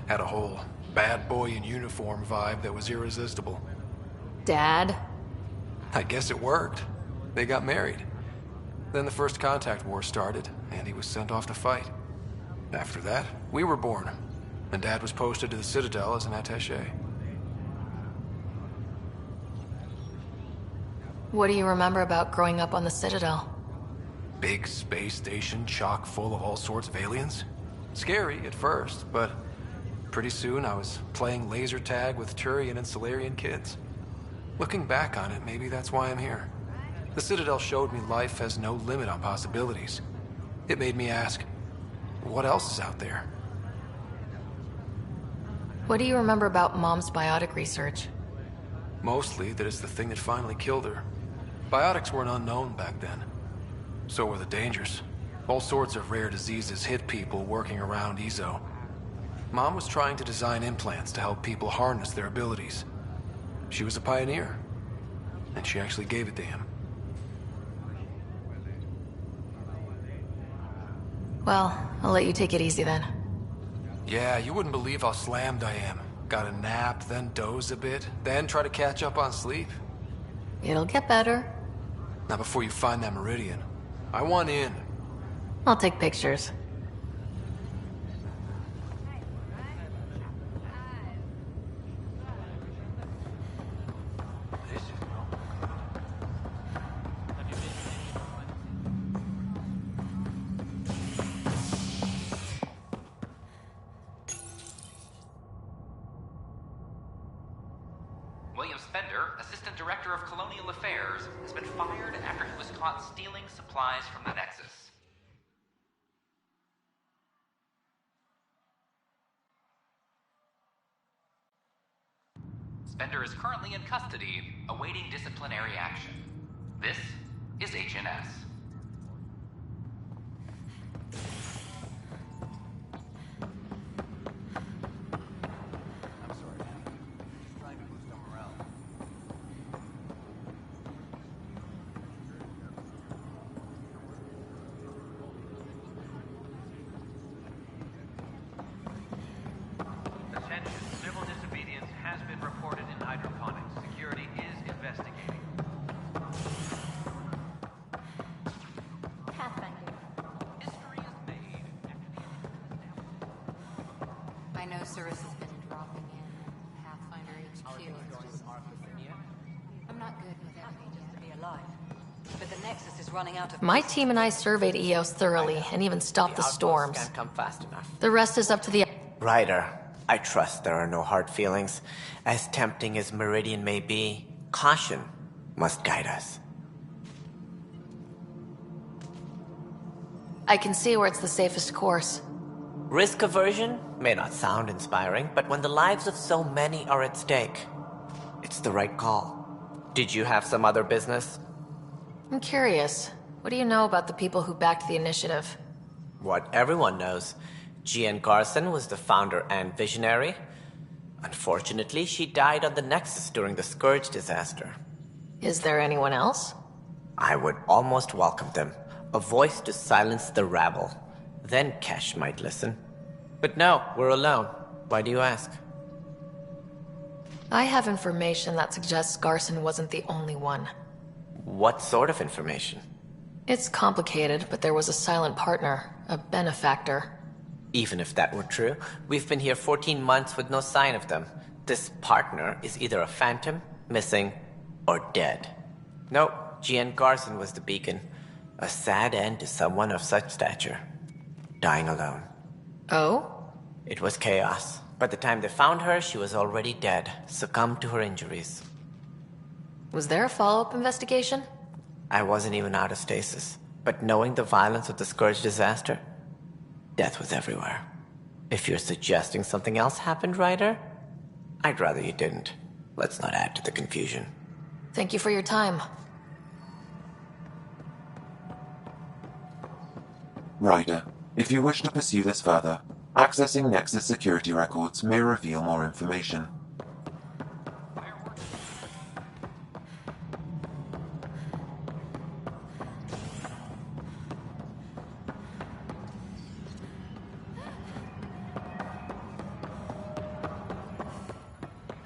I: Had a whole bad boy in uniform vibe that was irresistible.
G: Dad?
I: I guess it worked. They got married. Then the first contact war started, and he was sent off to fight. After that, we were born, and Dad was posted to the Citadel as an attaché.
G: What do you remember about growing up on the Citadel?
I: Big space station chock full of all sorts of aliens. Scary at first, but pretty soon I was playing laser tag with Turian and Salarian kids. Looking back on it, maybe that's why I'm here. The Citadel showed me life has no limit on possibilities. It made me ask, what else is out there?
G: What do you remember about Mom's biotic research?
I: Mostly that it's the thing that finally killed her. Biotics were an unknown back then. So were the dangers. All sorts of rare diseases hit people working around EZO. Mom was trying to design implants to help people harness their abilities. She was a pioneer, and she actually gave it to him.
G: Well, I'll let you take it easy then.
I: Yeah, you wouldn't believe how slammed I am. Got a nap, then doze a bit, then try to catch up on sleep.
G: It'll get better.
I: Not before you find that Meridian. I want in.
G: I'll take pictures.
P: William spent Spender, Assistant Director of Colonial Affairs, has been fired after he was caught stealing supplies from the Nexus. Spender is currently in custody, awaiting disciplinary action. This is HNS.
E: Attention, civil disobedience has been reported in hydroponics. Security is investigating.
Q: Pathfinder.
P: History is made
V: I know Sarissa's been dropping in Pathfinder HQ. It's just... I'm not good with everything yet.
L: To be alive. But the Nexus is running out of...
G: My team and I surveyed EOS thoroughly and even stopped the storms.
X: Can't come fast enough.
G: The rest is up to the...
X: Ryder, I trust there are no hard feelings. As tempting as Meridian may be, caution must guide us.
G: I can see where it's the safest course.
X: Risk aversion may not sound inspiring, but when the lives of so many are at stake, it's the right call. Did you have some other business?
G: I'm curious. What do you know about the people who backed the initiative?
X: What everyone knows. Jean Garson was the founder and visionary. Unfortunately, she died on the Nexus during the Scourge disaster.
G: Is there anyone else?
X: I would almost welcome them. A voice to silence the rabble. Then Kesh might listen. But no, we're alone. Why do you ask?
G: I have information that suggests Garson wasn't the only one.
X: What sort of information?
G: It's complicated, but there was a silent partner, a benefactor.
X: Even if that were true, we've been here 14 months with no sign of them. This partner is either a phantom, missing, or dead. Nope, Jean Garson was the beacon. A sad end to someone of such stature. Dying alone.
G: Oh?
X: It was chaos. By the time they found her, she was already dead, succumbed to her injuries.
G: Was there a follow-up investigation?
X: I wasn't even out of stasis, but knowing the violence of the Scourge disaster, death was everywhere. If you're suggesting something else happened, Ryder, I'd rather you didn't. Let's not add to the confusion.
G: Thank you for your time.
J: Ryder, if you wish to pursue this further, accessing Nexus security records may reveal more information.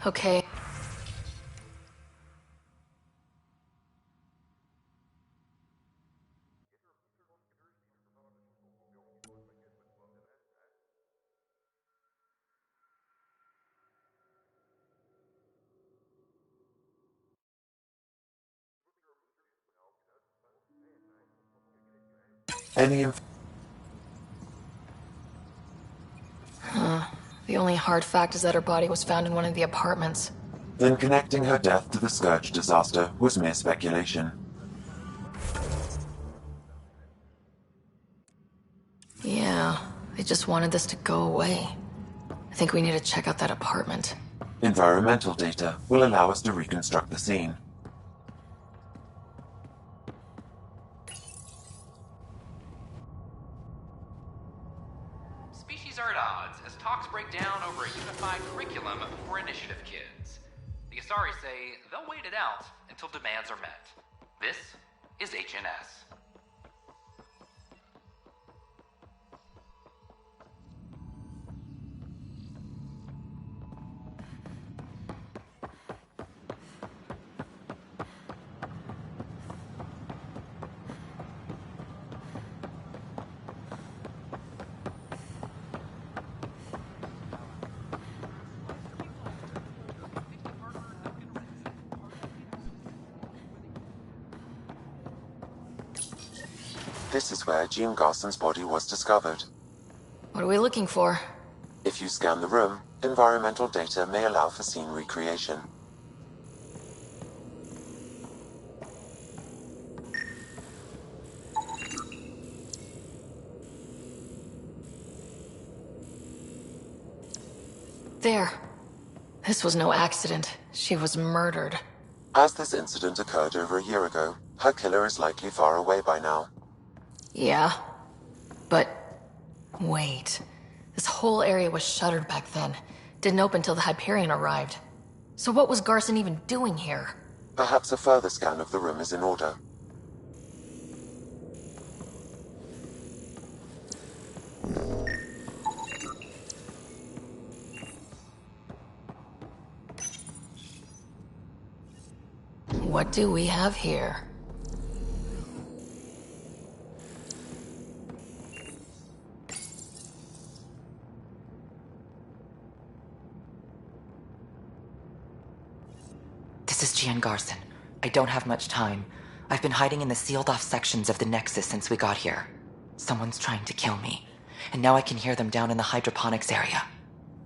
G: Okay. The only hard fact is that her body was found in one of the apartments.
J: Then connecting her death to the Scourge disaster was mere speculation.
G: Yeah, they just wanted this to go away. I think we need to check out that apartment.
J: Environmental data will allow us to reconstruct the scene.
P: Species are at odds as talks break down over a unified curriculum for initiative kids. The Asari say they'll wait it out until demands are met. This is HNS.
J: This is where Jean Garson's body was discovered.
G: What are we looking for?
J: If you scan the room, environmental data may allow for scene recreation.
G: There. This was no accident. She was murdered.
J: As this incident occurred over a year ago, her killer is likely far away by now.
G: Yeah. But... wait. This whole area was shuttered back then. Didn't open till the Hyperion arrived. So what was Garson even doing here?
J: Perhaps a further scan of the room is in order.
G: What do we have here?
M: This is Gian Garson. I don't have much time. I've been hiding in the sealed-off sections of the Nexus since we got here. Someone's trying to kill me, and now I can hear them down in the hydroponics area.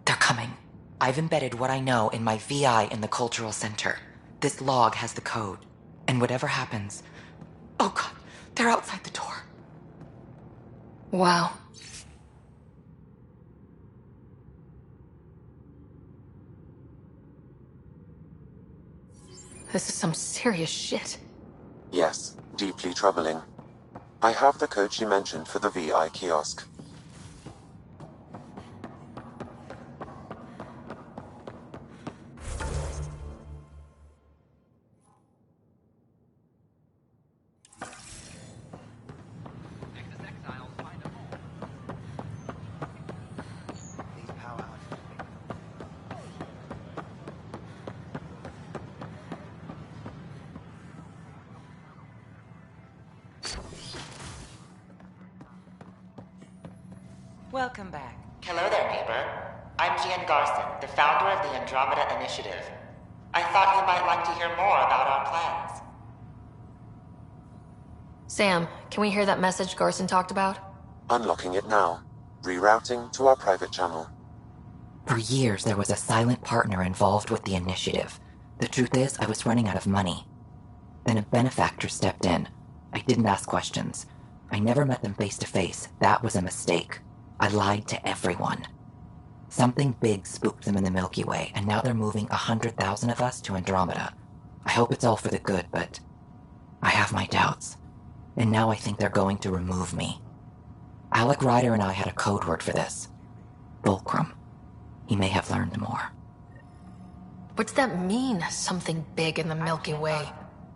M: They're coming. I've embedded what I know in my VI in the Cultural Center. This log has the code, and whatever happens... Oh god, they're outside the door.
G: Wow. This is some serious shit.
J: Yes, deeply troubling. I have the code she mentioned for the VI kiosk.
N: Welcome back.
S: Hello there, neighbor. I'm Gian Garson, the founder of the Andromeda Initiative. I thought you might like to hear more about our plans.
G: Sam, can we hear that message Garson talked about?
J: Unlocking it now. Rerouting to our private channel.
M: For years, there was a silent partner involved with the initiative. The truth is, I was running out of money. Then a benefactor stepped in. I didn't ask questions. I never met them face to face. That was a mistake. I lied to everyone. Something big spooked them in the Milky Way, and now they're moving 100,000 of us to Andromeda. I hope it's all for the good, but I have my doubts. And now I think they're going to remove me. Alec Ryder and I had a code word for this. Fulcrum. He may have learned more.
G: What's that mean, something big in the Milky Way?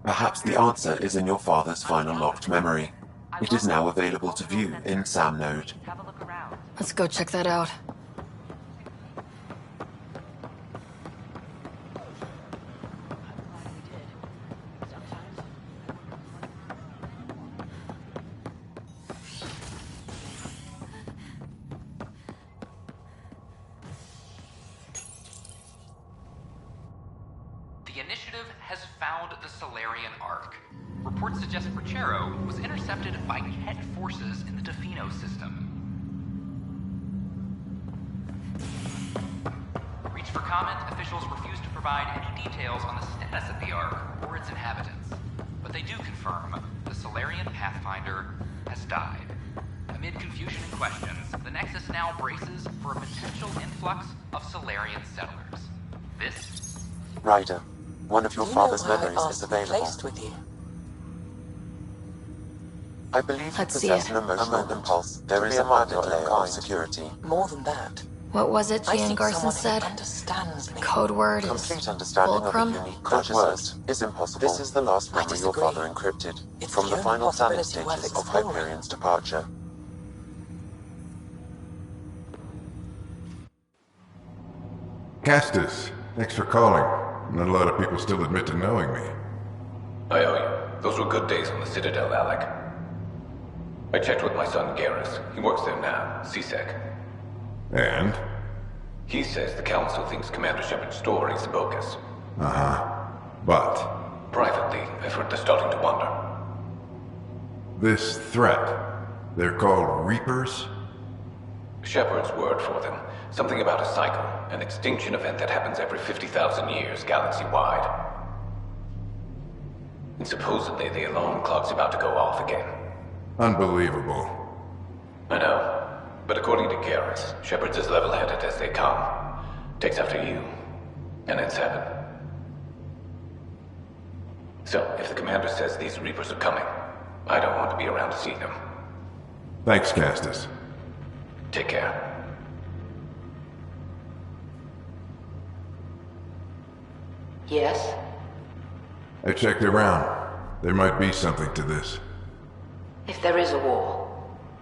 J: Perhaps the answer is in your father's final locked memory. It is now available to view in SAM Node.
G: Let's go check that out.
P: The initiative has found the Salarian Ark. Reports suggest Perchero was intercepted by Kett forces in the Defino system. Reached for comment, officials refuse to provide any details on the status of the Ark or its inhabitants. But they do confirm the Salarian Pathfinder has died. Amid confusion and questions, the Nexus now braces for a potential influx of Salarian settlers. This...
J: Ryder, one of your father's memories is available.
M: With you?
J: I believe you
G: Let's see
J: possess
G: it.
J: an emotional impulse. There is an added layer of security.
M: More than that.
G: What was it
M: I
G: Gian
M: think
G: Garson
M: someone who
G: said?
M: understands me.
G: Code word is
J: Complete understanding
G: Fulcrum?
J: of a unique consciousness is impossible. This is the last memory your
M: disagree.
J: father encrypted
M: It's
J: from
M: the
J: the
M: only
J: final planning
M: possibility worth
J: stages of
M: exploring.
J: Hyperion's departure.
A: Castus, thanks for calling. Not a lot of people still admit to knowing me.
T: I owe you. Those were good days on the Citadel, Alec. I checked with my son Garrus. He works there now, CSEC.
A: And?
T: He says the Council thinks Commander Shepard's story is bogus.
A: Uh-huh. But?
T: Privately, I've heard they're starting to wonder.
A: This threat, they're called Reapers?
T: Shepard's word for them. Something about a cycle, an extinction event that happens every 50,000 years, galaxy-wide. And supposedly the alarm clock's about to go off again.
A: Unbelievable.
T: I know. But according to Garrus, Shepard's as level-headed as they come. Takes after you, and it's heaven. So, if the commander says these Reapers are coming, I don't want to be around to see them.
A: Thanks, Castus.
T: Take care.
L: Yes?
A: I checked around. There might be something to this.
L: If there is a war,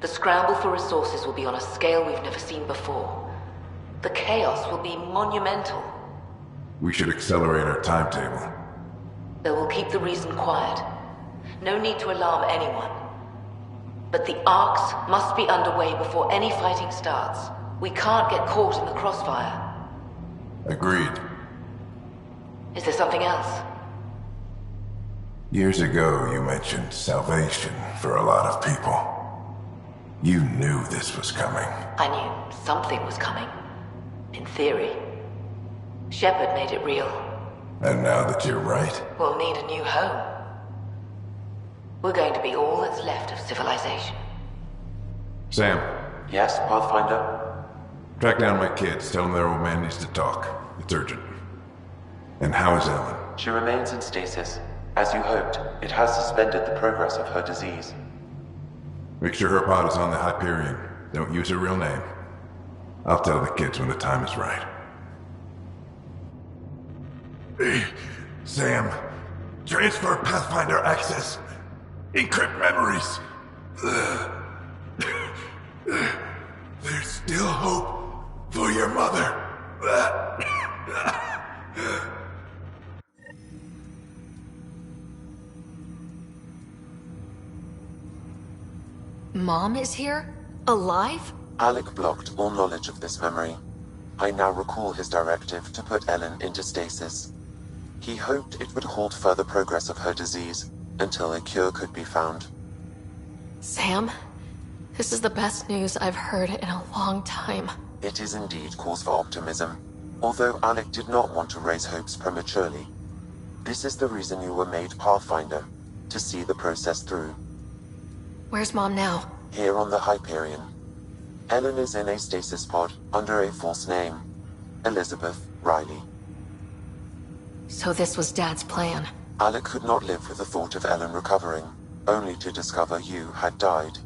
L: the scramble for resources will be on a scale we've never seen before. The chaos will be monumental.
A: We should accelerate our timetable.
L: They will keep the reason quiet. No need to alarm anyone. But the arcs must be underway before any fighting starts. We can't get caught in the crossfire.
A: Agreed.
L: Is there something else?
A: Years ago, you mentioned salvation for a lot of people. You knew this was coming.
L: I knew something was coming. In theory. Shepard made it real.
A: And now that you're right,
L: We'll need a new home. We're going to be all that's left of civilization.
A: Sam,
J: Yes, Pathfinder?
A: track down my kids. Tell them their old man needs to talk. It's urgent. And how is Ellen?
J: She remains in stasis. As you hoped, it has suspended the progress of her disease.
A: Make sure her pod is on the Hyperion. Don't use her real name. I'll tell the kids when the time is right. Hey, Sam, transfer Pathfinder access. Encrypt memories. There's still hope for your mother.
G: Mom is here? Alive?
J: Alec blocked all knowledge of this memory. I now recall his directive to put Ellen into stasis. He hoped it would halt further progress of her disease until a cure could be found.
G: Sam, this is the best news I've heard in a long time.
J: It is indeed cause for optimism, although Alec did not want to raise hopes prematurely. This is the reason you were made Pathfinder, to see the process through.
G: Where's Mom now?
J: Here on the Hyperion. Ellen is in a stasis pod under a false name. Elizabeth Riley.
G: So this was Dad's plan.
J: Alec could not live with the thought of Ellen recovering, only to discover you had died.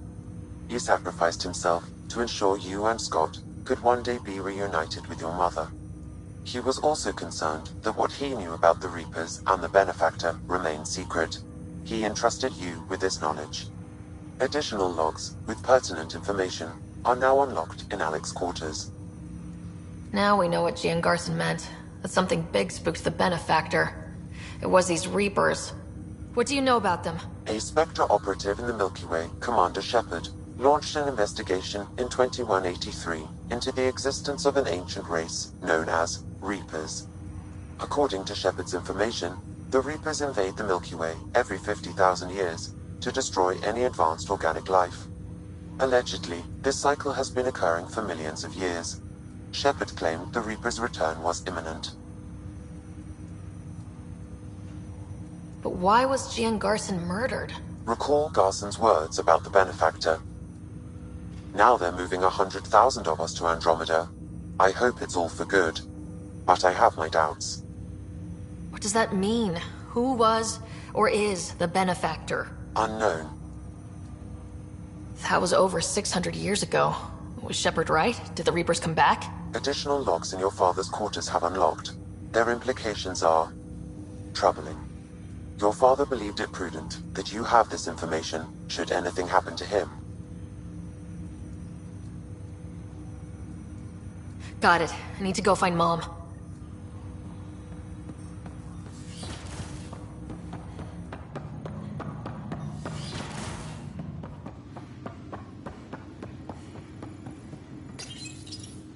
J: He sacrificed himself to ensure you and Scott could one day be reunited with your mother. He was also concerned that what he knew about the Reapers and the Benefactor remained secret. He entrusted you with this knowledge. Additional logs with pertinent information are now unlocked in Alec's quarters.
G: Now we know what Gian Garson meant. That something big spooked the Benefactor. It was these Reapers. What do you know about them?
J: A Spectre operative in the Milky Way, Commander Shepard, launched an investigation in 2183 into the existence of an ancient race known as Reapers. According to Shepard's information, the Reapers invade the Milky Way every 50,000 years to destroy any advanced organic life. Allegedly, this cycle has been occurring for millions of years. Shepard claimed the Reapers' return was imminent.
G: But why was Gian Garson murdered?
J: Recall Garson's words about the Benefactor. Now they're moving 100,000 of us to Andromeda. I hope it's all for good, but I have my doubts.
G: What does that mean? Who was, or is, the Benefactor?
J: Unknown.
G: That was over 600 years ago. Was Shepard right? Did the Reapers come back?
J: Additional logs in your father's quarters have unlocked. Their implications are troubling. Your father believed it prudent that you have this information should anything happen to him.
G: Got it. I need to go find Mom.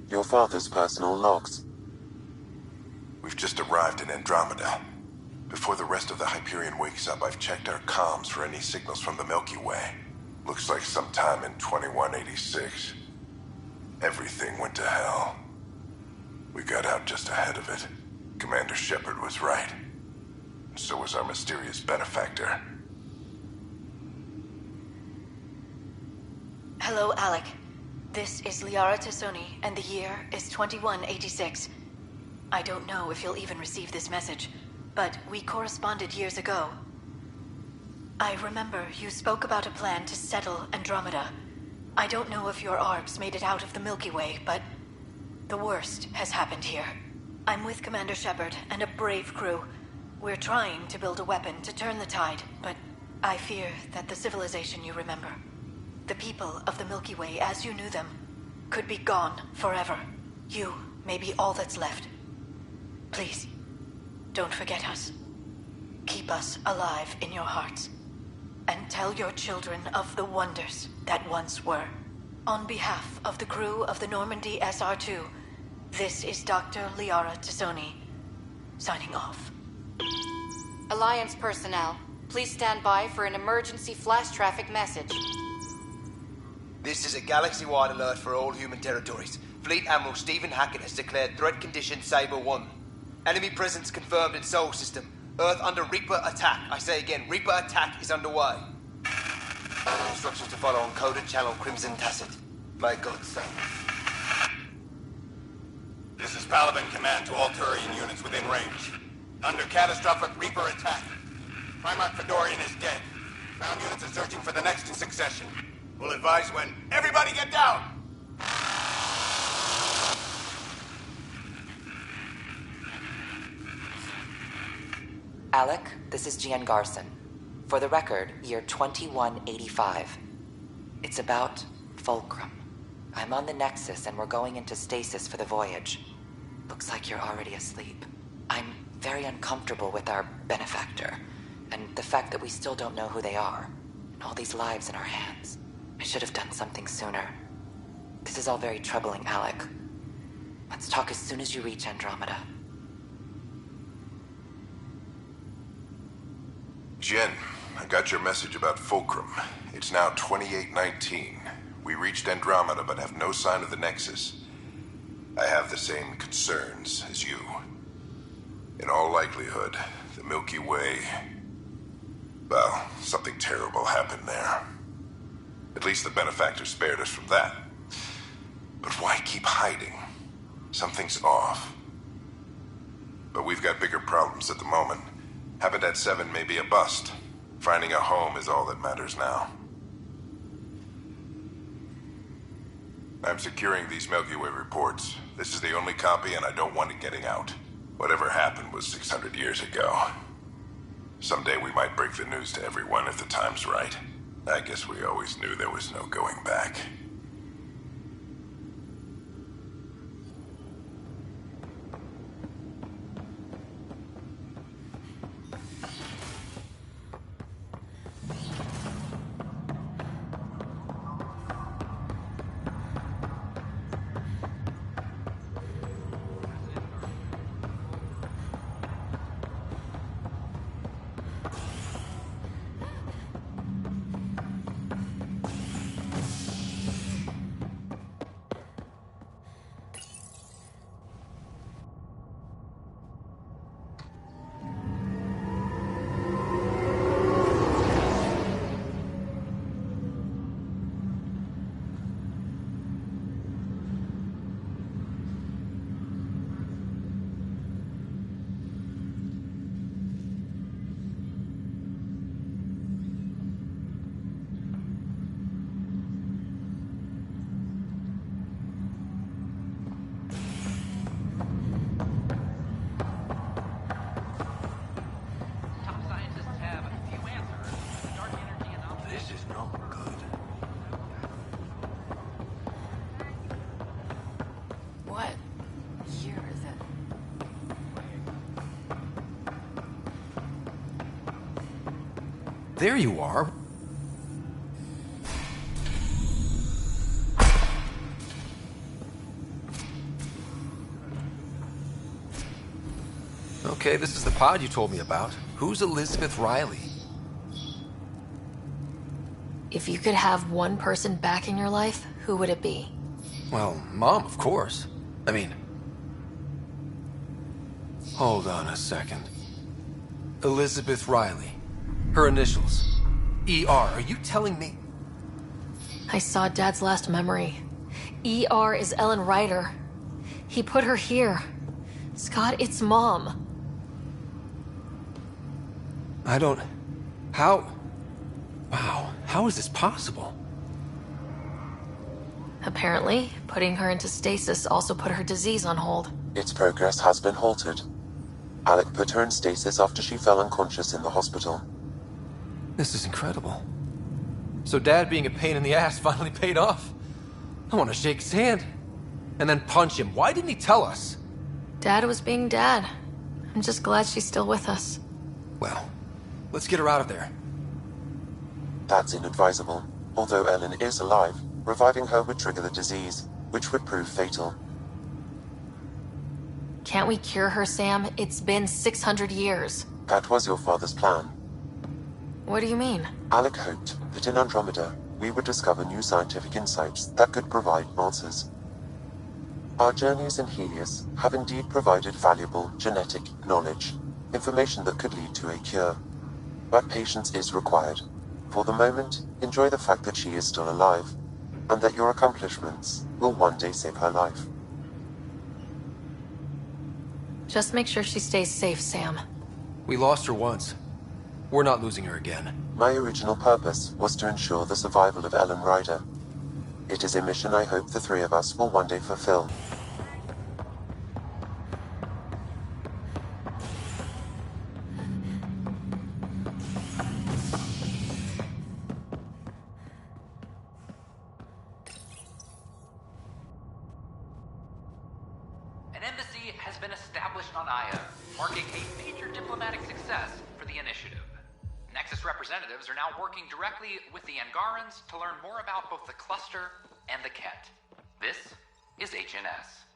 J: Your father's personal logs.
A: We've just arrived in Andromeda. Before the rest of the Hyperion wakes up, I've checked our comms for any signals from the Milky Way. Looks like sometime in 2186. Everything went to hell. We got out just ahead of it. Commander Shepard was right. And so was our mysterious benefactor.
B: Hello, Alec. This is Liara Tassoni, and the year is 2186. I don't know if you'll even receive this message, but we corresponded years ago. I remember you spoke about a plan to settle Andromeda. I don't know if your arcs made it out of the Milky Way, but the worst has happened here. I'm with Commander Shepard and a brave crew. We're trying to build a weapon to turn the tide, but I fear that the civilization you remember, the people of the Milky Way as you knew them, could be gone forever. You may be all that's left. Please, don't forget us. Keep us alive in your hearts. And tell your children of the wonders that once were. On behalf of the crew of the Normandy SR-2, this is Dr. Liara Tassoni, signing off.
D: Alliance personnel, please stand by for an emergency flash traffic message.
H: This is a galaxy-wide alert for all human territories. Fleet Admiral Stephen Hackett has declared threat condition Saber 1. Enemy presence confirmed in Sol System. Earth under Reaper attack. I say again, Reaper attack is underway. Instructions to follow on coded channel Crimson Tacit. May God save.
O: This is Paladin Command to all Turian units within range. Under catastrophic Reaper attack. Primarch Fedorian is dead. Ground units are searching for the next in succession. We'll advise when. Everybody get down!
M: Alec, this is Gian Garson. For the record, year 2185. It's about Fulcrum. I'm on the Nexus and we're going into stasis for the voyage. Looks like you're already asleep. I'm very uncomfortable with our benefactor, and the fact that we still don't know who they are, and all these lives in our hands. I should have done something sooner. This is all very troubling, Alec. Let's talk as soon as you reach Andromeda.
A: Jen, I got your message about Fulcrum. It's now 2819. We reached Andromeda but have no sign of the Nexus. I have the same concerns as you. In all likelihood, the Milky Way... well, something terrible happened there. At least the benefactor spared us from that. But why keep hiding? Something's off. But we've got bigger problems at the moment. Habitat 7 may be a bust. Finding a home is all that matters now. I'm securing these Milky Way reports. This is the only copy and I don't want it getting out. Whatever happened was 600 years ago. Someday we might break the news to everyone if the time's right. I guess we always knew there was no going back.
I: There you are. Okay, this is the pod you told me about. Who's Elizabeth Riley?
G: If you could have one person back in your life, who would it be?
I: Well, Mom, of course. I mean... Hold on a second. Elizabeth Riley. Her initials. ER. Are you telling me?
G: I saw Dad's last memory. ER is Ellen Ryder. He put her here. Scott, it's Mom.
I: I don't... How... Wow, how is this possible?
G: Apparently, putting her into stasis also put her disease on hold.
J: Its progress has been halted. Alec put her in stasis after she fell unconscious in the hospital.
I: This is incredible. So Dad being a pain in the ass finally paid off. I want to shake his hand. And then punch him. Why didn't he tell us?
G: Dad was being Dad. I'm just glad she's still with us.
I: Well, let's get her out of there.
J: That's inadvisable. Although Ellen is alive, reviving her would trigger the disease, which would prove fatal.
G: Can't we cure her, Sam? It's been 600 years.
J: That was your father's plan.
G: What do you mean?
J: Alec hoped that in Andromeda, we would discover new scientific insights that could provide answers. Our journeys in Helios have indeed provided valuable genetic knowledge, information that could lead to a cure. But patience is required. For the moment, enjoy the fact that she is still alive, and that your accomplishments will one day save her life.
G: Just make sure she stays safe, Sam.
I: We lost her once. We're not losing her again.
J: My original purpose was to ensure the survival of Ellen Ryder. It is a mission I hope the three of us will one day fulfill.
P: An embassy has been established on Aya, marking a major diplomatic success for the initiative. Nexus representatives are now working directly with the Angarans to learn more about both the cluster and the Kett. This is HNS.